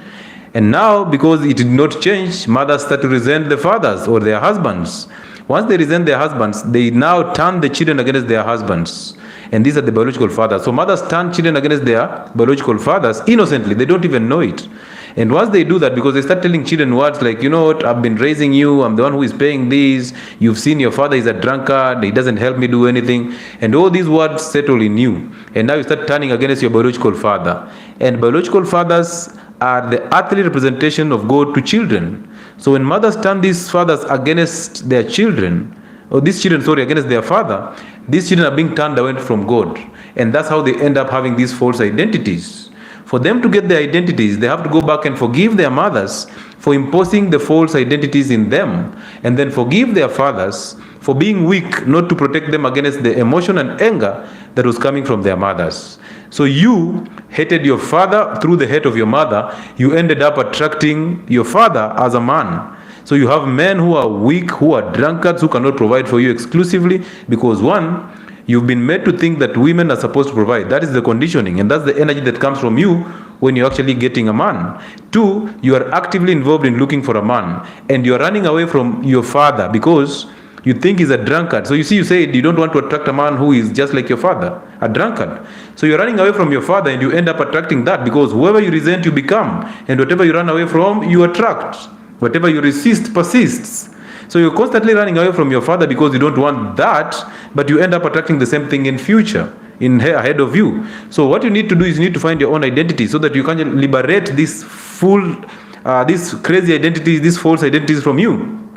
And now, because it did not change, mothers start to resent the fathers or their husbands. Once they resent their husbands, they now turn the children against their husbands. And these are the biological fathers. So mothers turn children against their biological fathers innocently. They don't even know it. And once they do that, because they start telling children words like, you know what, I've been raising you, I'm the one who is paying this, you've seen your father is a drunkard, he doesn't help me do anything. And all these words settle in you. And now you start turning against your biological father. And biological fathers are the earthly representation of God to children. So when mothers turn these fathers against their children, or these children, against their father, these children are being turned away from God. And that's how they end up having these false identities. For them to get their identities, they have to go back and forgive their mothers for imposing the false identities in them, and then forgive their fathers for being weak, not to protect them against the emotion and anger that was coming from their mothers. So you hated your father through the hate of your mother. You ended up attracting your father as a man. So you have men who are weak, who are drunkards, who cannot provide for you exclusively because one, you've been made to think that women are supposed to provide. That is the conditioning, and that's the energy that comes from you when you're actually getting a man. Two, you are actively involved in looking for a man, and you're running away from your father because you think he's a drunkard. So you see, you say you don't want to attract a man who is just like your father, a drunkard. So you're running away from your father, and you end up attracting that because whoever you resent, you become, and whatever you run away from, you attract. Whatever you resist persists. So you're constantly running away from your father because you don't want that, but you end up attracting the same thing in future, ahead of you. So what you need to do is you need to find your own identity so that you can liberate these crazy identities, these false identities from you.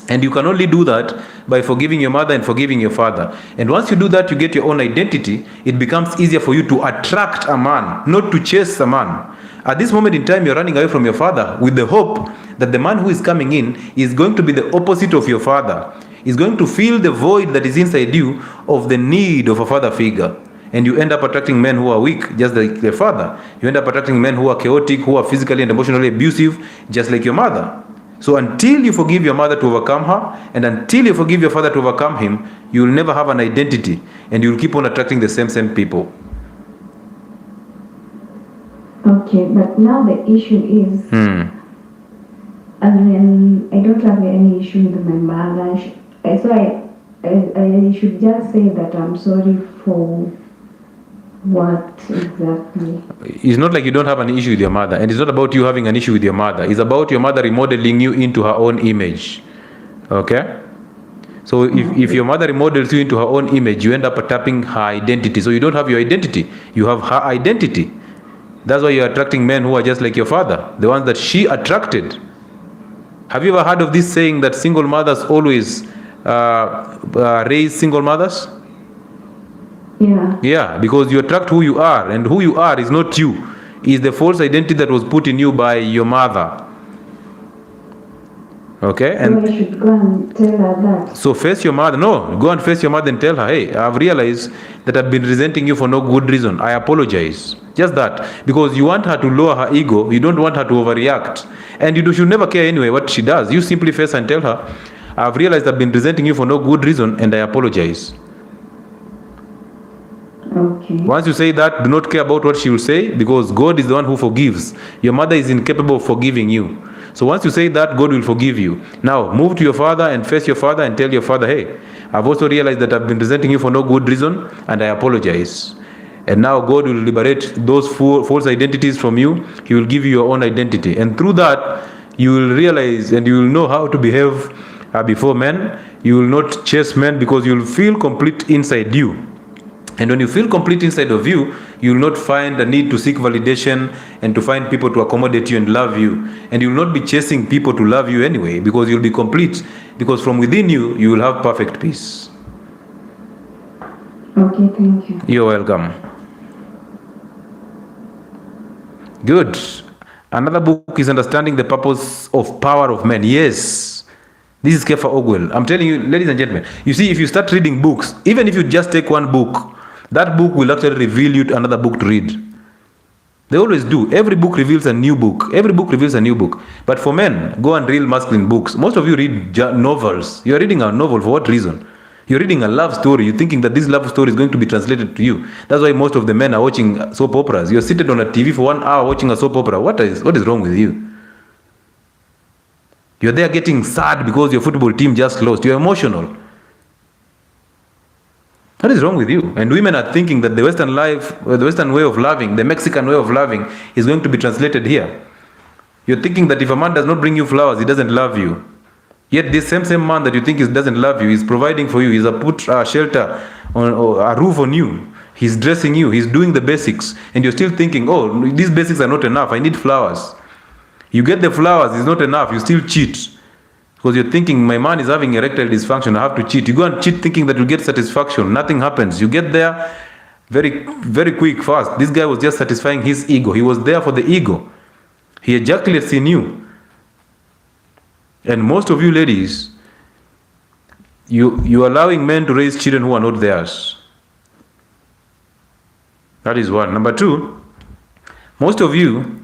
And you can only do that by forgiving your mother and forgiving your father. And once you do that, you get your own identity. It becomes easier for you to attract a man, not to chase a man. At this moment in time, you're running away from your father with the hope that the man who is coming in is going to be the opposite of your father. Is going to fill the void that is inside you of the need of a father figure. And you end up attracting men who are weak, just like their father. You end up attracting men who are chaotic, who are physically and emotionally abusive, just like your mother. So until you forgive your mother to overcome her, and until you forgive your father to overcome him, you will never have an identity, and you will keep on attracting the same people. Okay, but now the issue is, I mean, I don't have any issue with my mother. So I should just say that I'm sorry for what exactly? It's not like you don't have an issue with your mother, and it's not about you having an issue with your mother. It's about your mother remodeling you into her own image. Okay? So if your mother remodels you into her own image, you end up tapping her identity. So you don't have your identity, you have her identity. That's why you're attracting men who are just like your father, the ones that she attracted. Have you ever heard of this saying that single mothers always raise single mothers? Yeah, because you attract who you are, and who you are is not you. It's the false identity that was put in you by your mother. Okay? And so I should go and tell her that. So face your mother. No, go and face your mother and tell her, hey, I've realized that I've been resenting you for no good reason. I apologize. Just that. Because you want her to lower her ego. You don't want her to overreact. And you should never care anyway what she does. You simply face and tell her, I've realized I've been resenting you for no good reason, and I apologize. Okay. Once you say that, do not care about what she will say, because God is the one who forgives. Your mother is incapable of forgiving you. So once you say that, God will forgive you. Now, move to your father and face your father and tell your father, hey, I've also realized that I've been resenting you for no good reason, and I apologize. And now God will liberate those false identities from you. He will give you your own identity. And through that, you will realize and you will know how to behave before men. You will not chase men because you will feel complete inside you. And when you feel complete inside of you, you will not find a need to seek validation and to find people to accommodate you and love you. And you will not be chasing people to love you anyway, because you'll be complete. Because from within you, you will have perfect peace. Okay, thank you. You're welcome. Good. Another book is Understanding the Purpose of Power of Men. Yes. This is Kefa Ogwell. I'm telling you, ladies and gentlemen, you see, if you start reading books, even if you just take one book, that book will actually reveal you another book to read. They always do. Every book reveals a new book. Every book reveals a new book. But for men, go and read masculine books. Most of you read novels. You're reading a novel for what reason? You're reading a love story. You're thinking that this love story is going to be translated to you. That's why most of the men are watching soap operas. You're seated on a TV for 1 hour watching a soap opera. What is wrong with you? You're there getting sad because your football team just lost. You're emotional. What is wrong with you? And women are thinking that the Western life, the Western way of loving, the Mexican way of loving is going to be translated here. You're thinking that if a man does not bring you flowers, he doesn't love you. Yet this same man that you think doesn't love you is providing for you. He's put a shelter on, or a roof on you. He's dressing you. He's doing the basics. And you're still thinking, oh, these basics are not enough. I need flowers. You get the flowers, it's not enough. You still cheat. Because you're thinking, my man is having erectile dysfunction, I have to cheat. You go and cheat thinking that you'll get satisfaction. Nothing happens. You get there very, very quick, fast. This guy was just satisfying his ego. He was there for the ego. He ejaculates in you. And most of you ladies, you're allowing men to raise children who are not theirs. That is one. Number two, most of you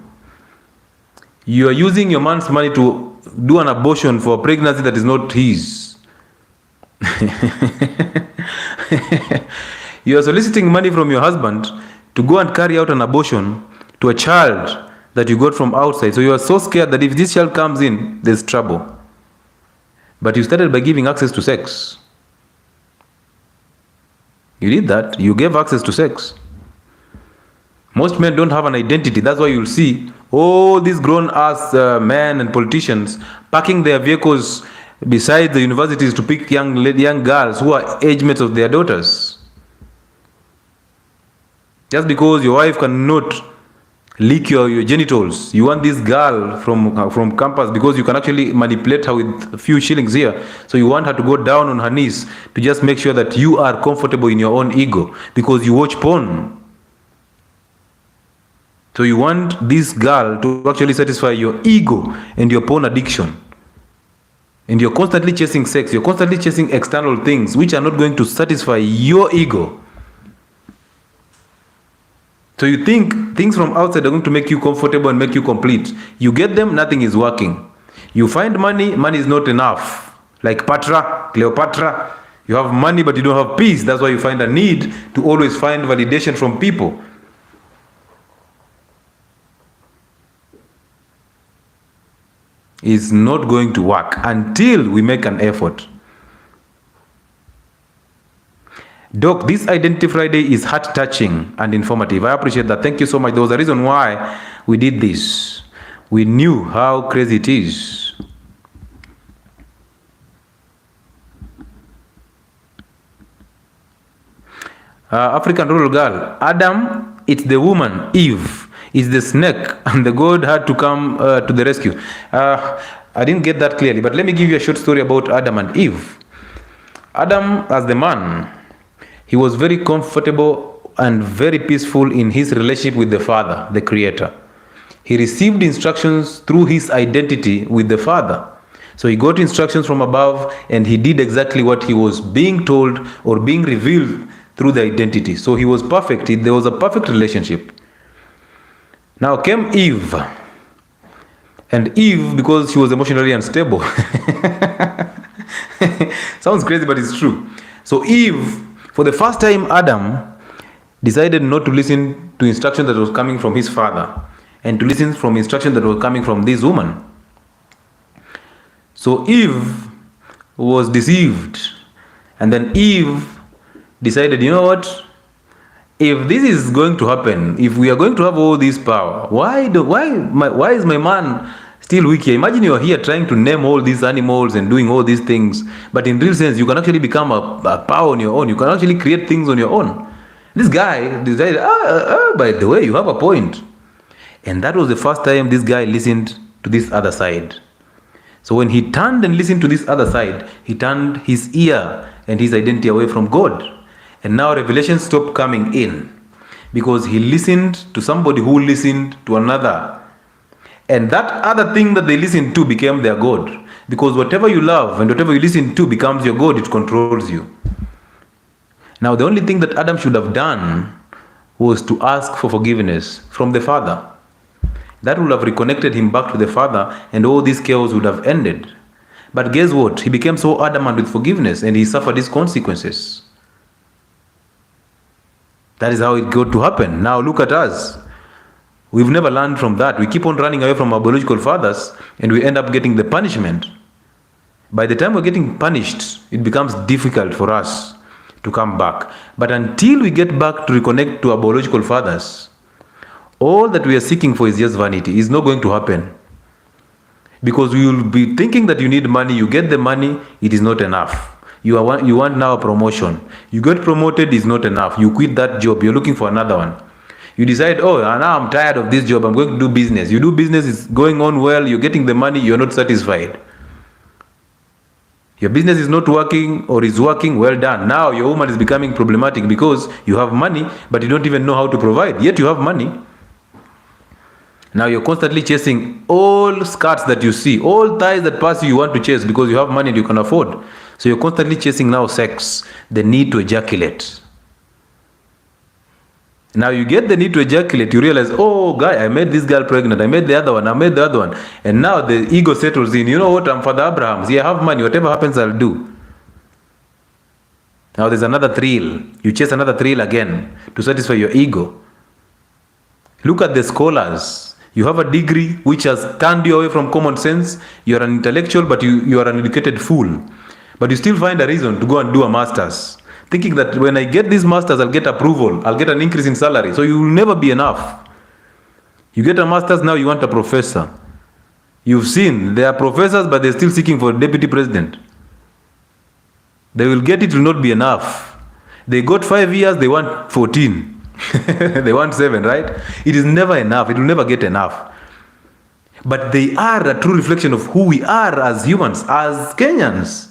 are using your man's money to do an abortion for a pregnancy that is not his. You are soliciting money from your husband to go and carry out an abortion to a child that you got from outside. So you are so scared that if this child comes in, there's trouble. But you started by giving access to sex. You did that. You gave access to sex. Most men don't have an identity. That's why you'll see all these grown-ass men and politicians parking their vehicles beside the universities to pick young girls who are age mates of their daughters. Just because your wife cannot lick your genitals, you want this girl from campus because you can actually manipulate her with a few shillings here. So you want her to go down on her knees to just make sure that you are comfortable in your own ego because you watch porn. So you want this girl to actually satisfy your ego and your porn addiction. And you're constantly chasing sex. You're constantly chasing external things which are not going to satisfy your ego. So you think things from outside are going to make you comfortable and make you complete. You get them, nothing is working. You find money, money is not enough. Like Cleopatra, you have money but you don't have peace. That's why you find a need to always find validation from people. Is not going to work until we make an effort. Doc, this Identity Friday is heart-touching and informative. I appreciate that. Thank you so much. There was a reason why we did this. We knew how crazy it is. African rural girl. Adam, it's the woman. Eve is the snake, and the God had to come to the rescue. I didn't get that clearly, but let me give you a short story about Adam and Eve. Adam, as the man, he was very comfortable and very peaceful in his relationship with the Father, the Creator. He received instructions through his identity with the Father. So he got instructions from above, and he did exactly what he was being told or being revealed through the identity. So he was perfect. There was a perfect relationship. Now came Eve. And Eve, because she was emotionally unstable. Sounds crazy, but it's true. So Eve, for the first time, Adam decided not to listen to instruction that was coming from his father and to listen from instruction that was coming from this woman. So Eve was deceived. And then Eve decided, you know what? If this is going to happen, if we are going to have all this power, why is my man still weak here? Imagine you are here trying to name all these animals and doing all these things, but in real sense, you can actually become a power on your own. You can actually create things on your own. This guy decided, by the way, you have a point. And that was the first time this guy listened to this other side. So when he turned and listened to this other side, he turned his ear and his identity away from God. And now revelation stopped coming in because he listened to somebody who listened to another. And that other thing that they listened to became their God. Because whatever you love and whatever you listen to becomes your God, it controls you. Now the only thing that Adam should have done was to ask for forgiveness from the Father. That would have reconnected him back to the Father, and all this chaos would have ended. But guess what? He became so adamant with forgiveness and he suffered his consequences. That is how it got to happen. Now look at us. We've never learned from that. We keep on running away from our biological fathers and we end up getting the punishment. By the time we're getting punished, it becomes difficult for us to come back. But until we get back to reconnect to our biological fathers, all that we are seeking for is just vanity. It's not going to happen. Because you will be thinking that you need money, you get the money, it is not enough. You want now a promotion. You get promoted, is not enough. You quit that job, you're looking for another one. You decide, now I'm tired of this job, I'm going to do business. You do business, it's going on well, you're getting the money, you're not satisfied. Your business is not working or is working, well done. Now your woman is becoming problematic because you have money, but you don't even know how to provide, yet you have money. Now you're constantly chasing all skirts that you see, all ties that pass you want to chase because you have money and you can afford. So you're constantly chasing now sex, the need to ejaculate. Now you get the need to ejaculate, you realize, guy, I made this girl pregnant, I made the other one, I made the other one. And now the ego settles in, you know what, I'm Father Abraham, I have money, whatever happens, I'll do. Now there's another thrill. You chase another thrill again to satisfy your ego. Look at the scholars. You have a degree which has turned you away from common sense. You are an intellectual, but you are an educated fool. But you still find a reason to go and do a master's, thinking that when I get this master's, I'll get approval, I'll get an increase in salary. So you will never be enough. You get a master's, now you want a professor. You've seen, there are professors, but they're still seeking for a deputy president. They will get it, will not be enough. They got 5 years, they want 14. They want 7, right? It is never enough. It will never get enough. But they are a true reflection of who we are as humans, as Kenyans.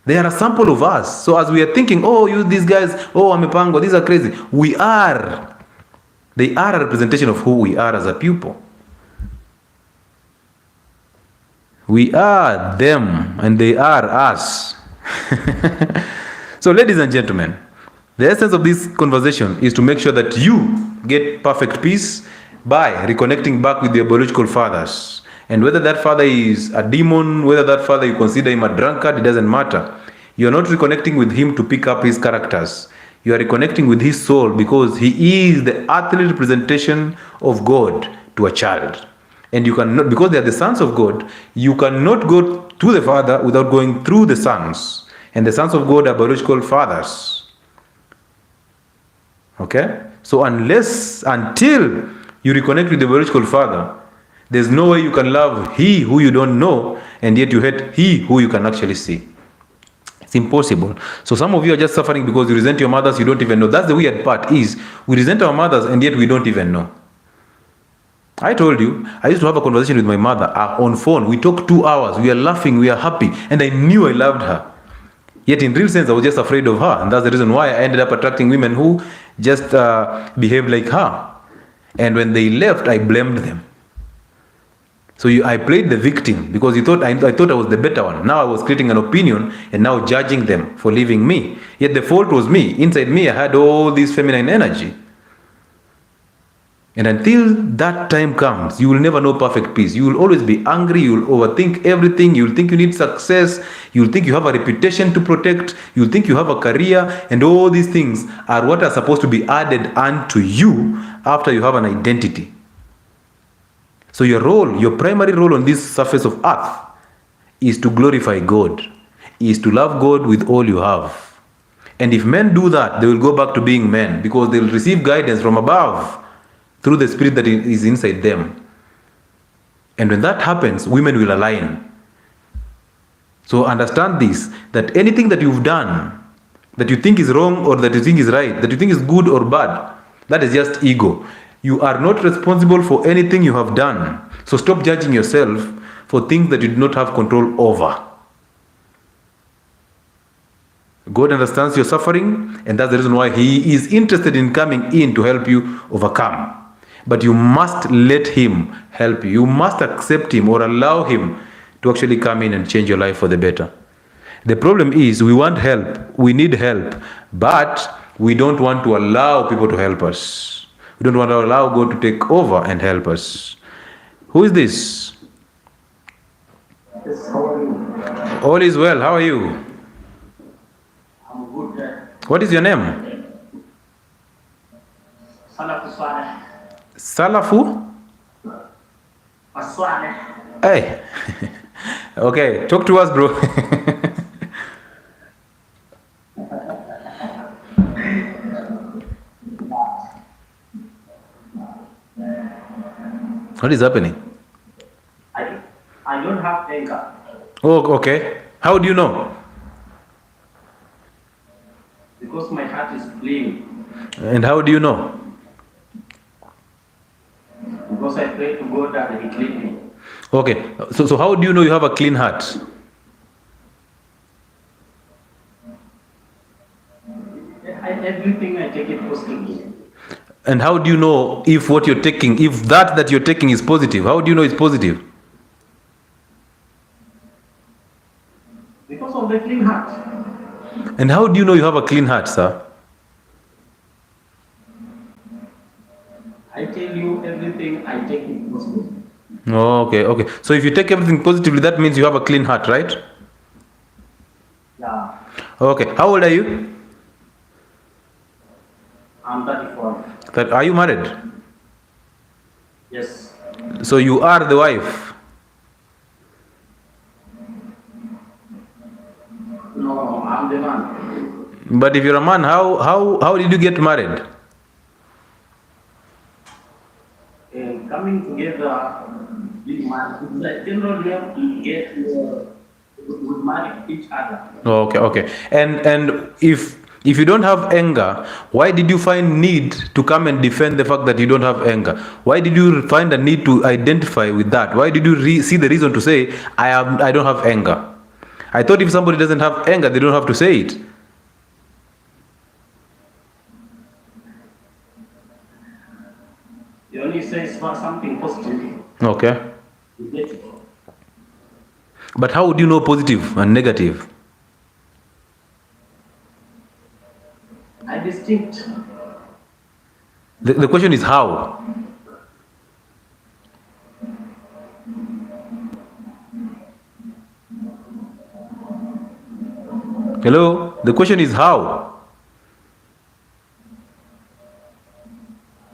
They are a sample of us. So as we are thinking, these guys, Amepango, these are crazy. They are a representation of who we are as a people. We are them and they are us. So ladies and gentlemen, the essence of this conversation is to make sure that you get perfect peace by reconnecting back with your biological fathers. And whether that father is a demon, whether that father you consider him a drunkard, it doesn't matter. You're not reconnecting with him to pick up his characters. You are reconnecting with his soul because he is the earthly representation of God to a child. And you cannot, because they are the sons of God, you cannot go to the Father without going through the sons. And the sons of God are biological fathers. Okay? So until you reconnect with the biological father, there's no way you can love he who you don't know, and yet you hate he who you can actually see. It's impossible. So some of you are just suffering because you resent your mothers, you don't even know. That's the weird part, is we resent our mothers and yet we don't even know. I told you, I used to have a conversation with my mother on phone. We talked 2 hours, we are laughing, we are happy, and I knew I loved her. Yet in real sense, I was just afraid of her. And that's the reason why I ended up attracting women who just behaved like her. And when they left, I blamed them. So I played the victim because I thought I was the better one. Now I was creating an opinion and now judging them for leaving me. Yet the fault was me. Inside me, I had all this feminine energy. And until that time comes, you will never know perfect peace. You will always be angry. You will overthink everything. You will think you need success. You will think you have a reputation to protect. You will think you have a career. And all these things are what are supposed to be added unto you after you have an identity. So your primary role on this surface of earth is to glorify God, is to love God with all you have. And if men do that, they will go back to being men because they will receive guidance from above through the spirit that is inside them. And when that happens, women will align. So understand this, that anything that you've done that you think is wrong or that you think is right, that you think is good or bad. That is just ego. You are not responsible for anything you have done. So stop judging yourself for things that you do not have control over. God understands your suffering, and that's the reason why He is interested in coming in to help you overcome. But you must let Him help you. You must accept Him or allow Him to actually come in and change your life for the better. The problem is we want help, we need help, but we don't want to allow people to help us. We don't want to allow God to take over and help us. Who is this? Yes, how are you? All is well. How are you? I'm good. What is your name? Salafu Swaleh. Salafu? Swaleh. Hey. Okay, talk to us, bro. What is happening? I don't have anger. Oh, okay. How do you know? Because my heart is clean. And how do you know? Because I pray to God that He clean me. Okay, so how do you know you have a clean heart? Everything I take it positively. And how do you know if what you're taking, if that you're taking is positive? How do you know it's positive? Because of the clean heart. And how do you know you have a clean heart, sir? I tell you everything I take it positively. Oh, okay. So if you take everything positively, that means you have a clean heart, right? Yeah. Okay. How old are you? I'm 34. Are you married? Yes. So you are the wife. No, I'm the man. But if you're a man, how did you get married? Coming together, being married, the general way we get we marry each other. Okay. And if you don't have anger, why did you find need to come and defend the fact that you don't have anger? Why did you find a need to identify with that? Why did you see the reason to say I don't have anger? I thought if somebody doesn't have anger, they don't have to say it. You only say something positive. Okay. You get it. But how would you know positive and negative? I distinct. The question is how? Hello? The question is how?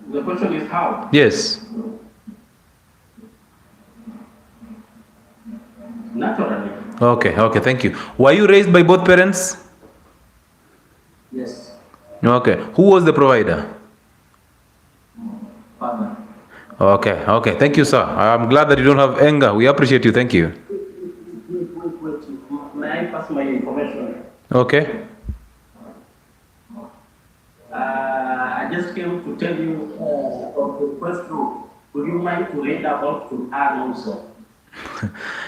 The question is how? Yes. Naturally. Okay, thank you. Were you raised by both parents? Yes. Okay. Who was the provider? Father. Okay. Thank you, sir. I'm glad that you don't have anger. We appreciate you. Thank you. Wait. May I pass my information? Okay. I just came to tell you of the first rule. Would you mind to read about Quran also?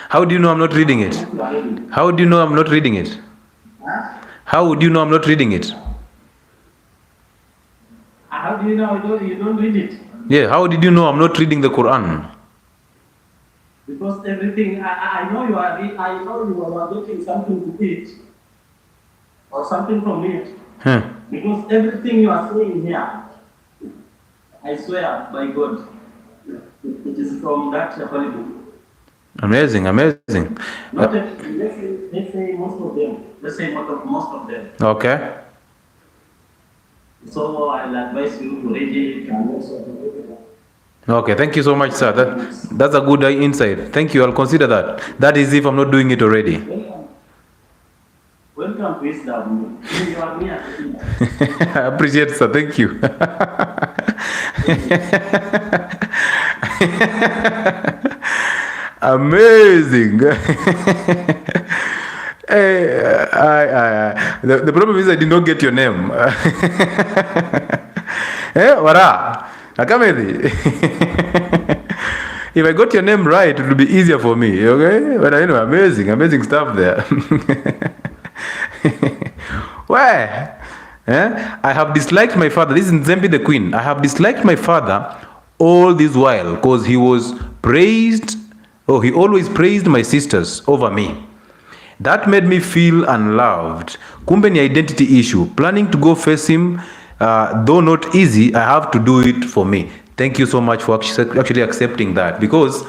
How do you know I'm not reading it? How do you know I'm not reading it? Huh? How would you know I'm not reading it? How do you know you don't read it? Yeah, how did you know I'm not reading the Quran? Because everything I know you are getting something to eat or something from it. Because everything you are saying here, I swear by God, it is from that holy book. Amazing. Not let's say most of them. Let's say most of them. Okay. So I'll advise you to read it and also to read it. Okay, thank you so much, sir. That's a good insight. Thank you. I'll consider that. That is if I'm not doing it already. Welcome to Islam. You are near to Islam. I appreciate it, sir. Thank you. Amazing. The problem is I did not get your name. Wara, Akamedi. If I got your name right, it would be easier for me, okay? But anyway, amazing stuff there. Why? I have disliked my father. This is Nzembi the Queen. I have disliked my father all this while because he was praised, or he always praised my sisters over me. That made me feel unloved. Kumbe ni identity issue. Planning to go face him, though not easy, I have to do it for me. Thank you so much for actually accepting that, because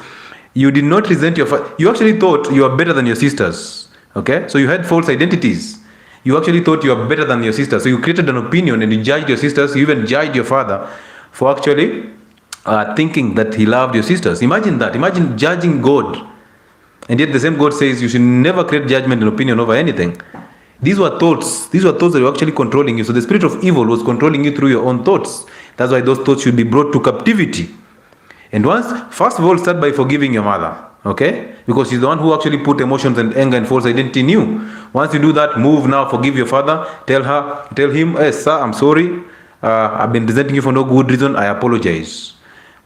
you did not resent your father. You actually thought you are better than your sisters. Okay? So you had false identities. You actually thought you are better than your sisters. So you created an opinion and you judged your sisters. You even judged your father for actually thinking that he loved your sisters. Imagine that. Imagine judging God. And yet the same God says you should never create judgment and opinion over anything. These were thoughts. These were thoughts that were actually controlling you. So the spirit of evil was controlling you through your own thoughts. That's why those thoughts should be brought to captivity. And first of all, start by forgiving your mother. Okay? Because she's the one who actually put emotions and anger and false identity in you. Once you do that, move now, forgive your father. Tell him, hey, sir, I'm sorry. I've been resenting you for no good reason. I apologize.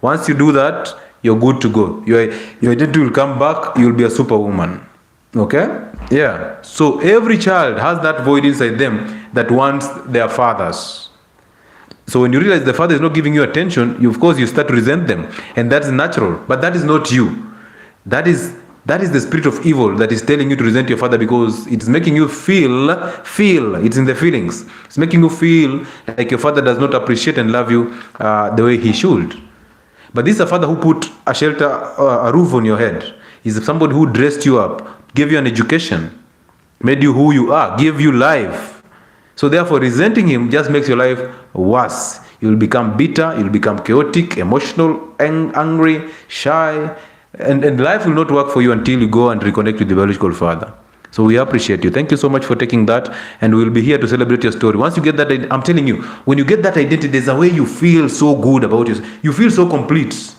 Once you do that, you're good to go. Your identity will come back. You'll be a superwoman. Okay? Yeah. So every child has that void inside them that wants their fathers. So when you realize the father is not giving you attention, of course you start to resent them. And that's natural. But that is not you. That is the spirit of evil that is telling you to resent your father, because it's making you feel, it's in the feelings. It's making you feel like your father does not appreciate and love you the way he should. But this is a father who put a shelter, a roof on your head. He's somebody who dressed you up, gave you an education, made you who you are, gave you life. So therefore, resenting him just makes your life worse. You'll become bitter, you'll become chaotic, emotional, angry, shy, and life will not work for you until you go and reconnect with the biological father. So we appreciate you. Thank you so much for taking that, and we'll be here to celebrate your story. Once you get that, I'm telling you, when you get that identity, there's a way you feel so good about yourself. You feel so complete.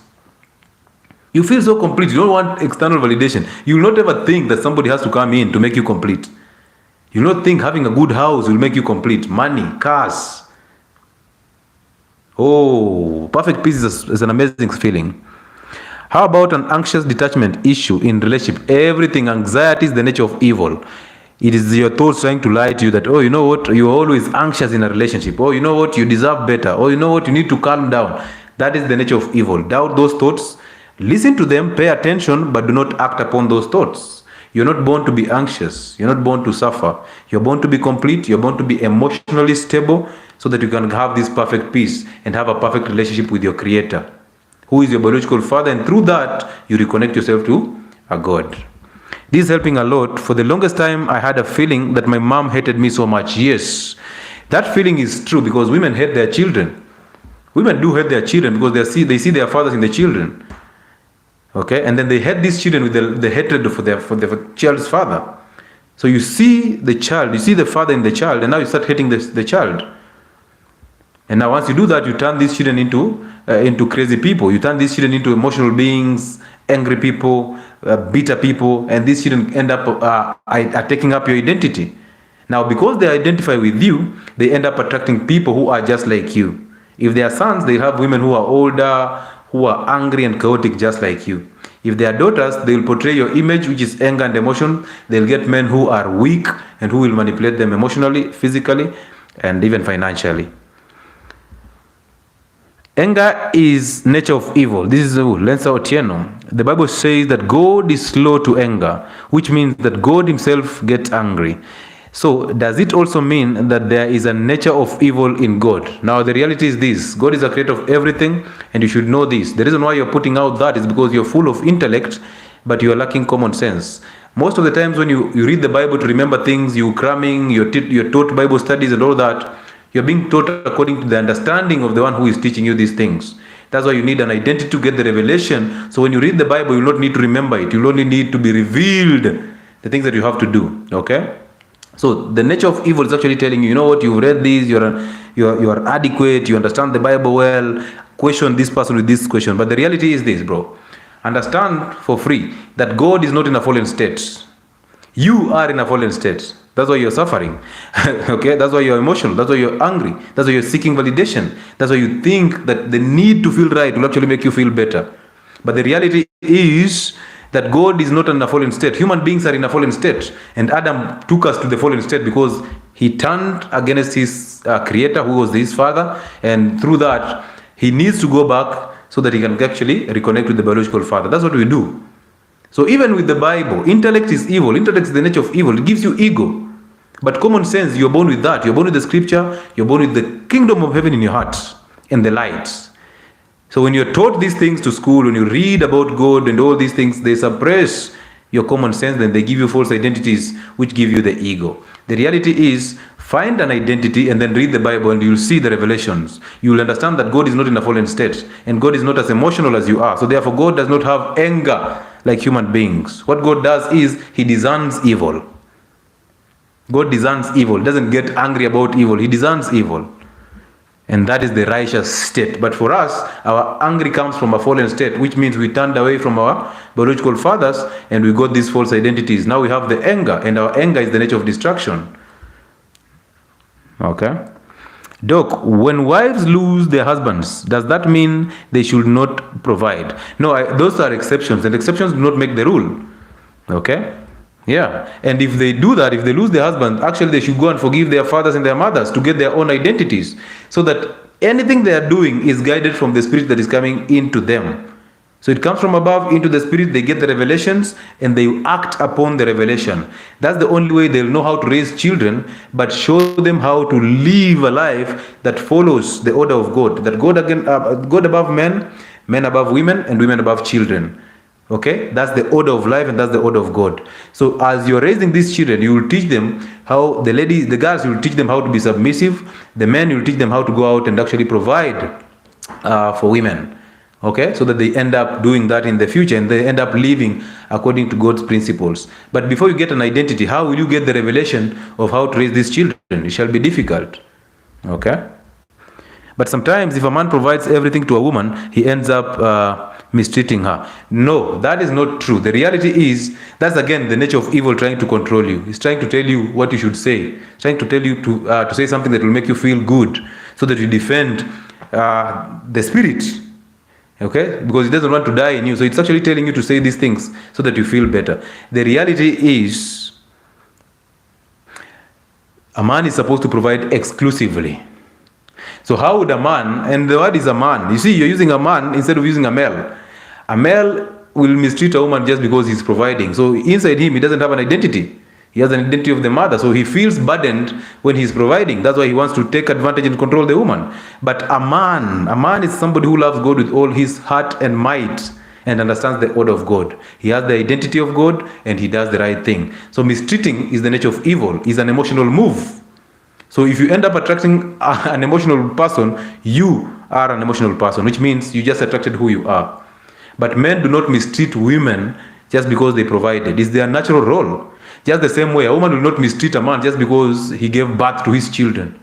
You feel so complete. You don't want external validation. You will not ever think that somebody has to come in to make you complete. You will not think having a good house will make you complete. Money, cars. Oh, perfect peace is an amazing feeling. How about an anxious detachment issue in relationship? Everything, anxiety is the nature of evil. It is your thoughts trying to lie to you that, oh, you know what, you're always anxious in a relationship. Oh, you know what, you deserve better. Oh, you know what, you need to calm down. That is the nature of evil. Doubt those thoughts. Listen to them, pay attention, but do not act upon those thoughts. You're not born to be anxious. You're not born to suffer. You're born to be complete. You're born to be emotionally stable so that you can have this perfect peace and have a perfect relationship with your Creator, who is your biological father, and through that, you reconnect yourself to a God. This is helping a lot. For the longest time, I had a feeling that my mom hated me so much. Yes, that feeling is true, because women hate their children. Women do hate their children because they see their fathers in the children. Okay, and then they hate these children with the hatred for their child's father. So you see the child, you see the father in the child, and now you start hating the child. And now once you do that, you turn these children into crazy people. You turn these children into emotional beings, angry people, bitter people, and these children end up taking up your identity. Now, because they identify with you, they end up attracting people who are just like you. If they are sons, they have women who are older, who are angry and chaotic just like you. If they are daughters, they will portray your image, which is anger and emotion. They'll get men who are weak and who will manipulate them emotionally, physically, and even financially. Anger is nature of evil. This is Lensa Otieno. The Bible says that God is slow to anger, which means that God himself gets angry. So does it also mean that there is a nature of evil in God? Now the reality is this: God is the creator of everything, and you should know this. The reason why you're putting out that is because you're full of intellect, but you are lacking common sense. Most of the times when you read the Bible to remember things, you're cramming, you're taught Bible studies and all that, you're being taught according to the understanding of the one who is teaching you these things. That's why you need an identity to get the revelation. So when you read the Bible, you will not need to remember it. You only need to be revealed the things that you have to do. Okay? So the nature of evil is actually telling you, you know what, you've read this, you're adequate, you understand the Bible well, question this person with this question. But the reality is this, bro. Understand for free that God is not in a fallen state. You are in a fallen state. That's why you're suffering. Okay? That's why you're emotional. That's why you're angry. That's why you're seeking validation. That's why you think that the need to feel right will actually make you feel better. But the reality is that God is not in a fallen state. Human beings are in a fallen state. And Adam took us to the fallen state because he turned against his creator, who was his father. And through that, he needs to go back so that he can actually reconnect with the biological father. That's what we do. So even with the Bible, intellect is evil. Intellect is the nature of evil. It gives you ego. But common sense, you're born with that. You're born with the scripture. You're born with the kingdom of heaven in your heart and the light. So when you're taught these things to school, when you read about God and all these things, they suppress your common sense, then they give you false identities, which give you the ego. The reality is, find an identity and then read the Bible and you'll see the revelations. You'll understand that God is not in a fallen state and God is not as emotional as you are. So therefore, God does not have anger like human beings. What God does is he discerns evil. God discerns evil. He doesn't get angry about evil. He discerns evil. And that is the righteous state. But for us, our anger comes from a fallen state, which means we turned away from our biological fathers and we got these false identities. Now we have the anger, and our anger is the nature of destruction. Okay? Doc, when wives lose their husbands, does that mean they should not provide? No, those are exceptions, and exceptions do not make the rule. Okay? Yeah. And if they do that, if they lose their husband, actually they should go and forgive their fathers and their mothers to get their own identities, so that anything they are doing is guided from the spirit that is coming into them. So it comes from above into the spirit, they get the revelations and they act upon the revelation. That's the only way they'll know how to raise children, but show them how to live a life that follows the order of God. That God above men, men above women, and women above children. Okay, that's the order of life and that's the order of God. So as you're raising these children, you will teach them how, the girls, you will teach them how to be submissive. The men, you will teach them how to go out and actually provide for women. Okay, so that they end up doing that in the future and they end up living according to God's principles. But before you get an identity, how will you get the revelation of how to raise these children? It shall be difficult. Okay. But sometimes if a man provides everything to a woman, he ends up mistreating her. No, that is not true. The reality is, that's again the nature of evil trying to control you. It's trying to tell you what you should say. It's trying to tell you to say something that will make you feel good, so that you defend the spirit. Okay? Because it doesn't want to die in you. So it's actually telling you to say these things so that you feel better. The reality is, a man is supposed to provide exclusively. So how would a man, and the word is a man, you see, you're using a man instead of using a male. A male will mistreat a woman just because he's providing. So inside him, he doesn't have an identity. He has an identity of the mother. So he feels burdened when he's providing. That's why he wants to take advantage and control the woman. But a man is somebody who loves God with all his heart and might and understands the order of God. He has the identity of God and he does the right thing. So mistreating is the nature of evil, is an emotional move. So if you end up attracting an emotional person, you are an emotional person, which means you just attracted who you are. But men do not mistreat women just because they provided. It's their natural role. Just the same way, a woman will not mistreat a man just because he gave birth to his children.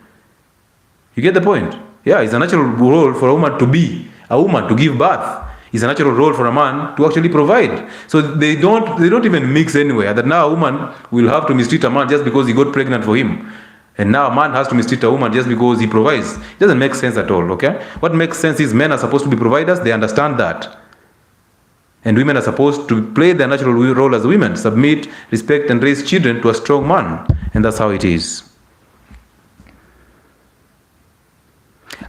You get the point? Yeah, it's a natural role for a woman to be a woman, to give birth. It's a natural role for a man to actually provide. So they don't even mix anywhere. That now a woman will have to mistreat a man just because he got pregnant for him. And now a man has to mistreat a woman just because he provides. It doesn't make sense at all, okay? What makes sense is men are supposed to be providers. They understand that. And women are supposed to play their natural role as women, submit, respect, and raise children to a strong man. And that's how it is.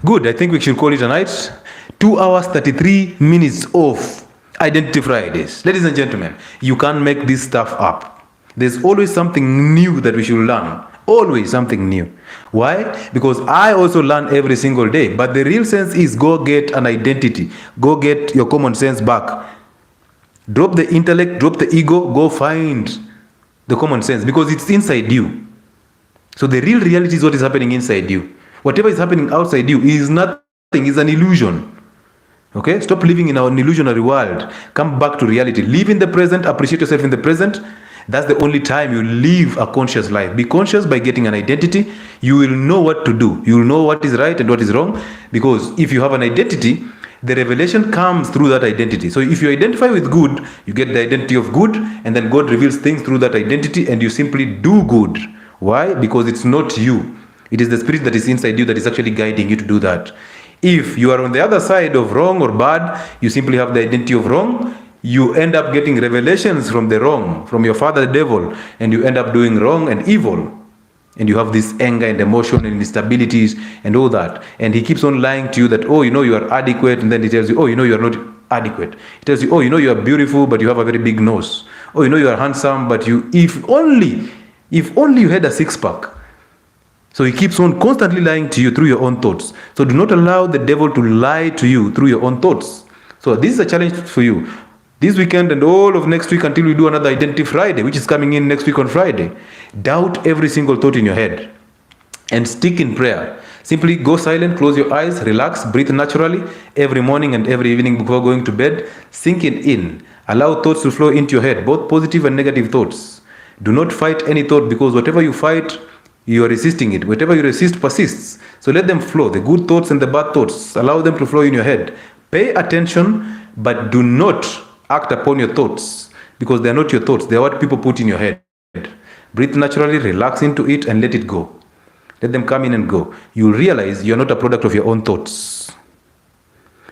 Good, I think we should call it a night. 2 hours, 33 minutes of Identity Fridays. Ladies and gentlemen, you can't make this stuff up. There's always something new that we should learn. Always something new. Why? Because I also learn every single day. But the real sense is, go get an identity. Go get your common sense back. Drop the intellect, drop the ego, go find the common sense, because it's inside you. So the real reality is what is happening inside you. Whatever is happening outside you is nothing, is an illusion. Okay? Stop living in an illusionary world. Come back to reality. Live in the present, appreciate yourself in the present. That's the only time you live a conscious life. Be conscious by getting an identity. You will know what to do. You will know what is right and what is wrong. Because if you have an identity, The revelation comes through that identity. So if you identify with good, you get the identity of good, and then God reveals things through that identity, and you simply do good. Why? Because it's not you. It is the Spirit that is inside you that is actually guiding you to do that. If you are on the other side of wrong or bad, you simply have the identity of wrong, you end up getting revelations from the wrong, from your father, the devil, and you end up doing wrong and evil. And you have this anger and emotion and instabilities and all that. And he keeps on lying to you that, oh, you are adequate. And then he tells you, oh, you are not adequate. He tells you, oh, you are beautiful, but you have a very big nose. Oh, you are handsome, but if only you had a six-pack. So he keeps on constantly lying to you through your own thoughts. So do not allow the devil to lie to you through your own thoughts. So this is a challenge for you. This weekend and all of next week until we do another Identity Friday, which is coming in next week on Friday. Doubt every single thought in your head and stick in prayer. Simply go silent, close your eyes, relax, breathe naturally every morning and every evening before going to bed. Sink it in. Allow thoughts to flow into your head, both positive and negative thoughts. Do not fight any thought, because whatever you fight, you are resisting it. Whatever you resist persists. So let them flow, the good thoughts and the bad thoughts. Allow them to flow in your head. Pay attention, but do not act upon your thoughts, because they are not your thoughts. They are what people put in your head. Breathe naturally, relax into it, and let it go. Let them come in and go. You'll realize you're not a product of your own thoughts.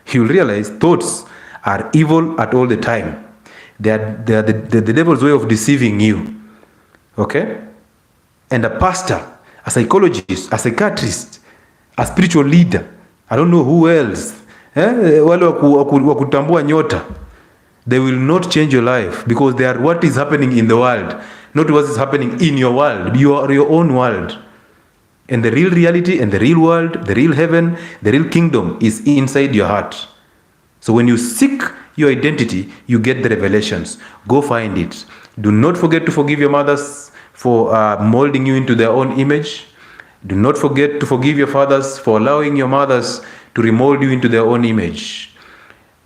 You'll realize thoughts are evil at all the time. They are the devil's way of deceiving you. Okay? And a pastor, a psychologist, a psychiatrist, a spiritual leader, I don't know who else, wale wa kutambua nyota, they will not change your life, because they are what is happening in the world, not what is happening in your world. You are your own world. And the real reality and the real world, the real heaven, the real kingdom is inside your heart. So when you seek your identity, you get the revelations. Go find it. Do not forget to forgive your mothers for molding you into their own image. Do not forget to forgive your fathers for allowing your mothers to remold you into their own image.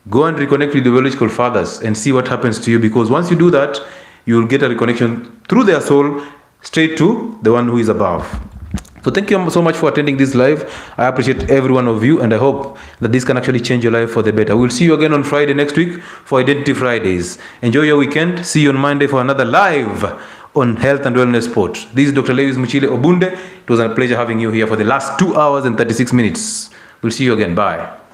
Go and reconnect with the biological fathers and see what happens to you, because once you do that, you will get a reconnection through their soul straight to the one who is above. So thank you so much for attending this live. I appreciate every one of you, and I hope that this can actually change your life for the better. We'll see you again on Friday next week for Identity Fridays. Enjoy your weekend. See you on Monday for another live on Health and Wellness Sport. This is Dr. Lewis Muchile Obunde. It was a pleasure having you here for the last 2 hours and 36 minutes. We'll see you again. Bye.